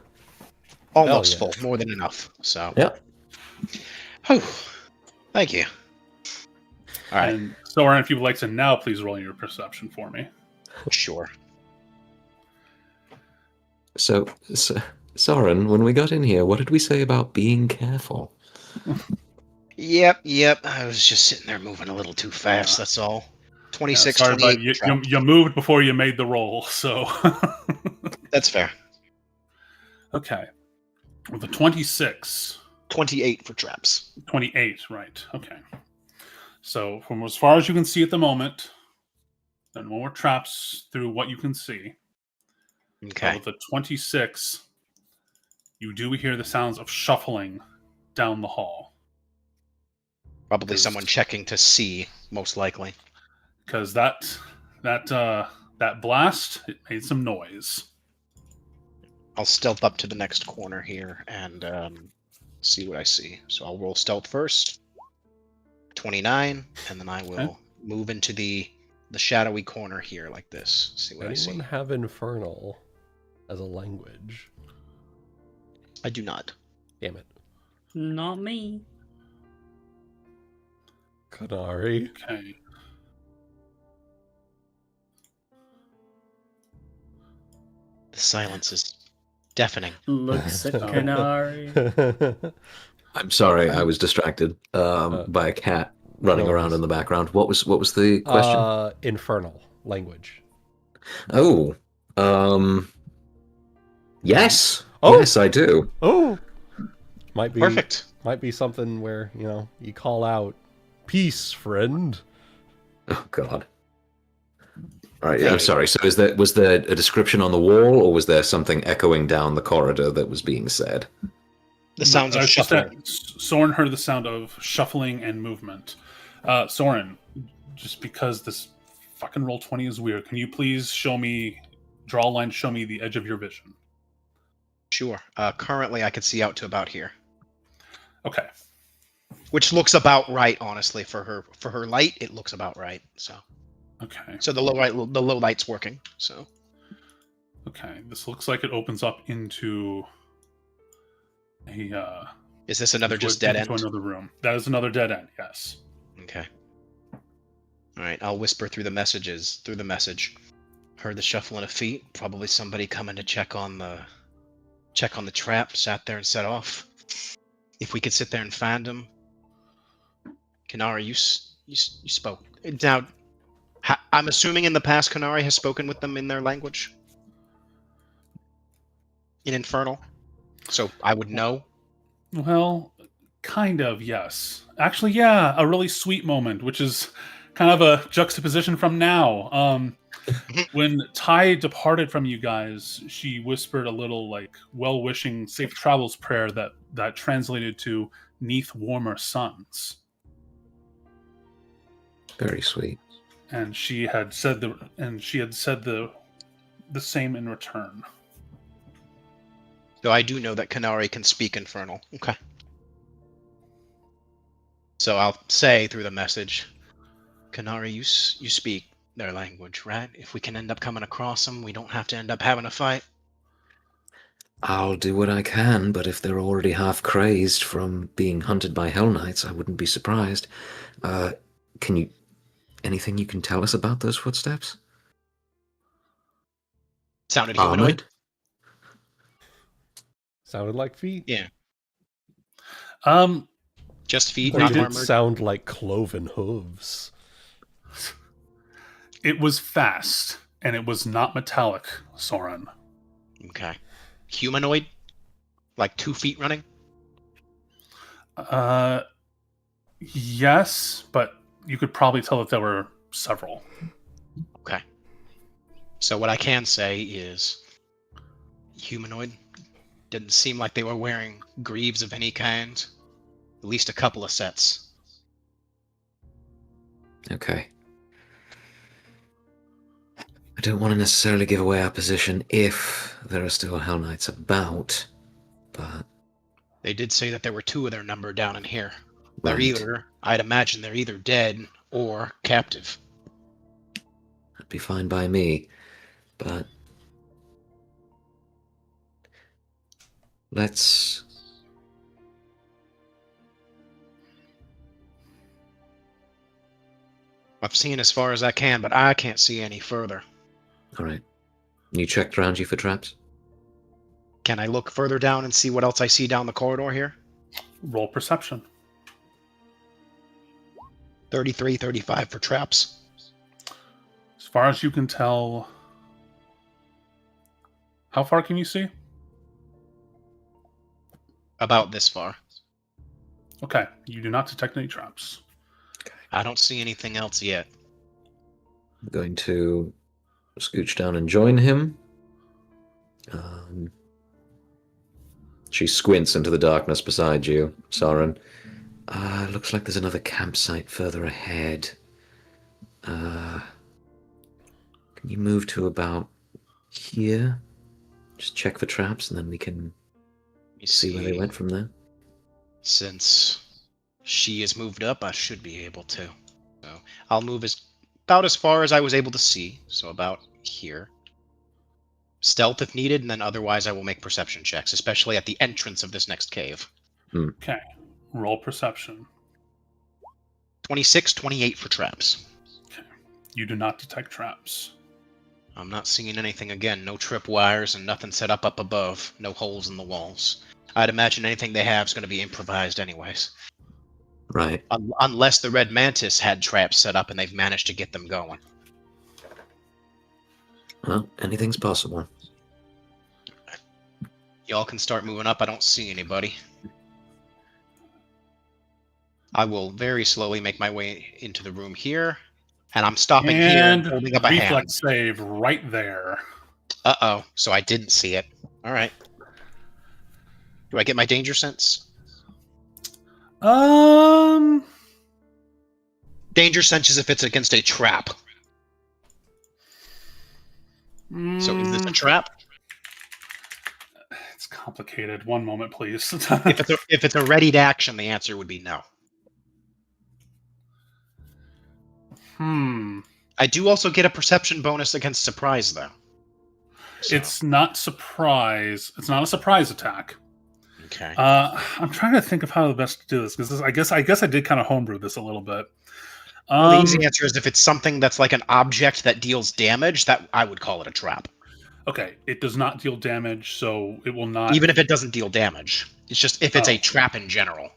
Almost Hell yeah. full, more than enough. So. Yeah. Whew. Thank you. All right. And Sorren, if you would like to now, please roll your perception for me. Sure. So, Sorren, when we got in here, what did we say about being careful? Yep. I was just sitting there moving a little too fast. That's all. 26, Sorry, 28. but you moved before you made the roll, so. That's fair. Okay. With a 26. 28 for traps. 28, right. Okay. So, from as far as you can see at the moment, there are no more traps through what you can see. Okay. With the 26, you do hear the sounds of shuffling down the hall. Probably someone checking to see, most likely. Because that blast, it made some noise. I'll stealth up to the next corner here and see what I see. So I'll roll stealth first. 29, and then I will move into the shadowy corner here like this. See what I see. Anyone have Infernal as a language? I do not. Damn it. Not me. Kanari. Okay. The silence is deafening. Looks at Kanari. I'm sorry, I was distracted by a cat running no around worries. in the background. What was the question? Infernal language. Oh, yes. Oh! Yes, I do. Oh! Might be Perfect. Might be something where, you call out, "Peace, friend." Oh God. All right, I'm sorry. So was there a description on the wall, or was there something echoing down the corridor that was being said? The sounds of shuffling. Sorren heard the sound of shuffling and movement. Sorren, just because this fucking roll 20 is weird, can you please draw a line, show me the edge of your vision? Sure. Currently, I can see out to about here, Okay. which looks about right, honestly, for her light. It looks about right. Okay. So the low light's working. So Okay. This looks like it opens up into a is this another into just dead into end? another room. That is another dead end, yes. Okay. All right. I'll whisper through the message. Heard the shuffling of feet. Probably somebody coming to check on the trap. Sat there and set off. If we could sit there and find him. Kanari, you spoke. Now, I'm assuming in the past Kanari has spoken with them in their language. In Infernal. So I would know. Well, kind of, yes. Actually, yeah, a really sweet moment, which is kind of a juxtaposition from now. When Ty departed from you guys, she whispered a little like well-wishing safe travels prayer that translated to "neath warmer suns." Very sweet. And she had said the same in return. So I do know that Kanari can speak Infernal. Okay. So I'll say through the message, Kanari, you speak their language, right? If we can end up coming across them, we don't have to end up having a fight. I'll do what I can, but if they're already half crazed from being hunted by Hell Knights, I wouldn't be surprised. Anything you can tell us about those footsteps? Sounded humanoid. Armored? Sounded like feet. Yeah. Um, Just feet, They not did armored. sound like cloven hooves. it was fast, and it was not metallic, Sorren. Okay. Humanoid? Like 2 feet running? Yes, but you could probably tell that there were several. Okay. So what I can say is humanoid. Didn't seem like they were wearing greaves of any kind. At least a couple of sets. Okay. I don't want to necessarily give away our position if there are still Hell Knights about, but... They did say that there were 2 of their number down in here. They're Right. I'd imagine they're either dead or captive. That'd be fine by me, but... Let's... I've seen as far as I can, but I can't see any further. Alright. You checked around you for traps? Can I look further down and see what else I see down the corridor here? Roll perception. 33, 35 for traps. As far as you can tell, how far can you see? About this far. Okay, you do not detect any traps. I don't see anything else yet. I'm going to scooch down and join him. She squints into the darkness beside you, Sorren. Looks like there's another campsite further ahead. Can you move to about here? Just check for traps, and then we can Let me see where they went from there. Since she has moved up, I should be able to. So I'll move about as far as I was able to see. So about here. Stealth if needed, and then otherwise I will make perception checks, especially at the entrance of this next cave. Okay, roll perception. 26, 28 for traps. Okay, you do not detect traps. I'm not seeing anything again. No tripwires and nothing set up above. No holes in the walls. I'd imagine anything they have is going to be improvised anyways. Right. Unless the Red Mantis had traps set up and they've managed to get them going. Well, anything's possible. Y'all can start moving up. I don't see anybody. I will very slowly make my way into the room here. And I'm stopping here and holding up a hand. Reflex save right there. Uh-oh. So I didn't see it. All right. Do I get my danger sense? Danger sense is if it's against a trap. So is this a trap? It's complicated. One moment, please. If it's a readied action, the answer would be no. I do also get a perception bonus against surprise, though. So. It's not surprise. It's not a surprise attack. Okay. I'm trying to think of how the best to do this because I guess I did kind of homebrew this a little bit. Well, the easy answer is if it's something that's like an object that deals damage, that I would call it a trap. Okay, it does not deal damage, so it will not. Even if it doesn't deal damage, it's just if it's a trap in general.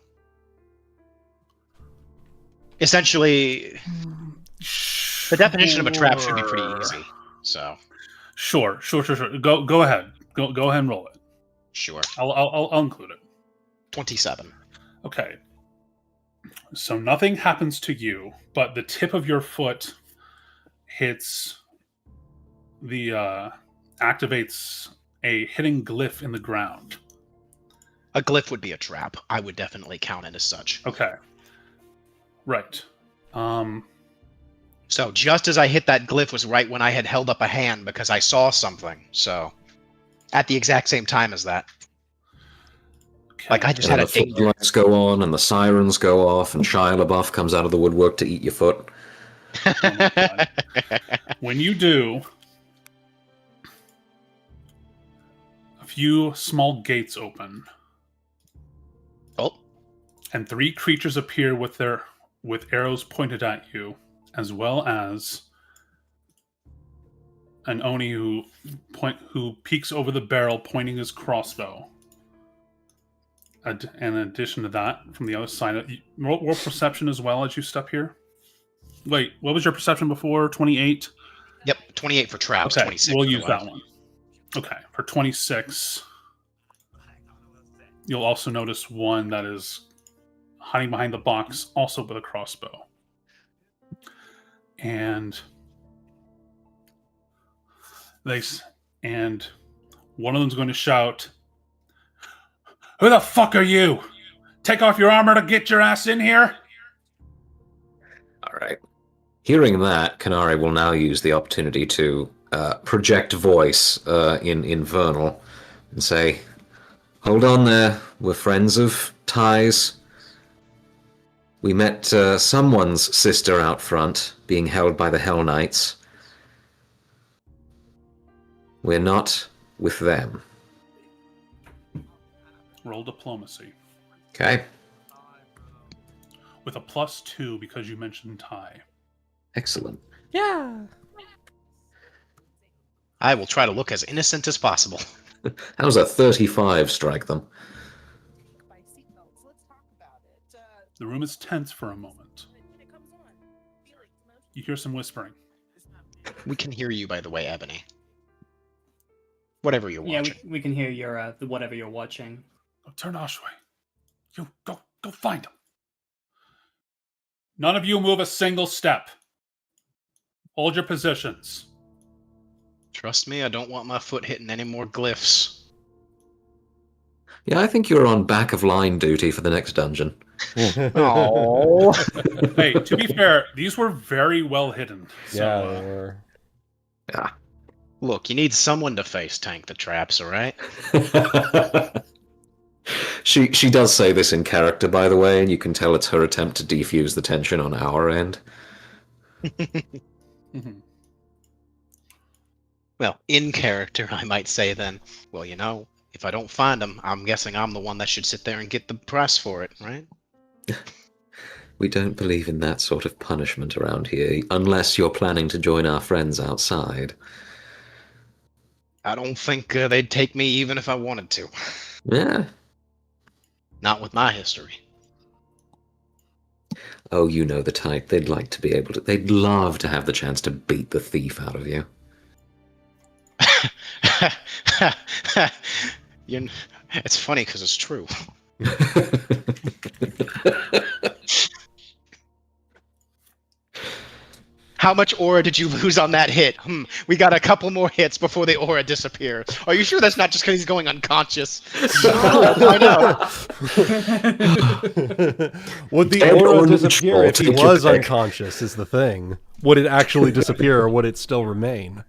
Essentially, the definition of a trap should be pretty easy. So. Sure. Go ahead. Go ahead and roll it. Sure. I'll include it. 27. Okay. So nothing happens to you, but the tip of your foot hits the activates a hidden glyph in the ground. A glyph would be a trap. I would definitely count it as such. Okay. Right. So just as I hit that glyph was right when I had held up a hand because I saw something. So at the exact same time as that. Okay. Like I just And had the a ding. footlights go on, and the sirens go off, and Shia LaBeouf comes out of the woodwork to eat your foot. Oh my God. When you do, a few small gates open, Oh, and 3 creatures appear with arrows pointed at you, as well as an Oni who peeks over the barrel, pointing his crossbow. And in addition to that, from the other side, roll perception as well as you step here. Wait, what was your perception before? 28? yep, 28 for traps, Okay, 26 we'll for use that otherwise. one. Okay, for 26, you'll also notice one that is hiding behind the box, also with a crossbow. And one of them's going to shout, "Who the fuck are you? Take off your armor to get your ass in here?" All right. Hearing that, Kanari will now use the opportunity to project voice in Infernal and say, "Hold on there. We're friends of Ty's. We met someone's sister out front, being held by the Hell Knights. We're not with them." Roll diplomacy. Okay. With a +2 because you mentioned Ty. Excellent. Yeah. I will try to look as innocent as possible. How's a 35 strike them? The room is tense for a moment. You hear some whispering. We can hear you, by the way, Ebony. Whatever you're Yeah, watching. we can hear your whatever you're watching. Oh, turn Oshway. You go find him. None of you move a single step. Hold your positions. Trust me, I don't want my foot hitting any more glyphs. Yeah, I think you're on back of line duty for the next dungeon. Oh. Hey, to be fair, these were very well hidden. So, Yeah, they were. Yeah. Look, you need someone to face tank the traps, all right? She does say this in character, by the way, and you can tell it's her attempt to defuse the tension on our end. Mhm. Well, in character, I might say then. Well, you know, if I don't find them, I'm guessing I'm the one that should sit there and get the price for it, right? We don't believe in that sort of punishment around here, unless you're planning to join our friends outside. I don't think they'd take me even if I wanted to. Yeah. Not with my history. Oh, you know the type. They'd like to be able to... They'd love to have the chance to beat the thief out of you. It's funny because it's true. How much aura did you lose on that hit? We got a couple more hits before the aura disappears. Are you sure that's not just because he's going unconscious? I know. Would the Dead aura or disappear neutral, if he take your was pick. unconscious, is the thing. Would it actually disappear, or would it still remain?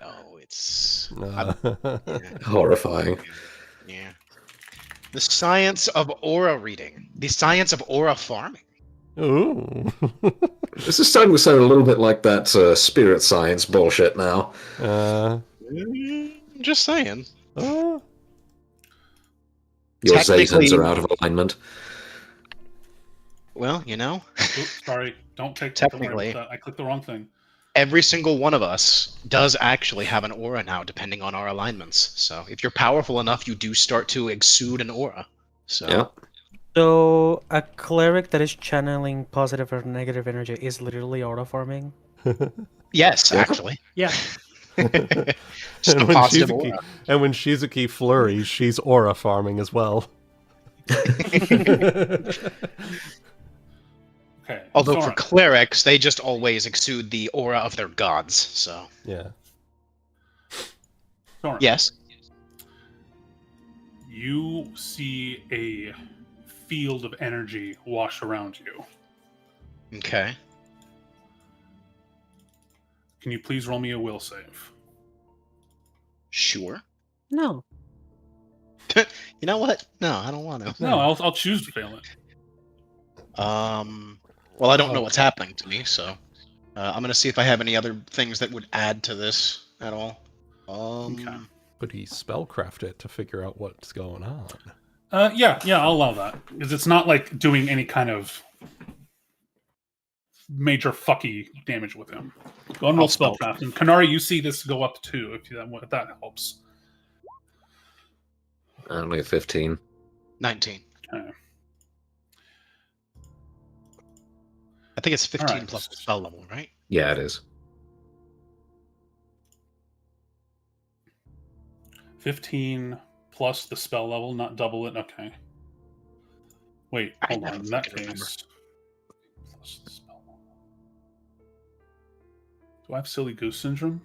Oh, it's... Horrifying. Yeah. The science of aura reading. The science of aura farming. Ooh. This is starting to sound a little bit like that spirit science bullshit now. Just saying. Your Technically- Zatans are out of alignment. Well, you know, Oops, sorry. Don't worry Technically. about that. I clicked the wrong thing. every single one of us does actually have an aura now, depending on our alignments. So if you're powerful enough, you do start to exude an aura. So Yeah. So a cleric that is channeling positive or negative energy is literally aura farming. yes, Yeah. actually. Yeah. Just a positive aura. And when Shizuki flurries, she's aura farming as well. Okay. Although for Sorren. clerics, they just always exude the aura of their gods. So Yeah. Sorren. yes, You see a field of energy wash around you. okay. Can you please roll me a will save? Sure. No. You know what? No, I don't want to. No, I'll choose to fail it. Well, I don't know what's happening to me, so I'm gonna see if I have any other things that would add to this at all. Okay. Could he spellcraft it to figure out what's going on? Yeah, I'll allow that. Because it's not like doing any kind of major fucky damage with him. Go and roll spellcraft. And Kanari, you see this go up too, if that helps. Only a 15. 19. Okay. I think it's 15 Alright. plus the spell level, right? Yeah, it is. 15 plus the spell level, not double it. Okay. Wait, I hold never on. In that fucking remember. case, plus the spell level. Do I have silly goose syndrome?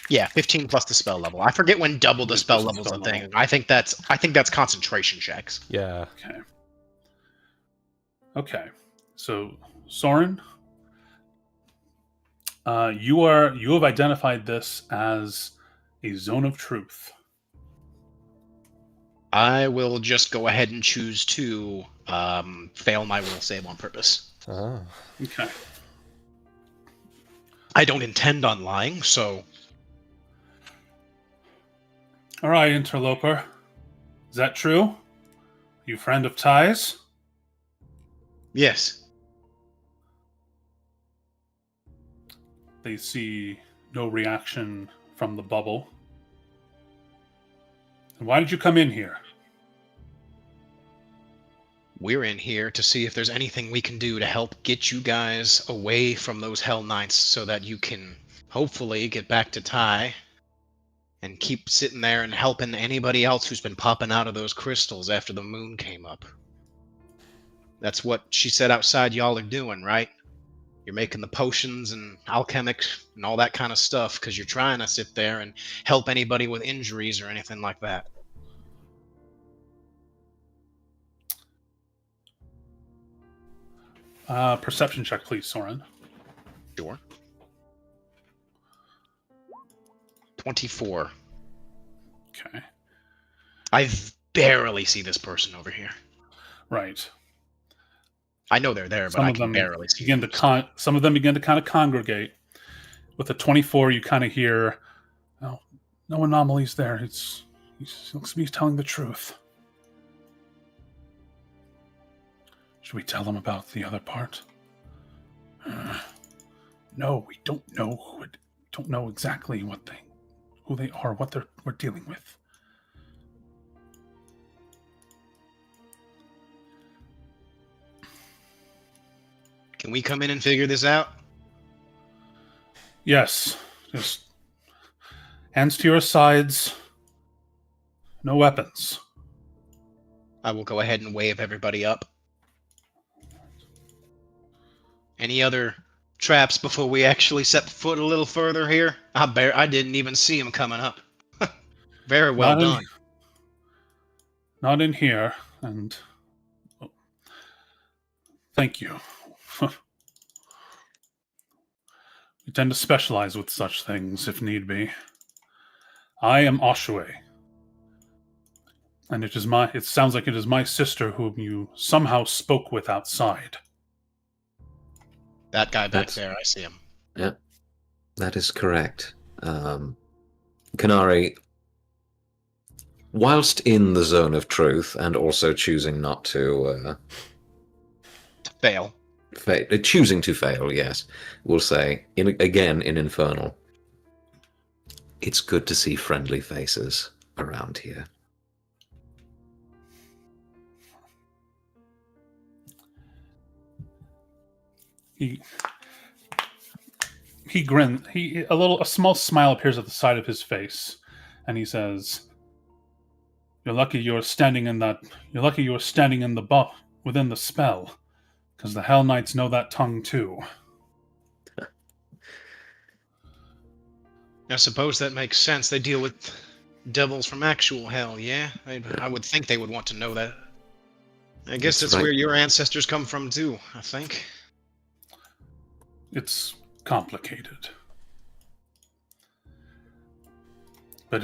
Yeah, 15 plus the spell level. I forget when double the Plus spell the level's spell a thing. level. I think that's concentration checks. Yeah. Okay. Okay. So, Sorren, you have identified this as a zone of truth. I will just go ahead and choose to fail my will save on purpose. Ah. Okay. I don't intend on lying, so All right, interloper. Is that true? You friend of Ty's? yes. They see no reaction from the bubble. And why did you come in here? We're in here to see if there's anything we can do to help get you guys away from those Hell Knights so that you can hopefully get back to Ty and keep sitting there and helping anybody else who's been popping out of those crystals after the moon came up. That's what she said outside y'all are doing, right? You're making the potions and alchemics and all that kind of stuff because you're trying to sit there and help anybody with injuries or anything like that. Perception check, please, Sorren. Sure. 24. Okay. I barely see this person over here. Right. I know they're there, but Some I of can them barely see begin them. some of them begin to kind of congregate. With the 24, you kind of hear, oh, no anomalies there. He looks to be telling the truth. Should we tell them about the other part? No, we don't know. We don't know exactly who they are, what we're dealing with. Can we come in and figure this out? Yes, just hands to your sides. No weapons. I will go ahead and wave everybody up. Any other traps before we actually set foot a little further here? I didn't even see him coming up. Very well done. Not in here, and thank you. We tend to specialize with such things, if need be. I am Oshue, and it sounds like it is my sister whom you somehow spoke with outside. That guy back there, I see him. Yeah, that is correct. Kanari, whilst in the zone of truth and also choosing not to Fail. choosing to fail, yes, we'll say, again in Infernal, it's good to see friendly faces around here. He grins. A small smile appears at the side of his face, and he says, You're lucky you're standing in that. You're lucky you're standing in the within the spell, because the Hell Knights know that tongue too. I suppose that makes sense. They deal with devils from actual hell, yeah? I would think they would want to know that. I guess that's right. where your ancestors come from too, I think. It's complicated. But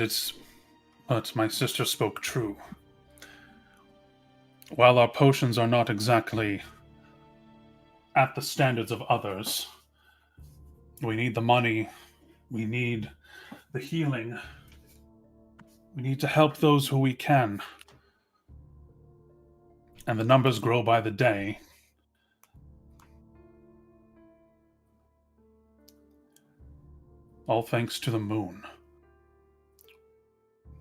my sister spoke true. While our potions are not exactly at the standards of others, we need the money, we need the healing, we need to help those who we can. And the numbers grow by the day. All thanks to the moon.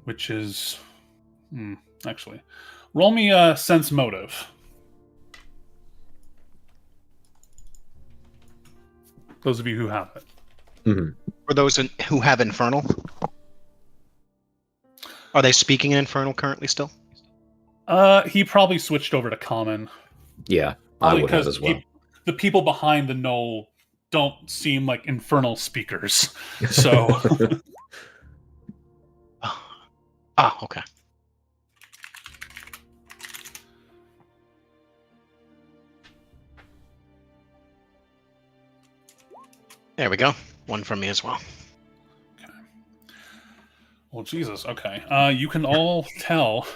Which is... actually. Roll me a sense motive. Those of you who have it. For those who have Infernal? Are they speaking in Infernal currently still? He probably switched over to Common. Yeah, I Probably would have because as well. the people behind the Gnoll don't seem like Infernal speakers. So... Okay. There we go. One from me as well. Okay. Well, Jesus, okay. You can all tell...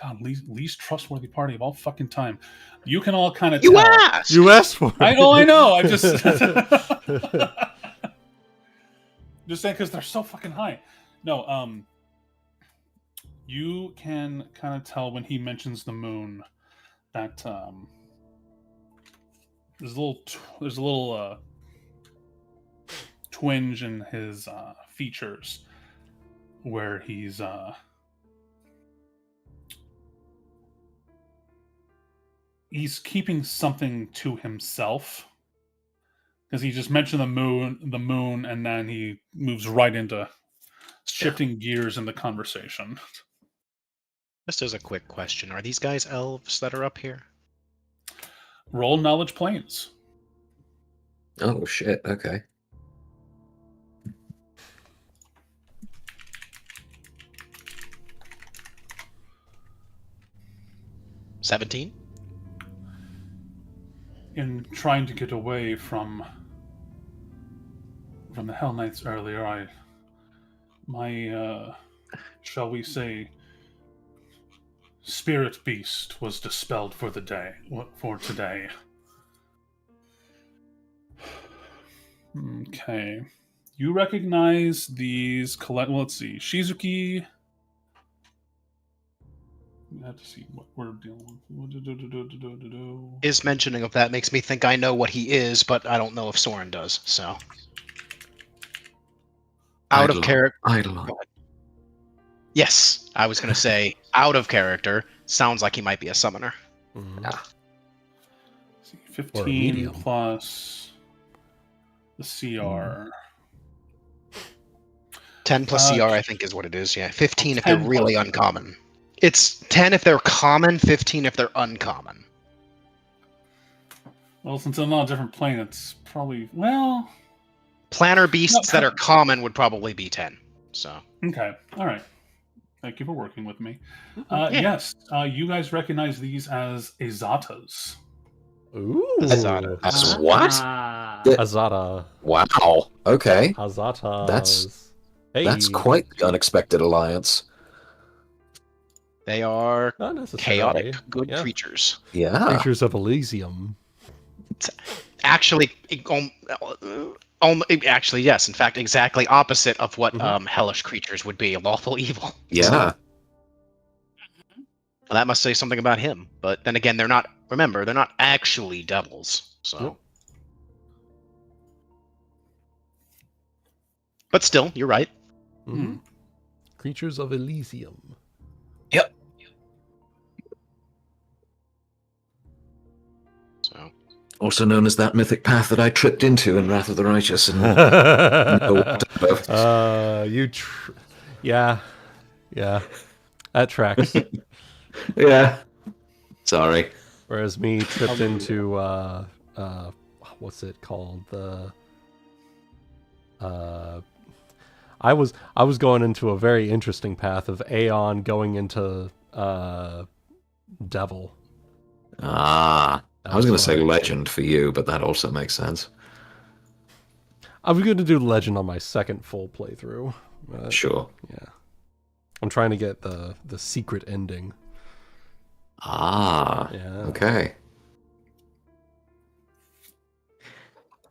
God, least trustworthy party of all fucking time. You can all kind of tell... asked! You asked for it. I know. I just... just saying because they're so fucking high. No, you can kind of tell when he mentions the moon that there's a little twinge in his features where he's keeping something to himself, because he just mentioned the moon, and then he moves right into shifting gears in the conversation. Just as a quick question, are these guys elves that are up here? Roll knowledge planes. Oh shit. Okay. $17? In trying to get away from the Hell Knights earlier, my shall we say, spirit beast was dispelled for today. Okay. You recognize these let's see. Shizuki. We have to see what we're dealing with. His mentioning of that makes me think I know what he is, but I don't know if Sorren does, so. Out of character. Eidolon. Yes, I was going to say, out of character, sounds like he might be a summoner. Ah. 15 plus the CR. 10 plus CR, I think, is what it is. Yeah, 15 if 10 they're really plus. uncommon. It's 10 if they're common, 15 if they're uncommon. Well, since I'm on a different plane, it's probably Planner beasts that are common would probably be 10. So okay. All right. Thank you for working with me. Yeah. Yes, you guys recognize these as Azatas. Ooh. Azata. As what? Azata. Wow. Okay. Azata. That's quite the unexpected alliance. They are Not necessarily. chaotic, good Yeah. creatures. Yeah. Creatures of Elysium. Actually, actually, yes. In fact, exactly opposite of what hellish creatures would be, lawful evil. Yeah. Well, that must say something about him. But then again, they're not. Remember, they're not actually devils. So, Nope. but still, you're right. Mm-hmm. Creatures of Elysium. Yep. So, Also known as that mythic path that I tripped into in Wrath of the Righteous. And Yeah. That tracks. Yeah. Sorry. Whereas me tripped into what's it called? I was going into a very interesting path of Aeon going into Devil. I was going to say what I- legend for you, but that also makes sense. I was going to do Legend on my second full playthrough. Sure. Yeah. I'm trying to get the secret ending. Yeah. Okay.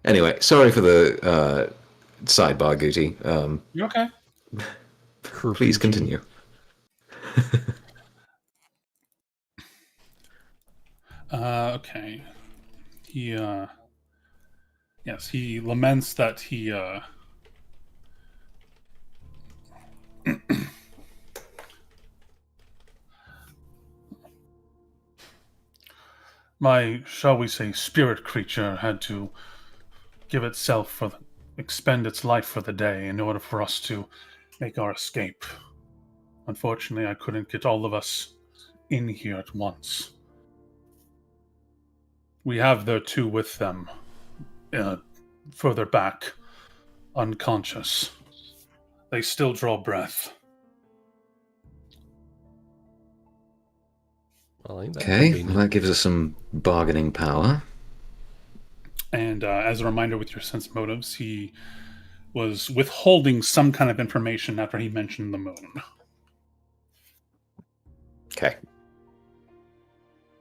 Anyway, sorry for the sidebar, Guti. You okay? Please continue. Okay. He laments that he my, shall we say, spirit creature had to expend its life for the day in order for us to make our escape. Unfortunately, I couldn't get all of us in here at once. We have the two with them, further back, unconscious. They still draw breath. Well, ain't that Okay, convenient? well, that gives us some bargaining power. And as a reminder with your sense motives, he was withholding some kind of information after he mentioned the moon. Okay.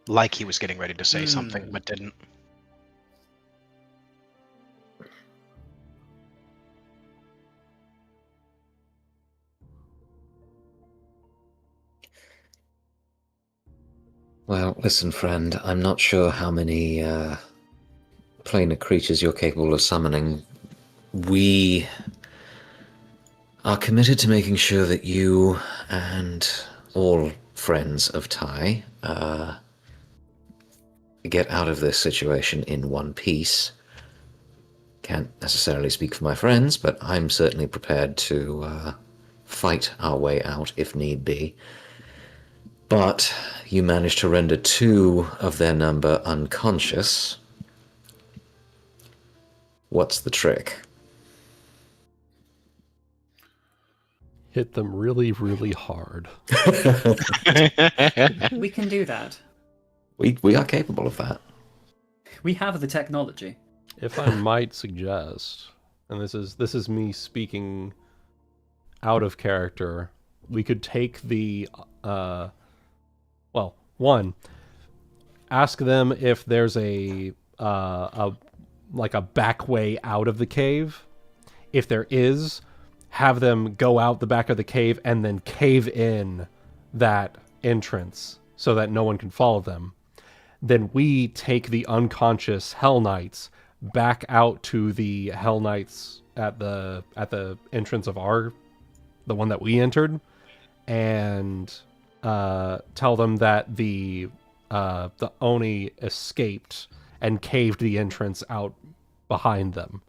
Like he was getting ready to say something, but didn't. Well, listen, friend, I'm not sure how many planar creatures you're capable of summoning. We are committed to making sure that you and all friends of Tai get out of this situation in one piece. Can't necessarily speak for my friends, but I'm certainly prepared to fight our way out if need be. But you managed to render 2 of their number unconscious. What's the trick? Hit them really, really hard. We can do that. We are capable of that. We have the technology. If I might suggest, and this is me speaking out of character, we could take the well, one, ask them if there's a back way out of the cave. If there is, have them go out the back of the cave and then cave in that entrance so that no one can follow them. Then we take the unconscious Hell Knights back out to the Hell Knights at the entrance of the one that we entered, and tell them that the Oni escaped and caved the entrance out behind them.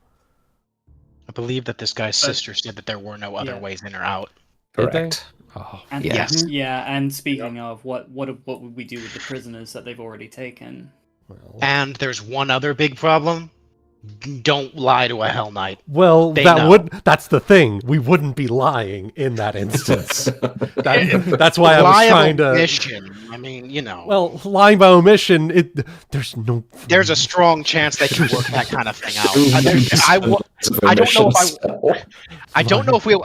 I believe that this guy's sister said that there were no other ways in or out. Did they? Correct. Oh, And Yes. yeah, and speaking of, what would we do with the prisoners that they've already taken? well. And there's one other big problem. Don't lie to a Hell Knight. Well, They know. that's the thing. We wouldn't be lying in that instance. That's why I was Lie of trying to. omission. I mean, you know. Well, lying by omission, there's no. There's a strong chance they can work that kind of thing out. I don't know if I don't know if we.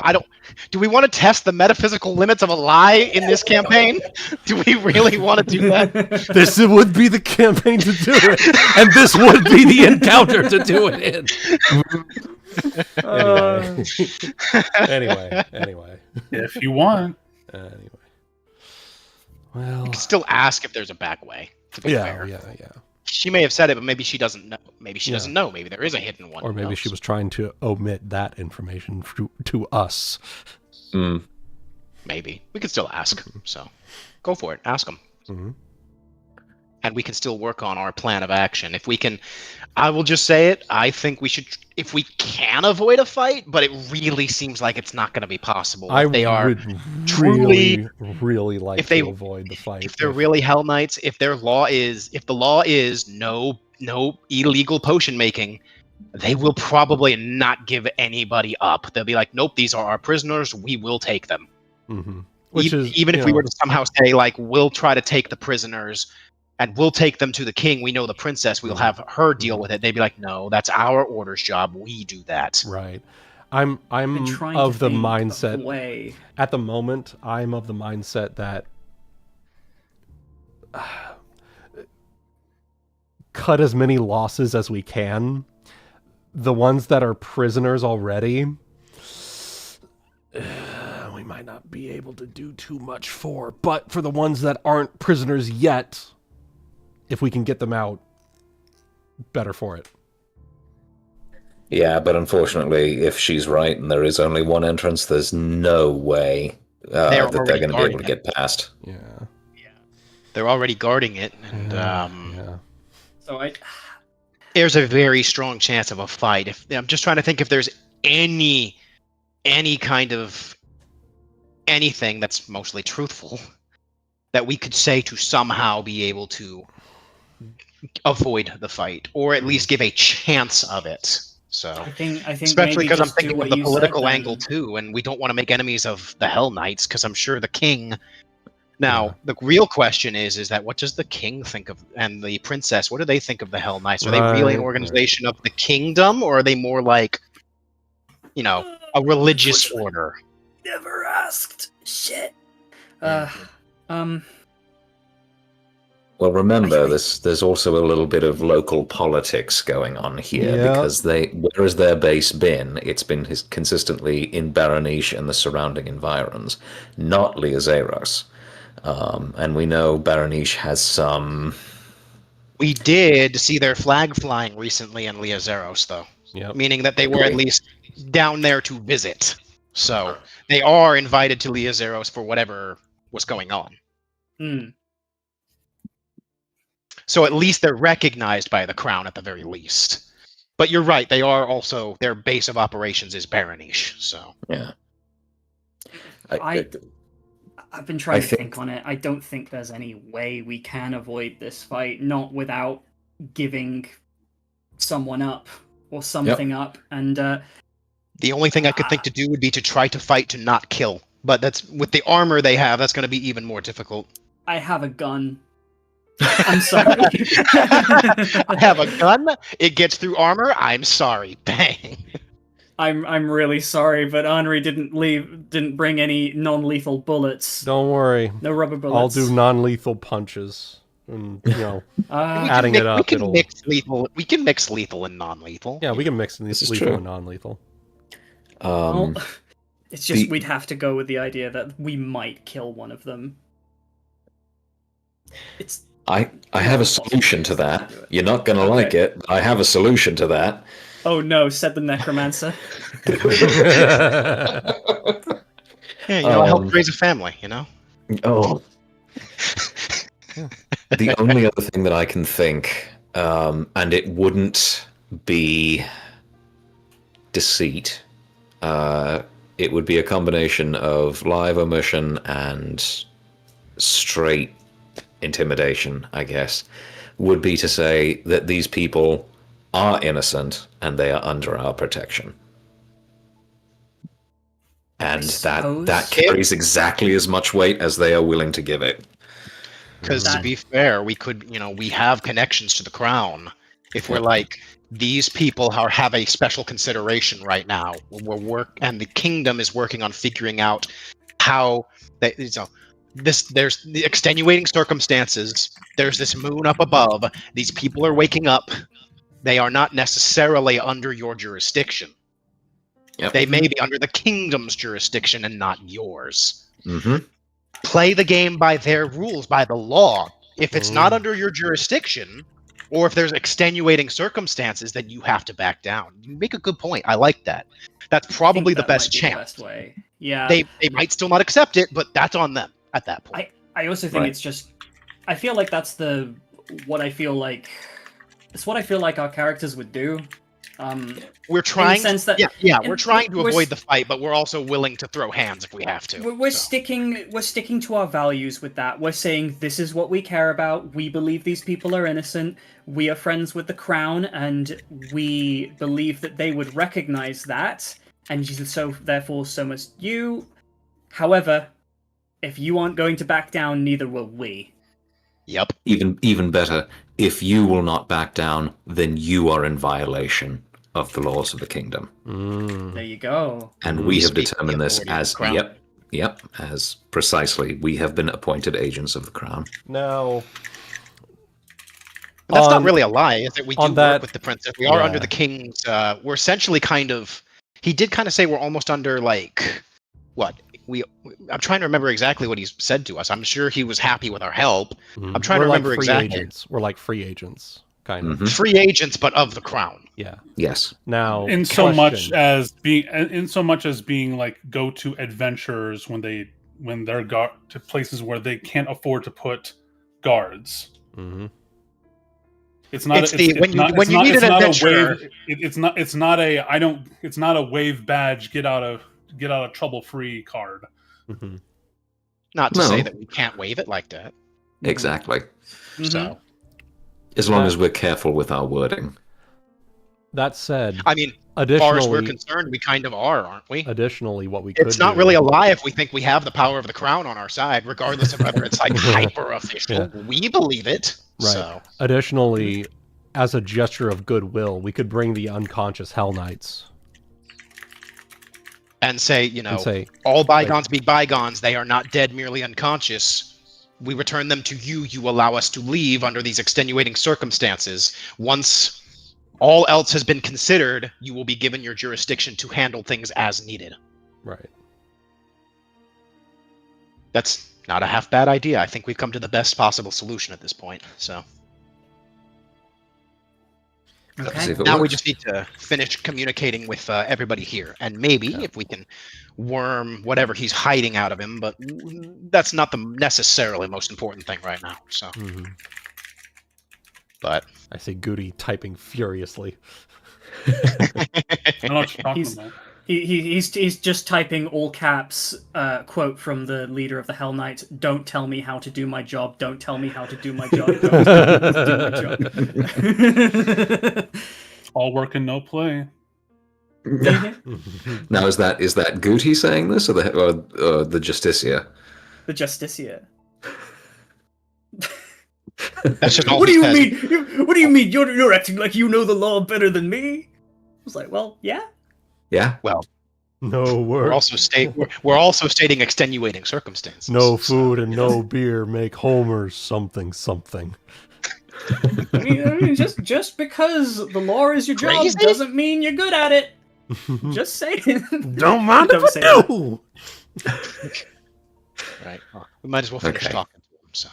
Do we want to test the metaphysical limits of a lie in this campaign? Do we really want to do that? This would be the campaign to do it, and this would be the encounter to do it in. Anyway. If you want. Anyway. Well. You can still ask if there's a back way. To be fair. Yeah. She may have said it, but maybe she doesn't know. Maybe she doesn't know. Maybe there is a hidden one. Or maybe she was trying to omit that information to us. Mm. Maybe we could still ask. So, go for it. Ask them. Mm-hmm. and we can still work on our plan of action. If we can, I will just say it, I think we should, if we can avoid a fight, but it really seems like it's not going to be possible. I If they are would truly, really like if they, to avoid the fight. if they're really Hell Knights, if the law is no illegal potion making, they will probably not give anybody up. They'll be like, nope, these are our prisoners, we will take them. Mm-hmm. Which is, even if we were to somehow say, like, we'll try to take the prisoners and we'll take them to the king, we know the princess, we'll have her deal with it. They'd be like, no, that's our orders job, we do that. Right. I'm trying of to the think mindset of a way. at the moment. I'm of the mindset that cut as many losses as we can. The ones that are prisoners already, we might not be able to do too much for. But for the ones that aren't prisoners yet, if we can get them out, better for it. Yeah, but unfortunately, if she's right and there is only one entrance, there's no way that they're going to be able to get past. Yeah. They're already guarding it, and So there's a very strong chance of a fight. I'm just trying to think if there's any kind of anything that's mostly truthful that we could say to somehow be able to avoid the fight, or at least give a chance of it. So I think especially because I'm thinking of the political said, angle too, and we don't want to make enemies of the Hell Knights, because I'm sure the king. Now, the real question is that what does the king think of, and the princess, what do they think of the Hell Knights? Are they really an organization of the kingdom, or are they more like, a religious order? Never asked. Shit. Well, remember, there's also a little bit of local politics going on here, because whereas their base been, it's been consistently in Baraniche and the surrounding environs, not Liazeros. And we know Baraniche has some... We did see their flag flying recently in Liazeros, though. Yep. Meaning that they were at least down there to visit. So they are invited to Liazeros for whatever was going on. So at least they're recognized by the crown at the very least. But you're right, they are also, their base of operations is Baraniche, so. Yeah. I've been trying to think on it. I don't think there's any way we can avoid this fight, not without giving someone up or something up. And the only thing I could think to do would be to try to fight to not kill. But that's with the armor they have, that's going to be even more difficult. I have a gun. I'm sorry. I have a gun. It gets through armor. I'm sorry. Bang. I'm really sorry, but Anri didn't bring any non-lethal bullets. Don't worry. No rubber bullets. I'll do non-lethal punches. And, adding it up. We can mix lethal. We can mix lethal and non-lethal. Yeah, we can mix lethal and non-lethal. Well, it's just we'd have to go with the idea that we might kill one of them. I have a solution to that. You're not going to like it, but I have a solution to that. Oh no, said the necromancer. Yeah, help raise a family, Oh. The only other thing that I can think, and it wouldn't be deceit, it would be a combination of live omission and straight intimidation, I guess, would be to say that these people are innocent and they are under our protection. And that carries exactly as much weight as they are willing to give it. Because to be fair, we could, we have connections to the crown. If we're like, these people have a special consideration right now, and the kingdom is working on figuring out how there's the extenuating circumstances. There's this moon up above. These people are waking up. They are not necessarily under your jurisdiction. Yep. They may be under the kingdom's jurisdiction and not yours. Mm-hmm. Play the game by their rules, by the law. If it's not under your jurisdiction, or if there's extenuating circumstances, then you have to back down. You make a good point. I like that. That's probably the best chance. The best way. Yeah. They might still not accept it, but that's on them at that point. I also think it's just... I feel like that's the what I feel like. It's what I feel like our characters would do. We're trying. sense that- we're trying to we're avoid the fight, but we're also willing to throw hands if we have to. We're so. sticking to our values with that. We're saying this is what we care about. We believe these people are innocent. We are friends with the crown, and we believe that they would recognize that. And so therefore, so must you. However, if you aren't going to back down, neither will we. Yep. Even better, if you will not back down, then you are in violation of the laws of the kingdom. There you go. And we have Speak determined the this authority of as the crown. yep, as precisely we have been appointed agents of the crown. Now, But that's On- not really a lie, is that we do on that- work with the princess. We are yeah. under the king's. We're essentially kind of. He did kind of say we're almost under like what I'm trying to remember exactly what he said to us. I'm sure he was happy with our help. I'm trying to we're like remember free exactly. agents. We're like free agents, kind of. Mhm. Free agents, but of the crown. Yeah. Yes. Now, in so much question. as being like go to adventurers when they're to places where they can't afford to put guards. Mhm. It's not. It's a- the- it's when you- not- when it's you not- need it's an not a adventurer- wave. It's not a. I don't. It's not a wave badge. Get out of trouble free card. Mhm. Not to No. say that we can't waive it like that. Exactly. So As long That- as we're careful with our wording. That said, I mean, as far as we're additionally, concerned, we kind of are, aren't we? what we could It's not do- really a lie if we think we have the power of the crown on our side, regardless of whether it's like hyper official. Yeah. We believe it. Right. So Additionally, as a gesture of goodwill, we could bring the unconscious Hell Knights and say, and say, all bygones be bygones. They are not dead, merely unconscious. We return them to you. You allow us to leave under these extenuating circumstances. Once all else has been considered, you will be given your jurisdiction to handle things as needed. right. That's not a half bad idea. I think we've come to the best possible solution at this point. So Let's see if it now we works. just need to finish communicating with everybody here, and maybe if we can worm whatever he's hiding out of him. But that's not the necessarily most important thing right now. So, Mhm. but I see Goody typing furiously. I don't know what you're talking He's- about. He's just typing all caps quote from the leader of the Hell Knights. Don't tell me how to do my job. Don't tell me how to do my job. Don't tell me how to do my job. All work and no play. Now, is that Guti saying this, or the Justicia? The Justicia. that's just all What do he you says. mean? What do you mean? You're acting like you know the law better than me? I was like, well, yeah. Yeah. No We're work, we're also stating extenuating circumstances. no so- food, and no beer make Homer something something. I mean, just because the law is your job Crazy? doesn't mean you're good at it. Just saying. Don't mind Don't if say I that. do. Right. Well, we might as well finish Okay. talking to him. So.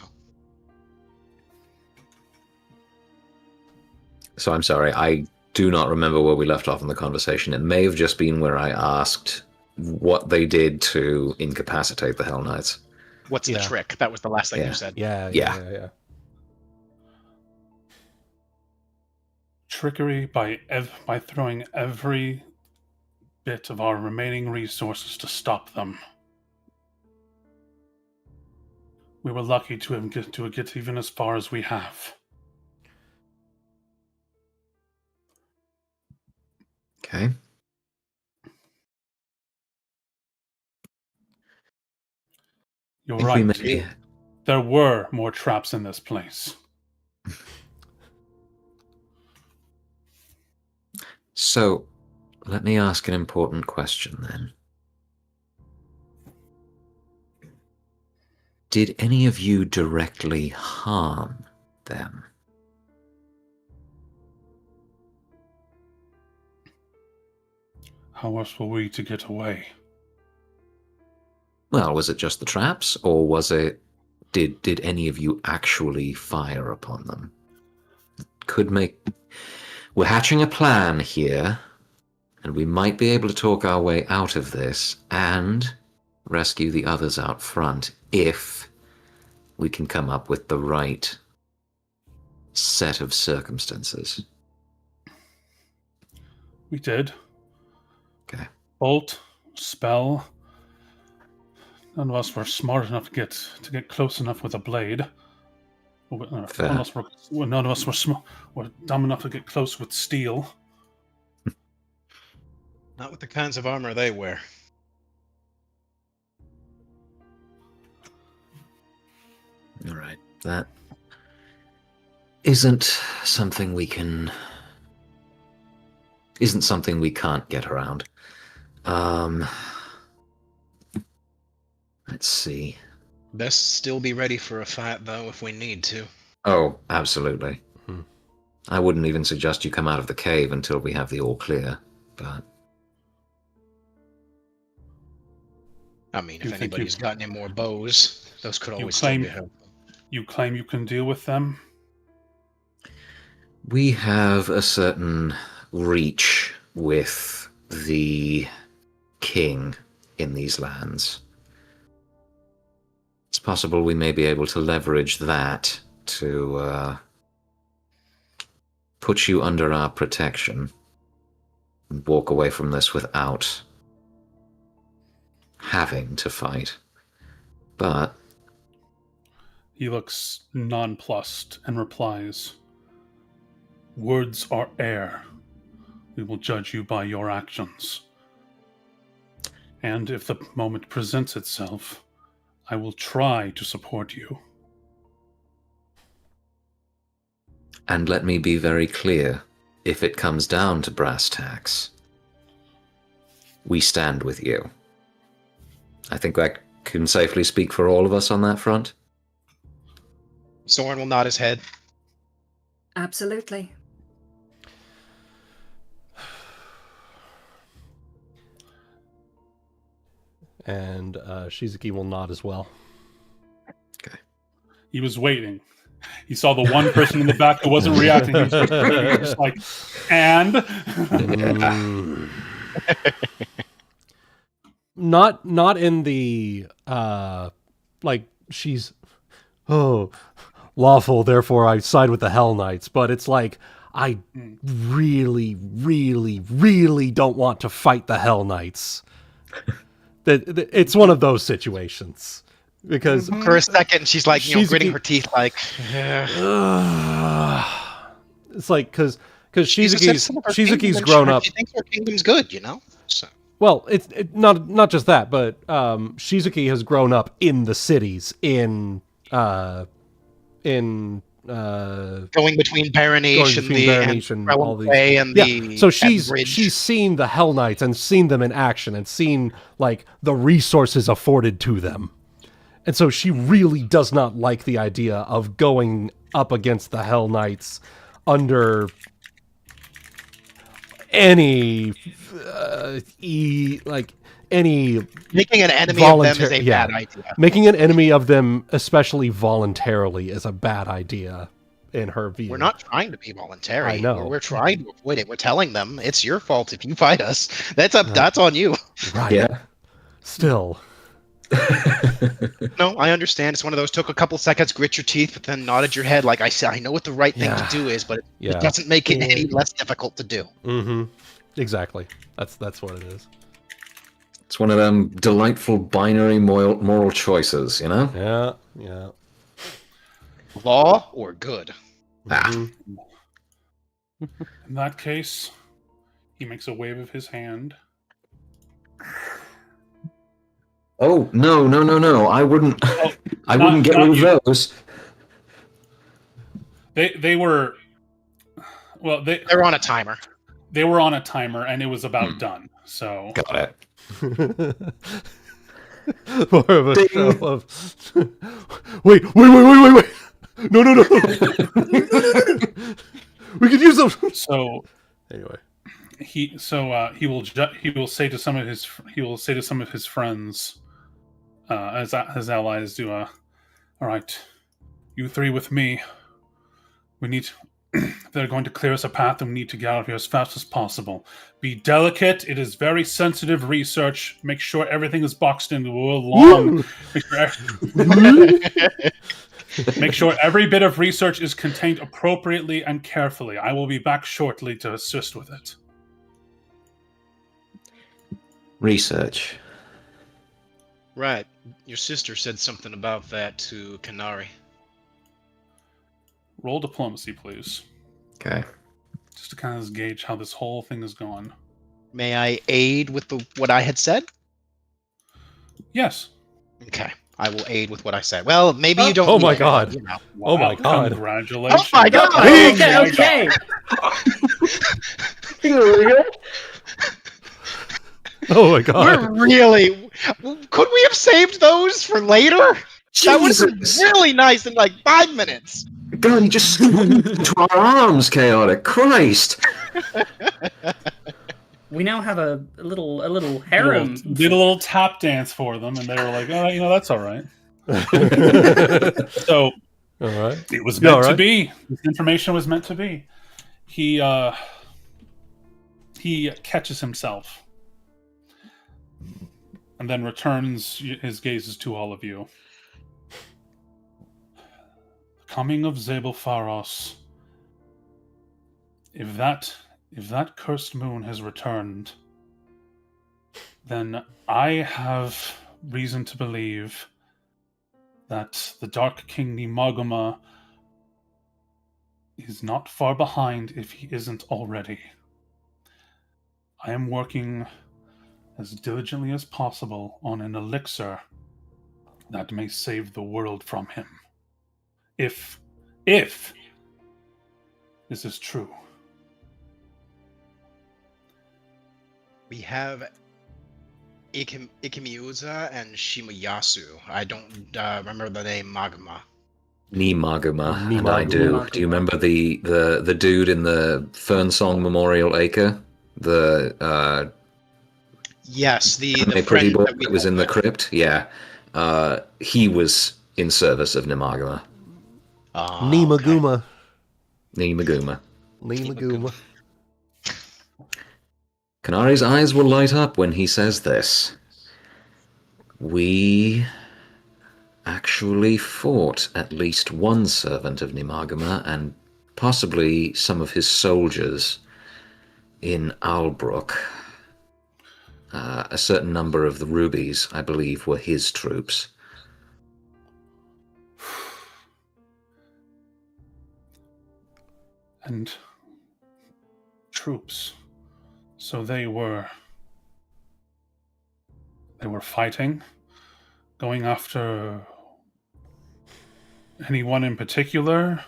So I'm sorry, I do not remember where we left off in the conversation. It may have just been where I asked what they did to incapacitate the Hell Knights. What's the Yeah. trick? That was the last thing Yeah. you said. Yeah, Yeah. yeah, yeah. Trickery by throwing every bit of our remaining resources to stop them. We were lucky to get even as far as we have. Okay. You're I think right. we may- There were more traps in this place. So, let me ask an important question then. Did any of you directly harm them? How else were we to get away? Well, was it just the traps, or was it... Did any of you actually fire upon them? Could make... We're hatching a plan here, and we might be able to talk our way out of this and rescue the others out front if we can come up with the right set of circumstances. We did. Okay. Bolt, spell. None of us were smart enough to get close enough with a blade. Fair. None of us were dumb enough to get close with steel. Not with the kinds of armor they wear. All right. That isn't something we can't get around. Let's see. Best still be ready for a fight, though, if we need to. Oh, absolutely. I wouldn't even suggest you come out of the cave until we have the all clear, but... I mean, if anybody's got any more bows, those could always still be helpful. You claim you can deal with them? We have a certain reach with the king in these lands. It's possible we may be able to leverage that to put you under our protection and walk away from this without having to fight. But He looks nonplussed and replies, "Words are air. We will judge you by your actions. And if the moment presents itself, I will try to support you." and let me be very clear, if it comes down to brass tacks, we stand with you. I think I can safely speak for all of us on that front. Sorren will nod his head. Absolutely. And Shizuki will nod as well. Okay. He was waiting. He saw the one person in the back who wasn't reacting. He was just like, and? Not in the, like, she's, lawful, therefore I side with the Hell Knights, but it's like, I really, really, really don't want to fight the Hell Knights. It's one of those situations. Because for a second, she's like, gritting her teeth, like, it's like, because Shizuki's grown up. She thinks her kingdom's good, So. Well, it's not just that, but Shizuki has grown up in the cities, going between Baronation, all these, and the so she's seen the Hell Knights and seen them in action and seen like the resources afforded to them. And so she really does not like the idea of going up against the Hell Knights under any making an enemy of them is a bad idea. Making an enemy of them, especially voluntarily, is a bad idea in her view. We're not trying to be voluntary. I know. We're trying to avoid it. We're telling them it's your fault if you fight us. That's on you. Right. Yeah. Still. No, I understand. It's one of those took a couple seconds, grit your teeth, but then nodded your head like I said. I know what the right thing to do is, but it doesn't make it any less difficult to do. Mm-hmm. Exactly. That's what it is. It's one of them delightful binary moral choices, Yeah. Law or good? Mm-hmm. In that case, he makes a wave of his hand. Oh, no. I wouldn't get rid of those. They were on a timer. They were on a timer, and it was about done. So got it. More of a show of wait. No. We could use them. So anyway, he will say to some of his friends, as his allies do, all right, you three with me. We need. They're going to clear us a path, and we need to get out of here as fast as possible. Be delicate. It is very sensitive research. Make sure everything is boxed in. Long. Make sure every bit of research is contained appropriately and carefully. I will be back shortly to assist with it. Research. Right. Your sister said something about that to Kanari. Roll diplomacy, please. Okay. Just to kind of gauge how this whole thing is going. May I aid with what I had said? Yes. Okay. I will aid with what I said. Well, maybe you don't. Oh need my it, God. you know. Oh my God. Congratulations. Oh my God. Okay, okay. Oh my God. We're really. Could we have saved those for later? That would have been Jesus. really nice in like 5 minutes. God, you just into our arms, Chaotic. Christ. We now have a little Did harem. a little tap dance for them, and they were like, "Oh, that's all right." So All right. it was You all meant to right? be. This information was meant to be. He catches himself, and then returns his gazes to all of you. The coming of Zabel Pharos. If that cursed moon has returned, then I have reason to believe that the Dark King Nimaguma is not far behind if he isn't already. I am working as diligently as possible on an elixir that may save the world from him. If this is true. We have Ikemiuza and Shimayasu. I don't remember the name Maguma. Nimaguma, and I Nimaguma. do. Do you remember the dude in the Fernsong Memorial Acre? The Yes, the pretty friend boy that we that was in the met. crypt? Yeah. He was in service of Nimaguma. Oh, Nimaguma. Nimaguma. Nimaguma. Kanari's eyes will light up when he says this. We actually fought at least one servant of Nimaguma and possibly some of his soldiers in Albrook. A certain number of the rubies, I believe, were his troops. And troops. So they were fighting, going after anyone in particular?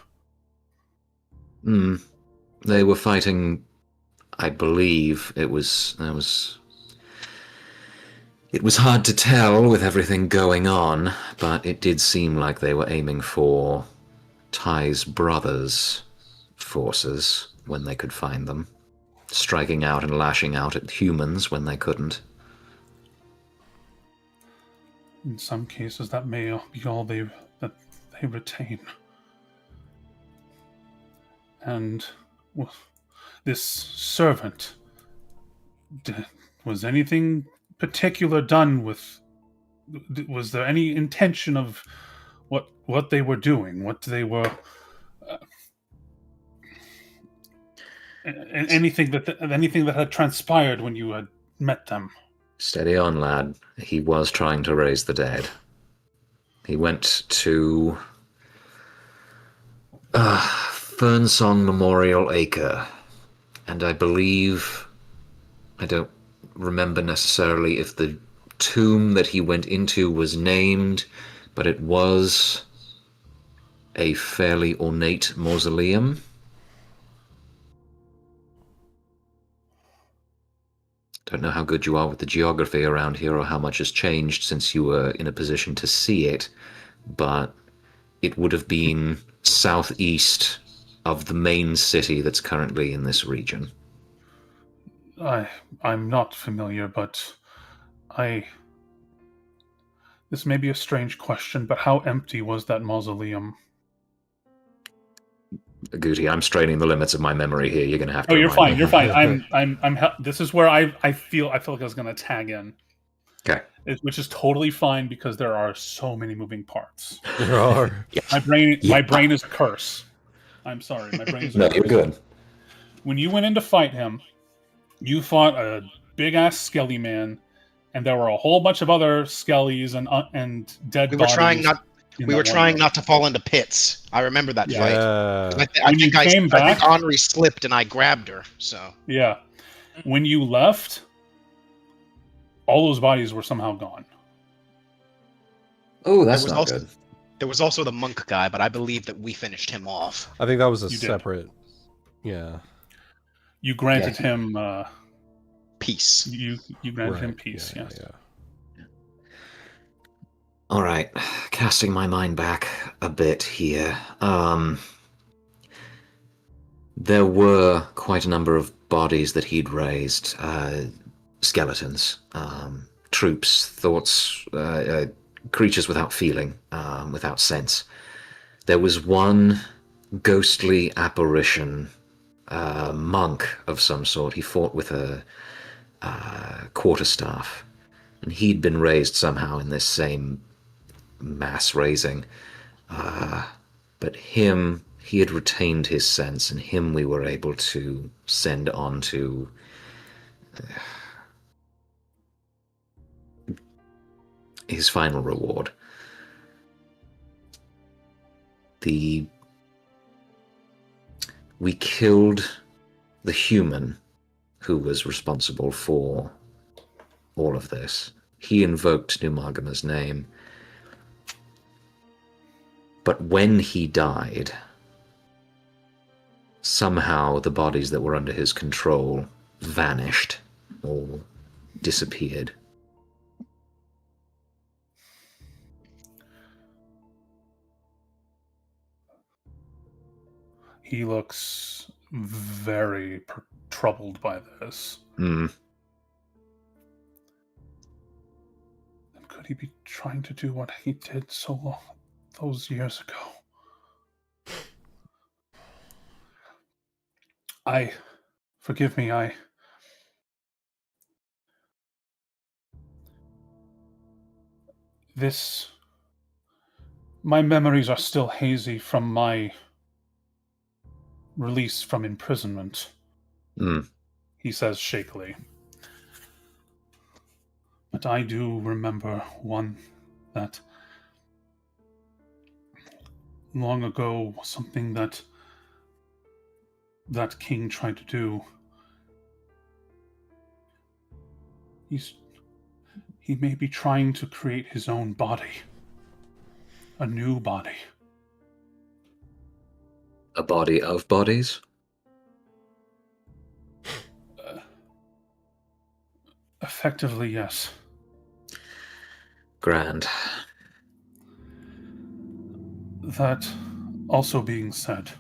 They were fighting, I believe, it was hard to tell with everything going on, but it did seem like they were aiming for Ty's brothers' forces when they could find them, striking out and lashing out at humans when they couldn't. In some cases, that may be all that they retain. And well, this servant, was anything particular done with? Was there any intention of what they were doing? What they were? Anything that had transpired when you had met them? Steady on, lad. He was trying to raise the dead. He went to Fernsong Memorial Acre, and I believe, I don't remember necessarily if the tomb that he went into was named, but it was a fairly ornate mausoleum. Don't know how good you are with the geography around here or how much has changed since you were in a position to see it, but it would have been southeast of the main city that's currently in this region. I'm not familiar, but this may be a strange question, but how empty was that mausoleum? Guti, I'm straining the limits of my memory here. You're going to have to. Oh, you're remind fine. me. You're fine. This is where I feel like I was going to tag in. Okay. which is totally fine because there are so many moving parts. There are. My brain is a curse. I'm sorry, my brain is a No, curse. you're good. When you went in to fight him, you fought a big ass skelly man, and there were a whole bunch of other skellies and dead We were bodies. trying not. in We that were one trying room. not to fall into pits. I remember that fight. Yeah. I When you think came I back- think Anri slipped and I grabbed her. So Yeah. When you left, all those bodies were somehow gone. Oh, that's was not also- good. there was also the monk guy, but I believe that we finished him off. I think that was a You did. separate. Yeah. You granted Yeah. him Peace. you granted him Right. peace, Yeah, yes. yeah. All right, casting my mind back a bit here. There were quite a number of bodies that he'd raised, skeletons, troops, thoughts, creatures without feeling, without sense. There was one ghostly apparition, monk of some sort. He fought with a quarterstaff, and he'd been raised somehow in this same mass raising. But him, he had retained his sense, and him we were able to send on to his final reward. We killed the human who was responsible for all of this. He invoked Numagama's name. But when he died, somehow the bodies that were under his control vanished or disappeared. He looks very troubled by this. Mm. And could he be trying to do what he did so long, those years ago? Forgive me, my memories are still hazy from my release from imprisonment, he says shakily. But I do remember one that long ago was something that king tried to do. He may be trying to create his own body. A new body. A body of bodies? Effectively, yes. Grand. That also being said,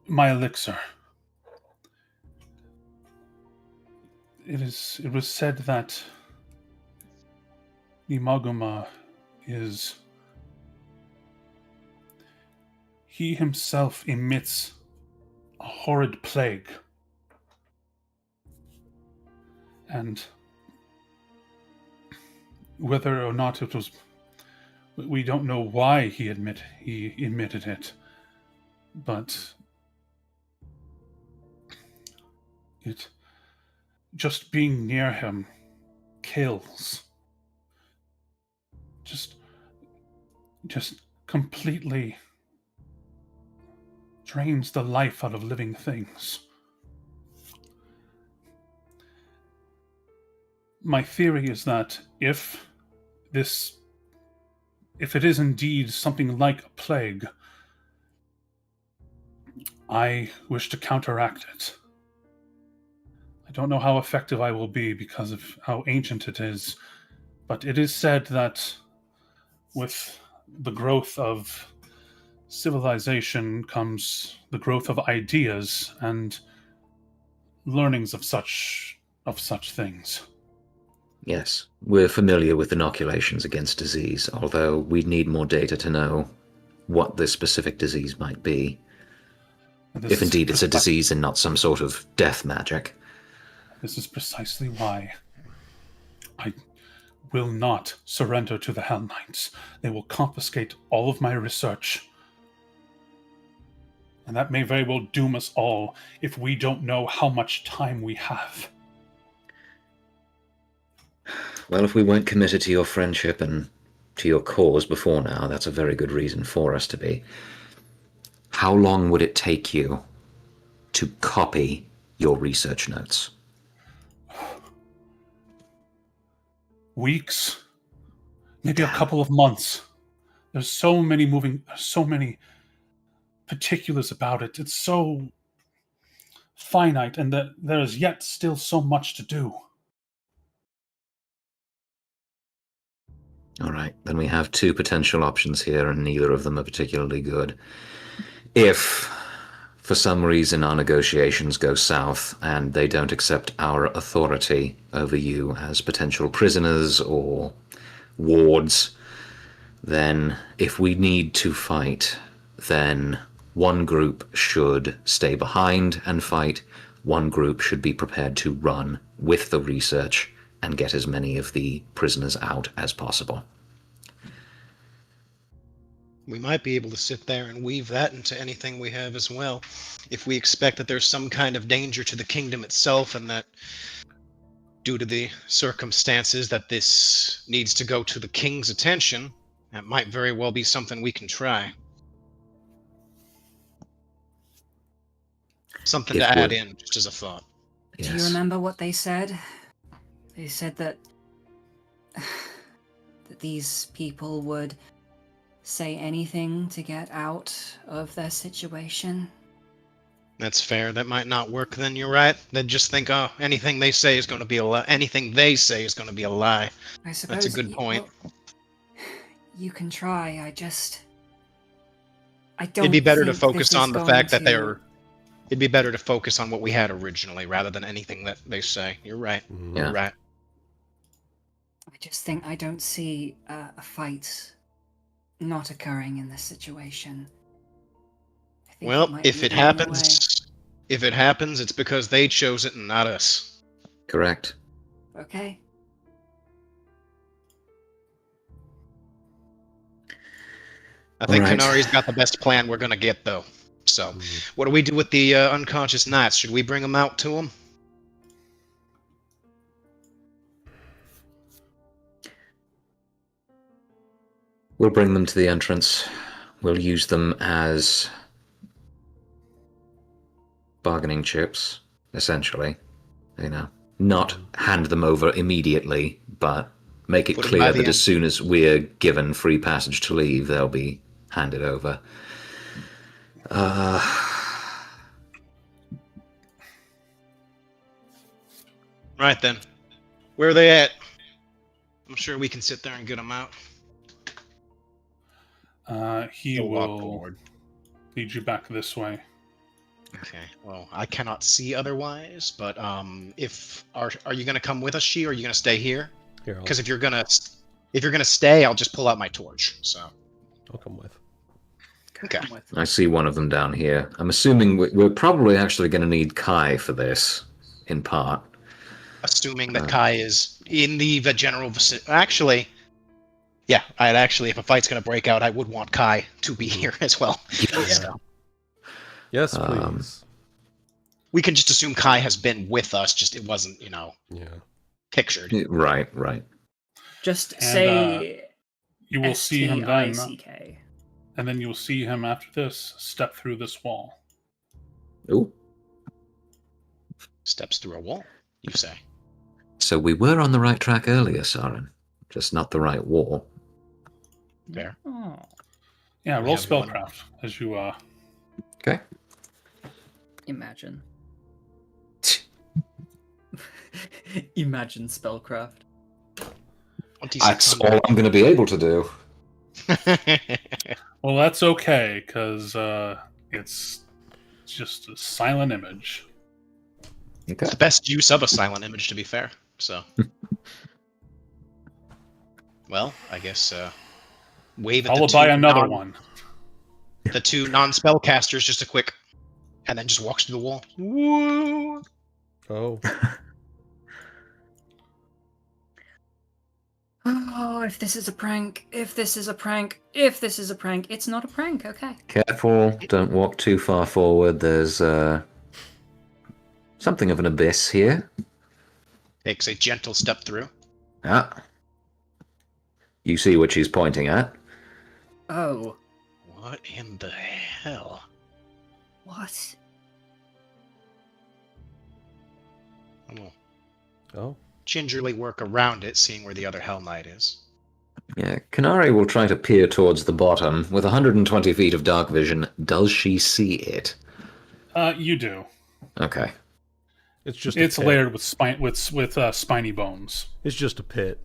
my elixir. It was said that Nimaguma is... He himself emits a horrid plague. And whether or not it was... We don't know why he emitted it. But... it... Just being near him kills. Just completely drains the life out of living things. My theory is that if it is indeed something like a plague, I wish to counteract it. I don't know how effective I will be because of how ancient it is, but it is said that with the growth of civilization comes the growth of ideas and learnings of such things. Yes, we're familiar with inoculations against disease, although we'd need more data to know what this specific disease might be. If indeed it's a disease and not some sort of death magic. This is precisely why I will not surrender to the Hell Knights. They will confiscate all of my research. And that may very well doom us all if we don't know how much time we have. Well, if we weren't committed to your friendship and to your cause before now, that's a very good reason for us to be. How long would it take you to copy your research notes? Weeks, maybe a couple of months. There's so many particulars about it. It's so finite, and that there is yet still so much to do. All right, then we have two potential options here, and neither of them are particularly good. If, for some reason, our negotiations go south and they don't accept our authority over you as potential prisoners or wards, then if we need to fight, then one group should stay behind and fight, one group should be prepared to run with the research and get as many of the prisoners out as possible. We might be able to sit there and weave that into anything we have as well. If we expect that there's some kind of danger to the kingdom itself, and that due to the circumstances that this needs to go to the king's attention, that might very well be something we can try. Something to add in, just as a thought. Yes. Do you remember what they said? They said that these people would say anything to get out of their situation. That's fair. That might not work then, you're right. They'd just think, oh, anything they say is going to be a lie. Anything they say is going to be a lie. I suppose That's a good point. Well, you can try, I don't It'd be better to think focus this is on the going fact that to- they're... It'd be better to focus on what we had originally rather than anything that they say. You're right. Yeah. You're right. I just think I don't see a fight not occurring in this situation. I think Well, might if be it the only happens, it's because they chose it and not us. Correct. way. Okay. I think Alright. Kanari's got the best plan we're gonna get, though. So, what do we do with the unconscious knights? Should we bring them out to him? We'll bring them to the entrance. We'll use them as bargaining chips, essentially. You know, not hand them over immediately, but make it Put 'em clear by the that as soon as we're given free passage to leave, they'll be handed over. Right then. Where are they at? I'm sure we can sit there and get them out. He He'll walk will forward. lead you back this way. Okay. Well, I cannot see otherwise, but if are you gonna come with us, She, or are you gonna stay here? Here, Because if you're gonna stay, I'll just pull out my torch. So. I'll come with. Okay. I see one of them down here. I'm assuming we're probably actually going to need Kai for this, in part. Assuming that Kai is in the general vicinity. Actually, yeah, if a fight's gonna break out, I would want Kai to be here as well. So, Yes, please. we can just assume Kai has been with us, just it wasn't, Yeah. pictured. Right. Just And, say You will see him then, STICK. and then you'll see him after this step through this wall. Ooh. Steps through a wall, you say. So we were on the right track earlier, Sorren. Just not the right wall. There. Oh. Yeah, We roll have one. spellcraft as you Okay. Imagine. Imagine spellcraft. That's all I'm going to be able to do. Well, that's okay, because it's just a silent image. Okay. It's the best use of a silent image, to be fair. So. Well, I guess wave at Followed the by two another one. The two non-spellcasters, just a quick, and then just walks through the wall. Woo! Oh. Oh, if this is a prank, if this is a prank, if this is a prank, it's not a prank, okay. Careful, don't walk too far forward. There's something of an abyss here. Takes a gentle step through. Ah. You see what she's pointing at? Oh. What in the hell? What? Oh. Gingerly work around it, seeing where the other Hell Knight is. Yeah, Kanari will try to peer towards the bottom. With 120 feet of dark vision, does she see it? You do. Okay. It's just It's a pit. layered with spiny bones. It's just a pit.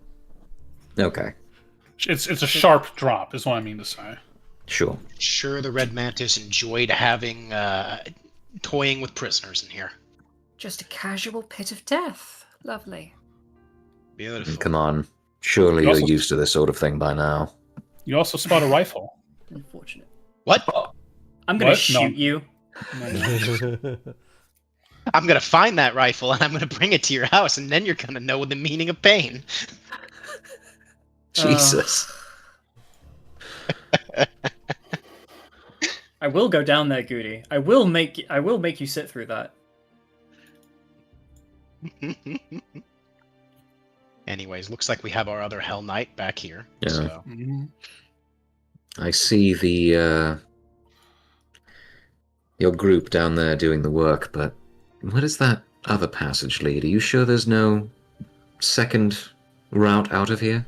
Okay. It's a sharp drop, is what I mean to say. Sure. Sure, the Red Mantis enjoyed having toying with prisoners in here. Just a casual pit of death. Lovely. Beautiful. Come on. Surely You you're also- used to this sort of thing by now. You also spot a rifle. Unfortunate. What? I'm gonna What? shoot No. you. I'm gonna find that rifle and I'm gonna bring it to your house, and then you're gonna know the meaning of pain. Jesus. I will go down there, Goody. I will make you sit through that. Anyways, looks like we have our other Hell Knight back here. Yeah. So. Mhm. I see your group down there doing the work, but where does that other passage lead? Are you sure there's no second route out of here?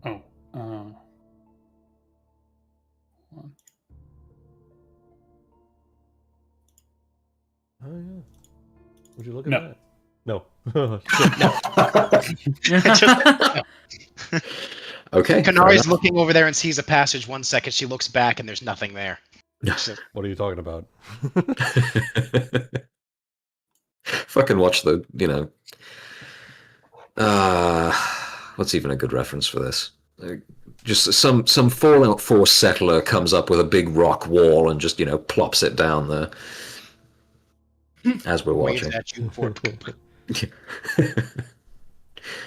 Oh. Oh yeah. Would you look at No. that? No. Okay. fair Kanari's enough. looking over there and sees a passage. 1 second, she looks back and there's nothing there. So, What are you talking about? Fucking watch the, what's even a good reference for this? Just some Fallout 4 settler comes up with a big rock wall and just, plops it down there as we're waves watching. at you for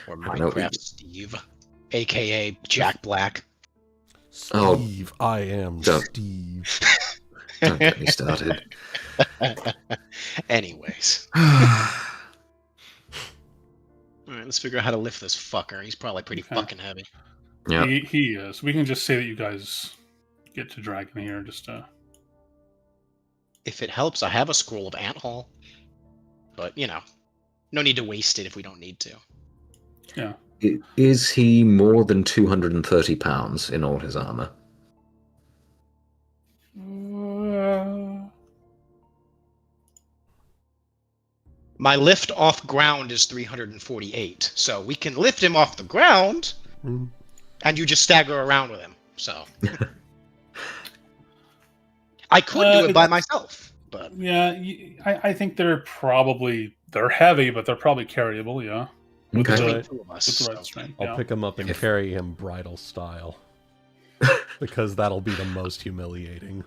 or I know. Minecraft Steve, aka Jack Black. Oh. Steve, I am Don't. Steve. Don't get me started. Anyways. Alright, let's figure out how to lift this fucker. He's probably pretty Okay. fucking heavy. Yeah. He is. We can just say that you guys get to dragging here. Just If it helps, I have a scroll of Anthol. But, no need to waste it if we don't need to. yeah. Is he more than 230 pounds in all his armor? My lift off ground is 348, so we can lift him off the ground, Mm. and you just stagger around with him. So I could do it by myself, but Yeah, I think they're heavy, but they're probably carryable. Yeah, with Okay. between the, two of us. with the right so- strength. I'll Yeah. pick him up and If- carry him bridal style. Because that'll be the most humiliating.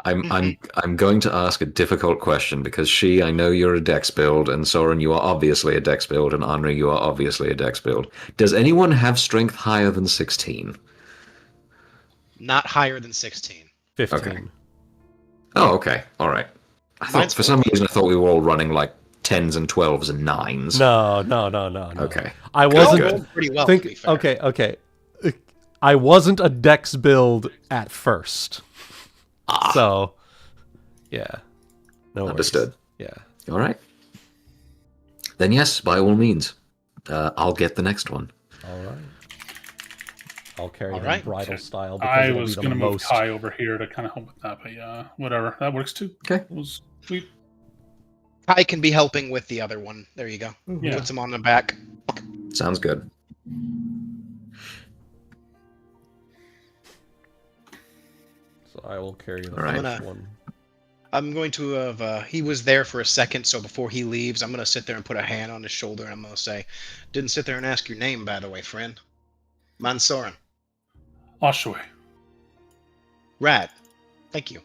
I'm going to ask a difficult question because I know you're a dex build, and Sorren, you are obviously a dex build, and Anri, you are obviously a dex build. Does anyone have strength higher than 16? Not higher than 16. 15. Okay. Oh, okay. All right. Mine's For some reason, I thought we were all running like 10s and 12s and 9s. No. Okay. I We all wasn't. rolled pretty well, to be fair. Okay. I wasn't a dex build at first. So, yeah. No worries. Understood. Yeah. All right. Then yes, by all means. I'll get the next one. All right. I'll carry All him right. bridal style because I it'll was be the going to move most. Kai over here to kind of help with that, but yeah, whatever. That works too. Okay. It was sweet. I can be helping with the other one. There you go. Yeah. Puts him on the back. Sounds good. So I will carry the All right. first one. I'm going to have. He was there for a second, so before he leaves, I'm going to sit there and put a hand on his shoulder, and I'm going to say, "Didn't sit there and ask your name, by the way, friend. Mansoren. Oshwe. Rad. Thank you.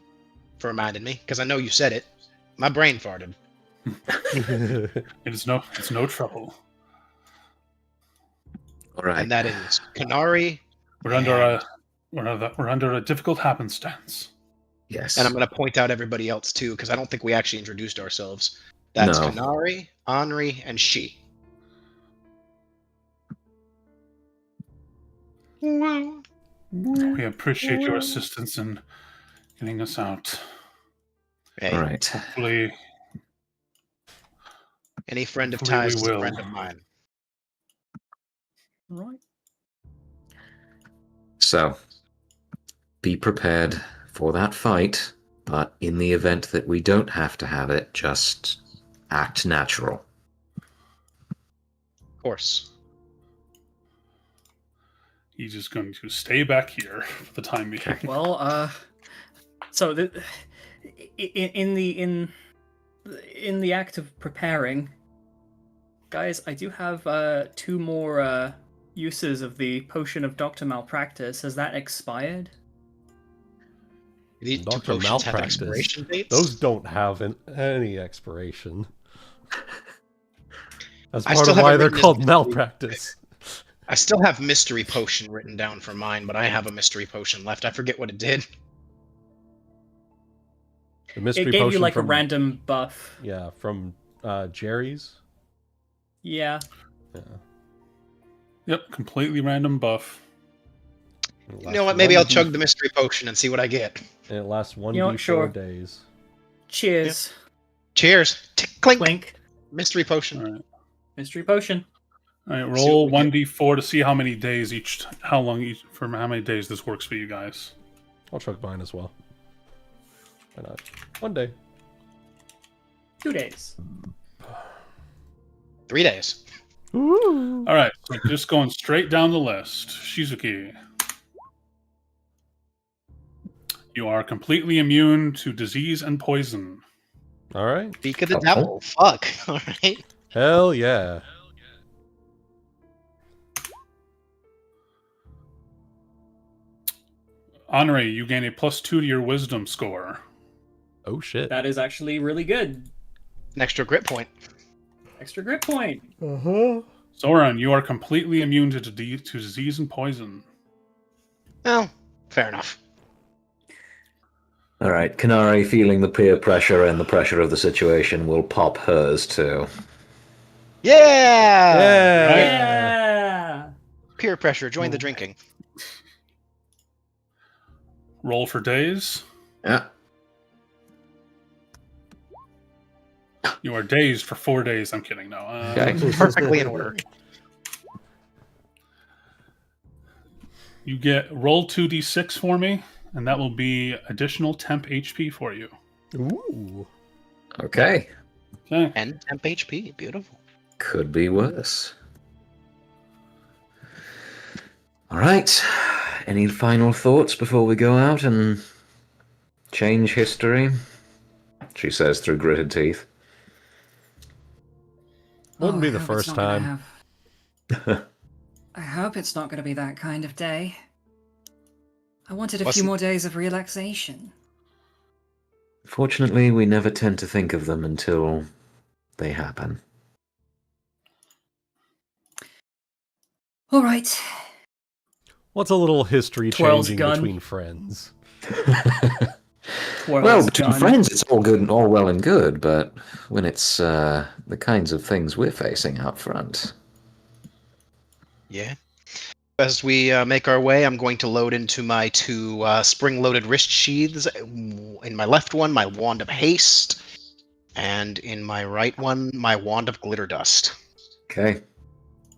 for reminding me, because I know you said it. My brain farted. It's no trouble. All right. And that is Kanari. We're under a difficult happenstance. Yes. And I'm going to point out everybody else too, because I don't think we actually introduced ourselves. That's No. Kanari, Anri, and she. We appreciate your assistance in getting us out. Hey, All right. Hopefully, any friend of Hopefully we Ty's is a will. friend of mine. Right. So, be prepared for that fight, but in the event that we don't have to have it, just act natural. Of course. he's just going to stay back here for the time being. Well, so in the act of preparing, guys, I do have 2 more uses of the potion of Dr. Malpractice. Has that expired? These two Dr. potions have Malpractice. expiration dates? Those don't have any expiration. That's I part still of have why it they're written as called mystery. malpractice. I still have mystery potion written down for mine, but I have a mystery potion left. I forget what it did. The mystery It gave potion you like from, a random buff. Yeah, from Jerry's. Yeah. Yeah. Yep, completely random buff. You know what? Maybe I'll chug the mystery potion and see what I get. And it lasts 1d4 You know what, sure. days. Cheers. Cheers. Tick, clink. Clink. Mystery potion. All right. Mystery potion. All right, See roll what we 1d4 to see how many days how many days this works for you guys. I'll chug mine as well. Why not? 1 day. 2 days. 3 days. Ooh. All right, so just going straight down the list. Shizuki. You are completely immune to disease and poison. All right. Speak of the Oh. devil. Fuck. All right. Hell yeah. Anri, you gain a +2 to your wisdom score. Oh shit. That is actually really good. An extra grit point. Extra grit point. Uh-huh. Sorren, you are completely immune to disease and poison. Well, fair enough. All right, Kanari, feeling the peer pressure and the pressure of the situation, will pop hers too. Yeah! Yeah. Yeah. Peer pressure. Join the drinking. Roll for days. Yeah. You are dazed for 4 days. I'm kidding. No. Okay. Perfectly in order. You get roll 2d6 for me, and that will be additional temp HP for you. Ooh. Okay. Okay. And temp HP. Beautiful. Could be worse. All right. Any final thoughts before we go out and change history? She says through gritted teeth. Wouldn't Oh, be I the hope first it's not gonna time. I hope it's not going to be that kind of day. I wanted a What's few the- more days of relaxation. Fortunately, we never tend to think of them until they happen. All right. What's a little history Twirls changing gun. between friends? Well, between gun. friends, it's all good and all well and good, but when it's the kinds of things we're facing out front. Yeah. As we make our way, I'm going to load into my 2 spring-loaded wrist sheaths. In my left one, my wand of haste, and in my right one, my wand of glitter dust. Okay.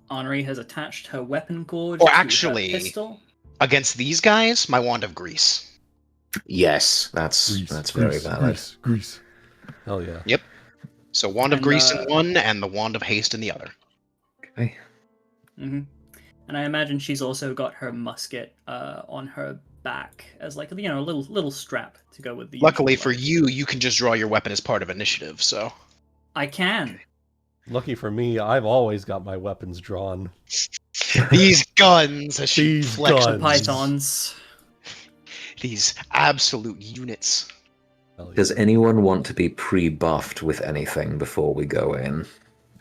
Anri has attached her weapon gorge Or to her actually- pistol. Against these guys, my wand of grease. Yes, that's very valid. Grease. Hell yeah. So wand of And, grease in one, and the wand of haste in the other. Okay. Hmm. And I imagine she's also got her musket on her back as like a little strap to go with the. Luckily usual for weapon. you, you can just draw your weapon as part of initiative, so... I can. Lucky for me, I've always got my weapons drawn. These guns, as she These flexes. guns. Pythons. These absolute units. Hell yeah. Does anyone want to be pre-buffed with anything before we go in?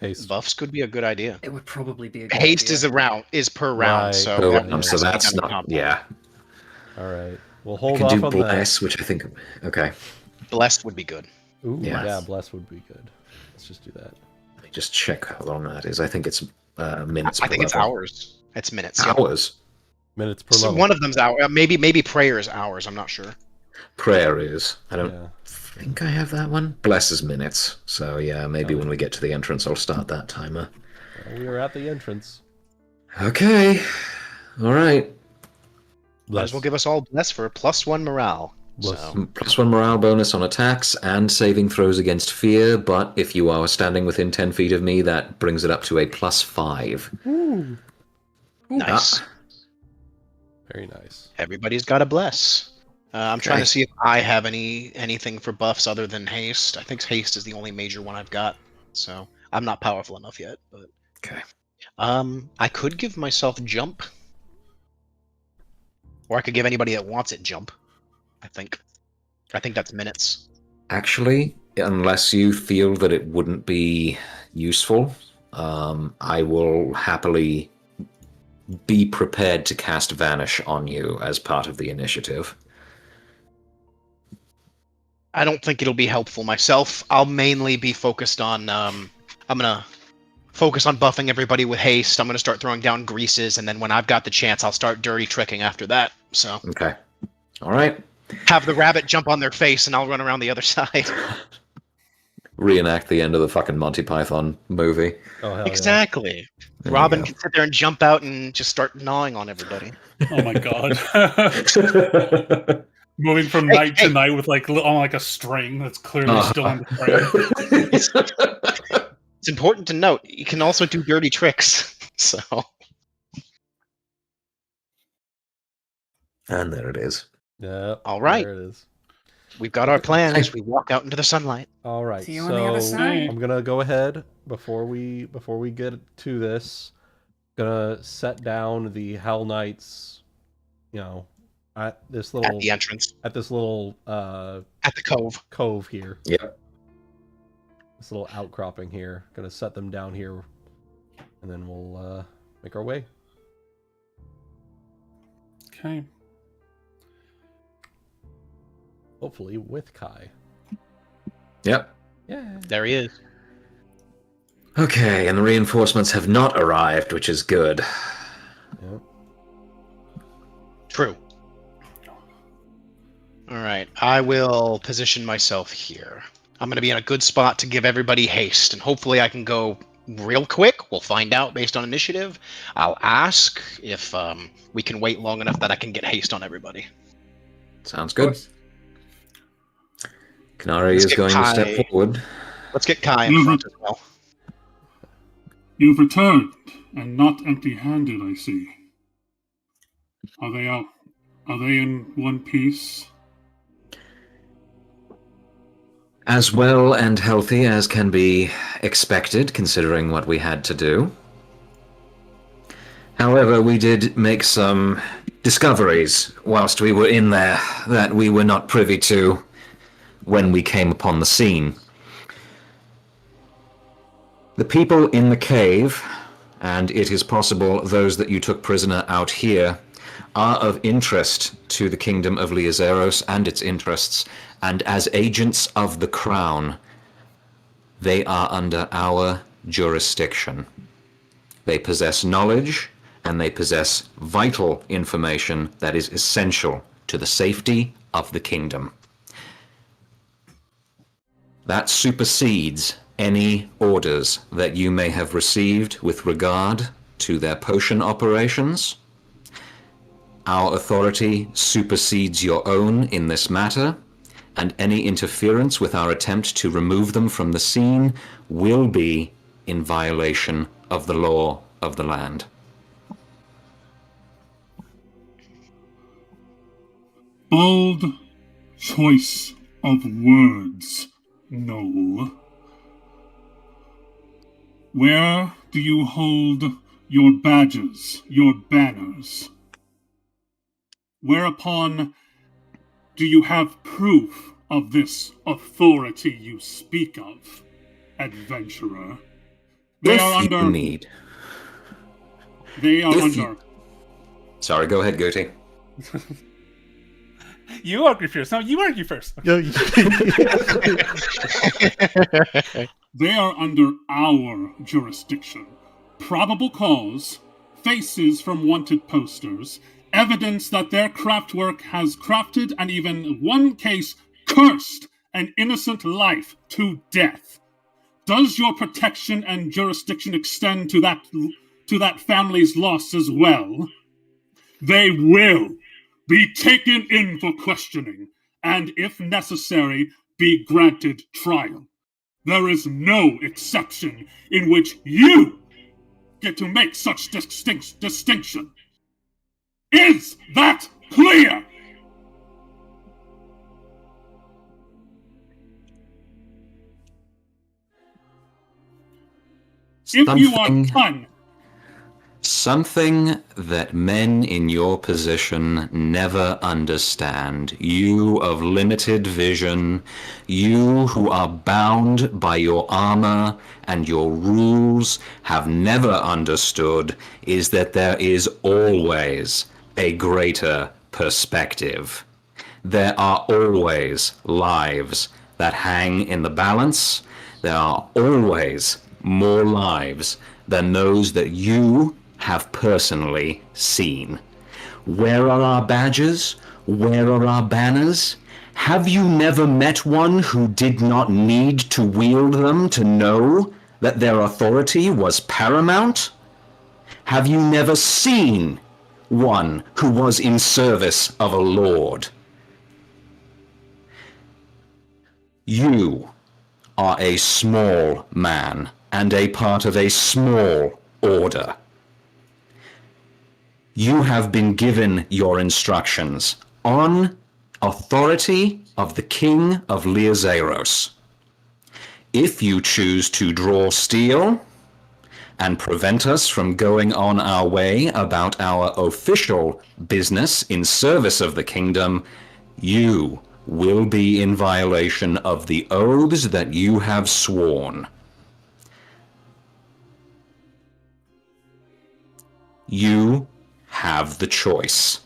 Haste. Buffs could be a good idea. It would probably be a good Haste idea. is per round, Right. so So, everyone so has to be that's done in not. combat. Yeah. All right. We'll I hold can off do on bless, which I think. Okay. Blessed would be good. that. Ooh, Yeah. yeah. Bless would be good. Let's just do that. Let me just check how long that is. I think it's minutes. I per think it's level. hours. It's minutes. Yeah. Hours. Minutes per So level. one of them's hour. Maybe prayer is hours. I'm not sure. Prayer is. I don't Yeah. think I have that one. Bless is minutes. So yeah, maybe Oh. when we get to the entrance, I'll start that timer. Well, we are at the entrance. Okay. All right. Might Bless. as well give us all bless for a +1 morale. Bless. So +1 morale bonus on attacks and saving throws against fear, but if you are standing within 10 feet of me, that brings it up to a +5. Ooh. nice. Very nice. Everybody's got a bless. I'm trying Okay. to see if I have anything for buffs other than haste. I think haste is the only major one I've got. So I'm not powerful enough yet, but Okay. I could give myself jump, or I could give anybody that wants it jump. I think that's minutes. Actually, unless you feel that it wouldn't be useful, I will happily be prepared to cast Vanish on you as part of the initiative. I don't think it'll be helpful myself. I'll mainly be focused on. I'm gonna focus on buffing everybody with haste. I'm gonna start throwing down greases, and then when I've got the chance, I'll start dirty tricking after that. So Okay. All right. have the rabbit jump on their face, and I'll run around the other side. Reenact the end of the fucking Monty Python movie. Oh hell Exactly. There you Robin go. can sit there and jump out and just start gnawing on everybody. Oh my god. Moving from Hey, night to hey. night with on like a string that's clearly still in the frame. It's important to note you can also do dirty tricks. So And there it is. Yeah. All right. There it is. we've got our plans. We walk out into the sunlight. All right. See you on the other So side. I'm gonna go ahead before we get to this. Gonna set down the Hell Knights. You know, at this At little the entrance, at this little at the cove. cove here. Yep. This little outcropping here. Gonna set them down here, and then we'll make our way. Okay. Hopefully with Kai. Yep. Yeah. There he is. Okay, and the reinforcements have not arrived, which is good. Yep. True. All right, I will position myself here. I'm going to be in a good spot to give everybody haste, and hopefully I can go real quick. We'll find out based on initiative. I'll ask if we can wait long enough that I can get haste on everybody. Sounds good. Kanari Let's is get going to Kai. step forward. Let's get Kai in front as well. You've returned, and not empty-handed, I see. Are they out? Are they in one piece? As well and healthy as can be expected, considering what we had to do. However, we did make some discoveries whilst we were in there that we were not privy to when we came upon the scene. The people in the cave, and it is possible those that you took prisoner out here, are of interest to the kingdom of Liazeros and its interests, and as agents of the crown, they are under our jurisdiction. They possess knowledge, and they possess vital information that is essential to the safety of the kingdom. That supersedes any orders that you may have received with regard to their potion operations. Our authority supersedes your own in this matter, and any interference with our attempt to remove them from the scene will be in violation of the law of the land. Bold choice of words, Gnoll. Where do you hold your badges, your banners? Whereupon do you have proof of this authority you speak of, adventurer. They If are you under. need. They are If under. you- Sorry, go ahead, Guti. You argue first. No, you argue first. They are under our jurisdiction. Probable cause, faces from wanted posters, evidence that their craftwork has crafted and even in one case cursed an innocent life to death. Does your protection and jurisdiction extend to that family's loss as well? They will be taken in for questioning, and if necessary, be granted trial. There is no exception in which you get to make such distinction. Is that clear? If you are done. Something that men in your position never understand. You of limited vision, you who are bound by your armor and your rules, have never understood is that there is always a greater perspective. There are always lives that hang in the balance. There are always more lives than those that you have personally seen. Where are our badges? Where are our banners? Have you never met one who did not need to wield them to know that their authority was paramount? Have you never seen one who was in service of a lord? You are a small man and a part of a small order. You have been given your instructions on authority of the King of Leozeros. If you choose to draw steel and prevent us from going on our way about our official business in service of the kingdom, you will be in violation of the oaths that you have sworn. You have the choice,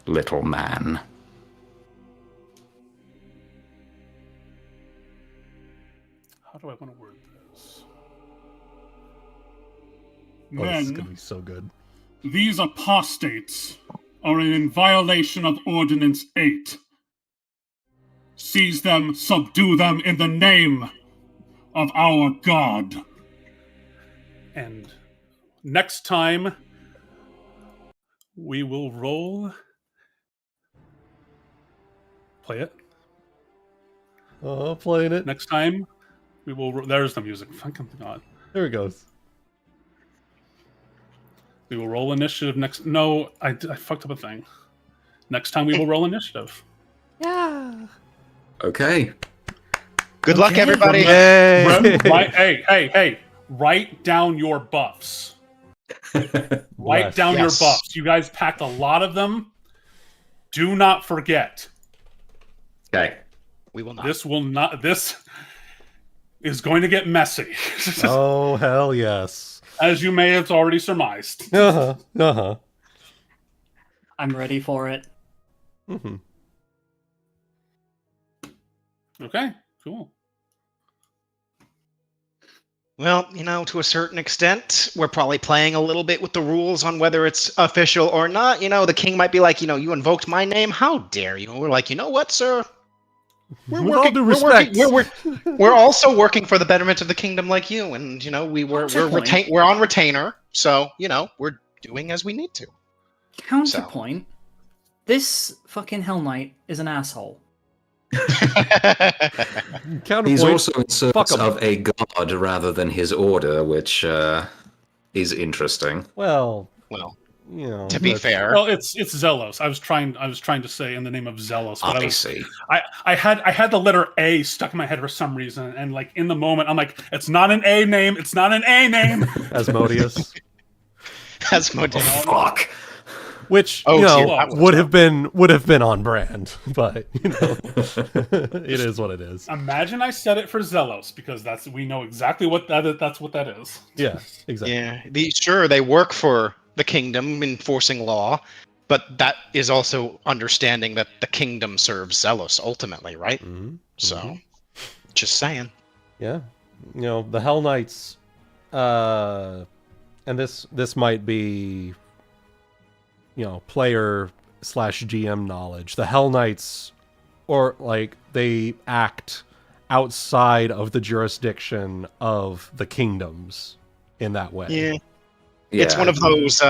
little man. How do I want to word this? Oh, this is Men, gonna be so good. these apostates are in violation of Ordinance 8. Seize them, subdue them in the name of our God. And next time, we will roll. Play it. Oh, playing it. Next time, we will. There's the music. Fucking God. There it goes. We will roll initiative next. No, I fucked up a thing. Next time, we will roll initiative. Yeah. Okay. Good luck, everybody. Yay! Hey! Write down your buffs. Write down your Yes. buffs. You guys packed a lot of them. Do not forget. Okay. We will not. This is going to get messy. Oh, hell yes. As you may have already surmised. Uh-huh. I'm ready for it. Mm-hmm. Okay, cool. Well, to a certain extent, we're probably playing a little bit with the rules on whether it's official or not. The king might be like, you invoked my name. How dare you? And we're like, you know what, sir? With all due respect. We're also working for the betterment of the kingdom, like you. And Counterpoint. we're on retainer, so we're doing as we need to. Counterpoint. This fucking Hell Knight is an asshole. Counterpoint. He's also in Fuck service 'em. of a god rather than his order, which is interesting. Well, Well, to be fair, Well, it's Zelos. I was trying to say in the name of Zelos, but I see. I had the letter A stuck in my head for some reason, and like in the moment, I'm like, it's not an A name. It's not an A name. Asmodeus. that's Modena. Fuck. which Oh, you know dear, that was would have been on brand, but you know, it is what it is. Imagine I said it for Zelos, because we know exactly that's what that is. Yeah, exactly. Yeah, sure, they work for the kingdom enforcing law, but that is also understanding that the kingdom serves Zelos ultimately, right? Mm-hmm. So, just saying. Yeah, you know, the Hell Knights, and this might be, you know, player / GM knowledge. The Hell Knights, or like, they act outside of the jurisdiction of the kingdoms in that way. Yeah. It's one of those,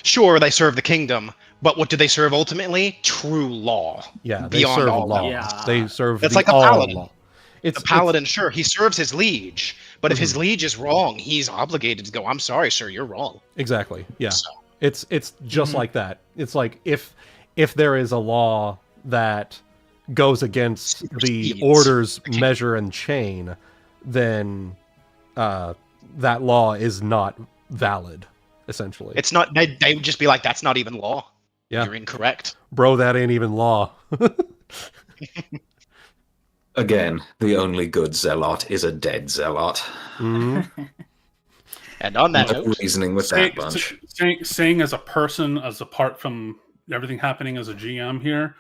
sure, they serve the kingdom, but what do they serve ultimately? True law. Yeah, they Beyond serve all law. Yeah. They serve It's the like a all paladin. law. The paladin, sure, he serves his liege, but if his liege is wrong, he's obligated to go, I'm sorry, sir, you're wrong. Exactly. Yeah. So, It's just like that. It's like if there is a law that goes against the Supersedes order's the king. measure and chain, then that law is not valid, essentially. it's not, they would just be like, that's not even law. Yeah. You're incorrect. Bro, that ain't even law. Again, the only good zealot is a dead zealot. Mhm. And on that No note, reasoning with Say- that bunch. saying as a person, as apart from everything happening as a GM here,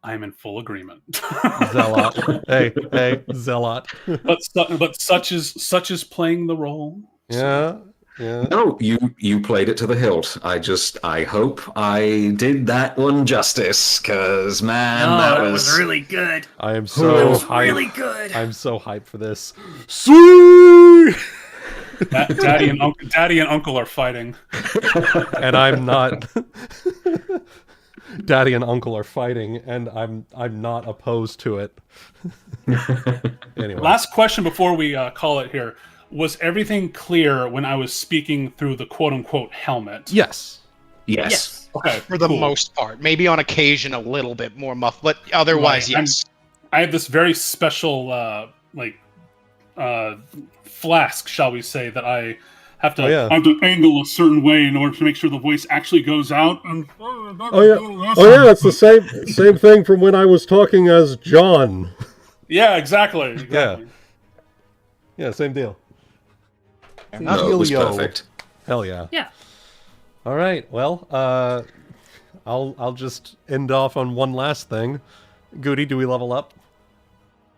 I'm in full agreement. Zealot. Hey, zealot. but such is playing the role. Yeah. Yeah. No, you played it to the hilt. I hope I did that one justice, because man, that was really good. I am so was hyped. really good. I'm so hyped for this. Sweet! Daddy and uncle are fighting. And I'm not. Daddy and Uncle are fighting, and I'm not opposed to it. Anyway, Last question before we call it here. Was everything clear when I was speaking through the quote-unquote helmet? yes, yes. Okay, for the cool. most part, maybe on occasion a little bit more muffled, but otherwise, Right, yes. I have this very special, flask, shall we say, that I have to. Oh, yeah. I have to angle a certain way in order to make sure the voice actually goes out. And it's the same thing from when I was talking as John. Yeah, exactly. Yeah, same deal. No, it was perfect. Hell yeah. Yeah. All right. Well, I'll just end off on one last thing. Goody, do we level up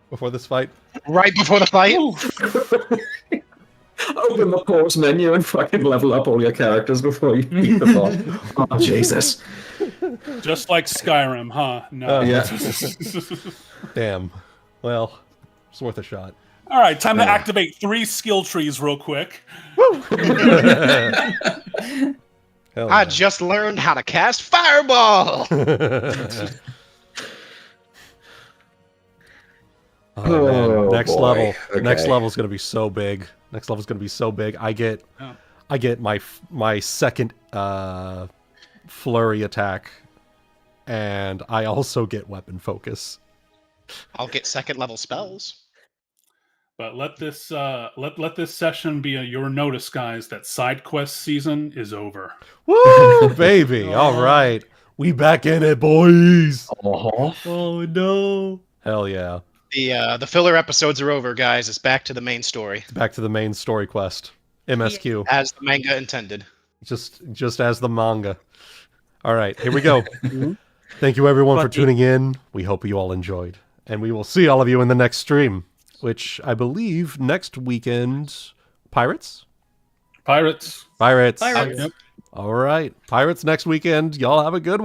before this fight? Right before the fight. Open the pause menu and fucking level up all your characters before you beat them off. Oh, Jesus. Just like Skyrim, huh? No. Yeah. Damn. Well, it's worth a shot. All right, time to activate 3 skill trees real quick. Hell I yeah. just learned how to cast Fireball. Oh, man. Oh, Next boy. level. Okay. Next level's gonna be so big. Next level's gonna be so big. I get my second flurry attack, and I also get weapon focus. I'll get second level spells. But let this session be your notice, guys, that side quest season is over. Woo, baby! All right, we back in it, boys. Uh-huh. Oh no! Hell yeah! The filler episodes are over, guys. It's back to the main story, Back to the main story quest. MSQ. as the manga intended. Just as the manga. All right, here we go. Thank you everyone for tuning in. We hope you all enjoyed, and we will see all of you in the next stream, which I believe next weekend. Pirates. Pirates. Pirates. Pirates. Yep. All right, Pirates next weekend. Y'all have a good one.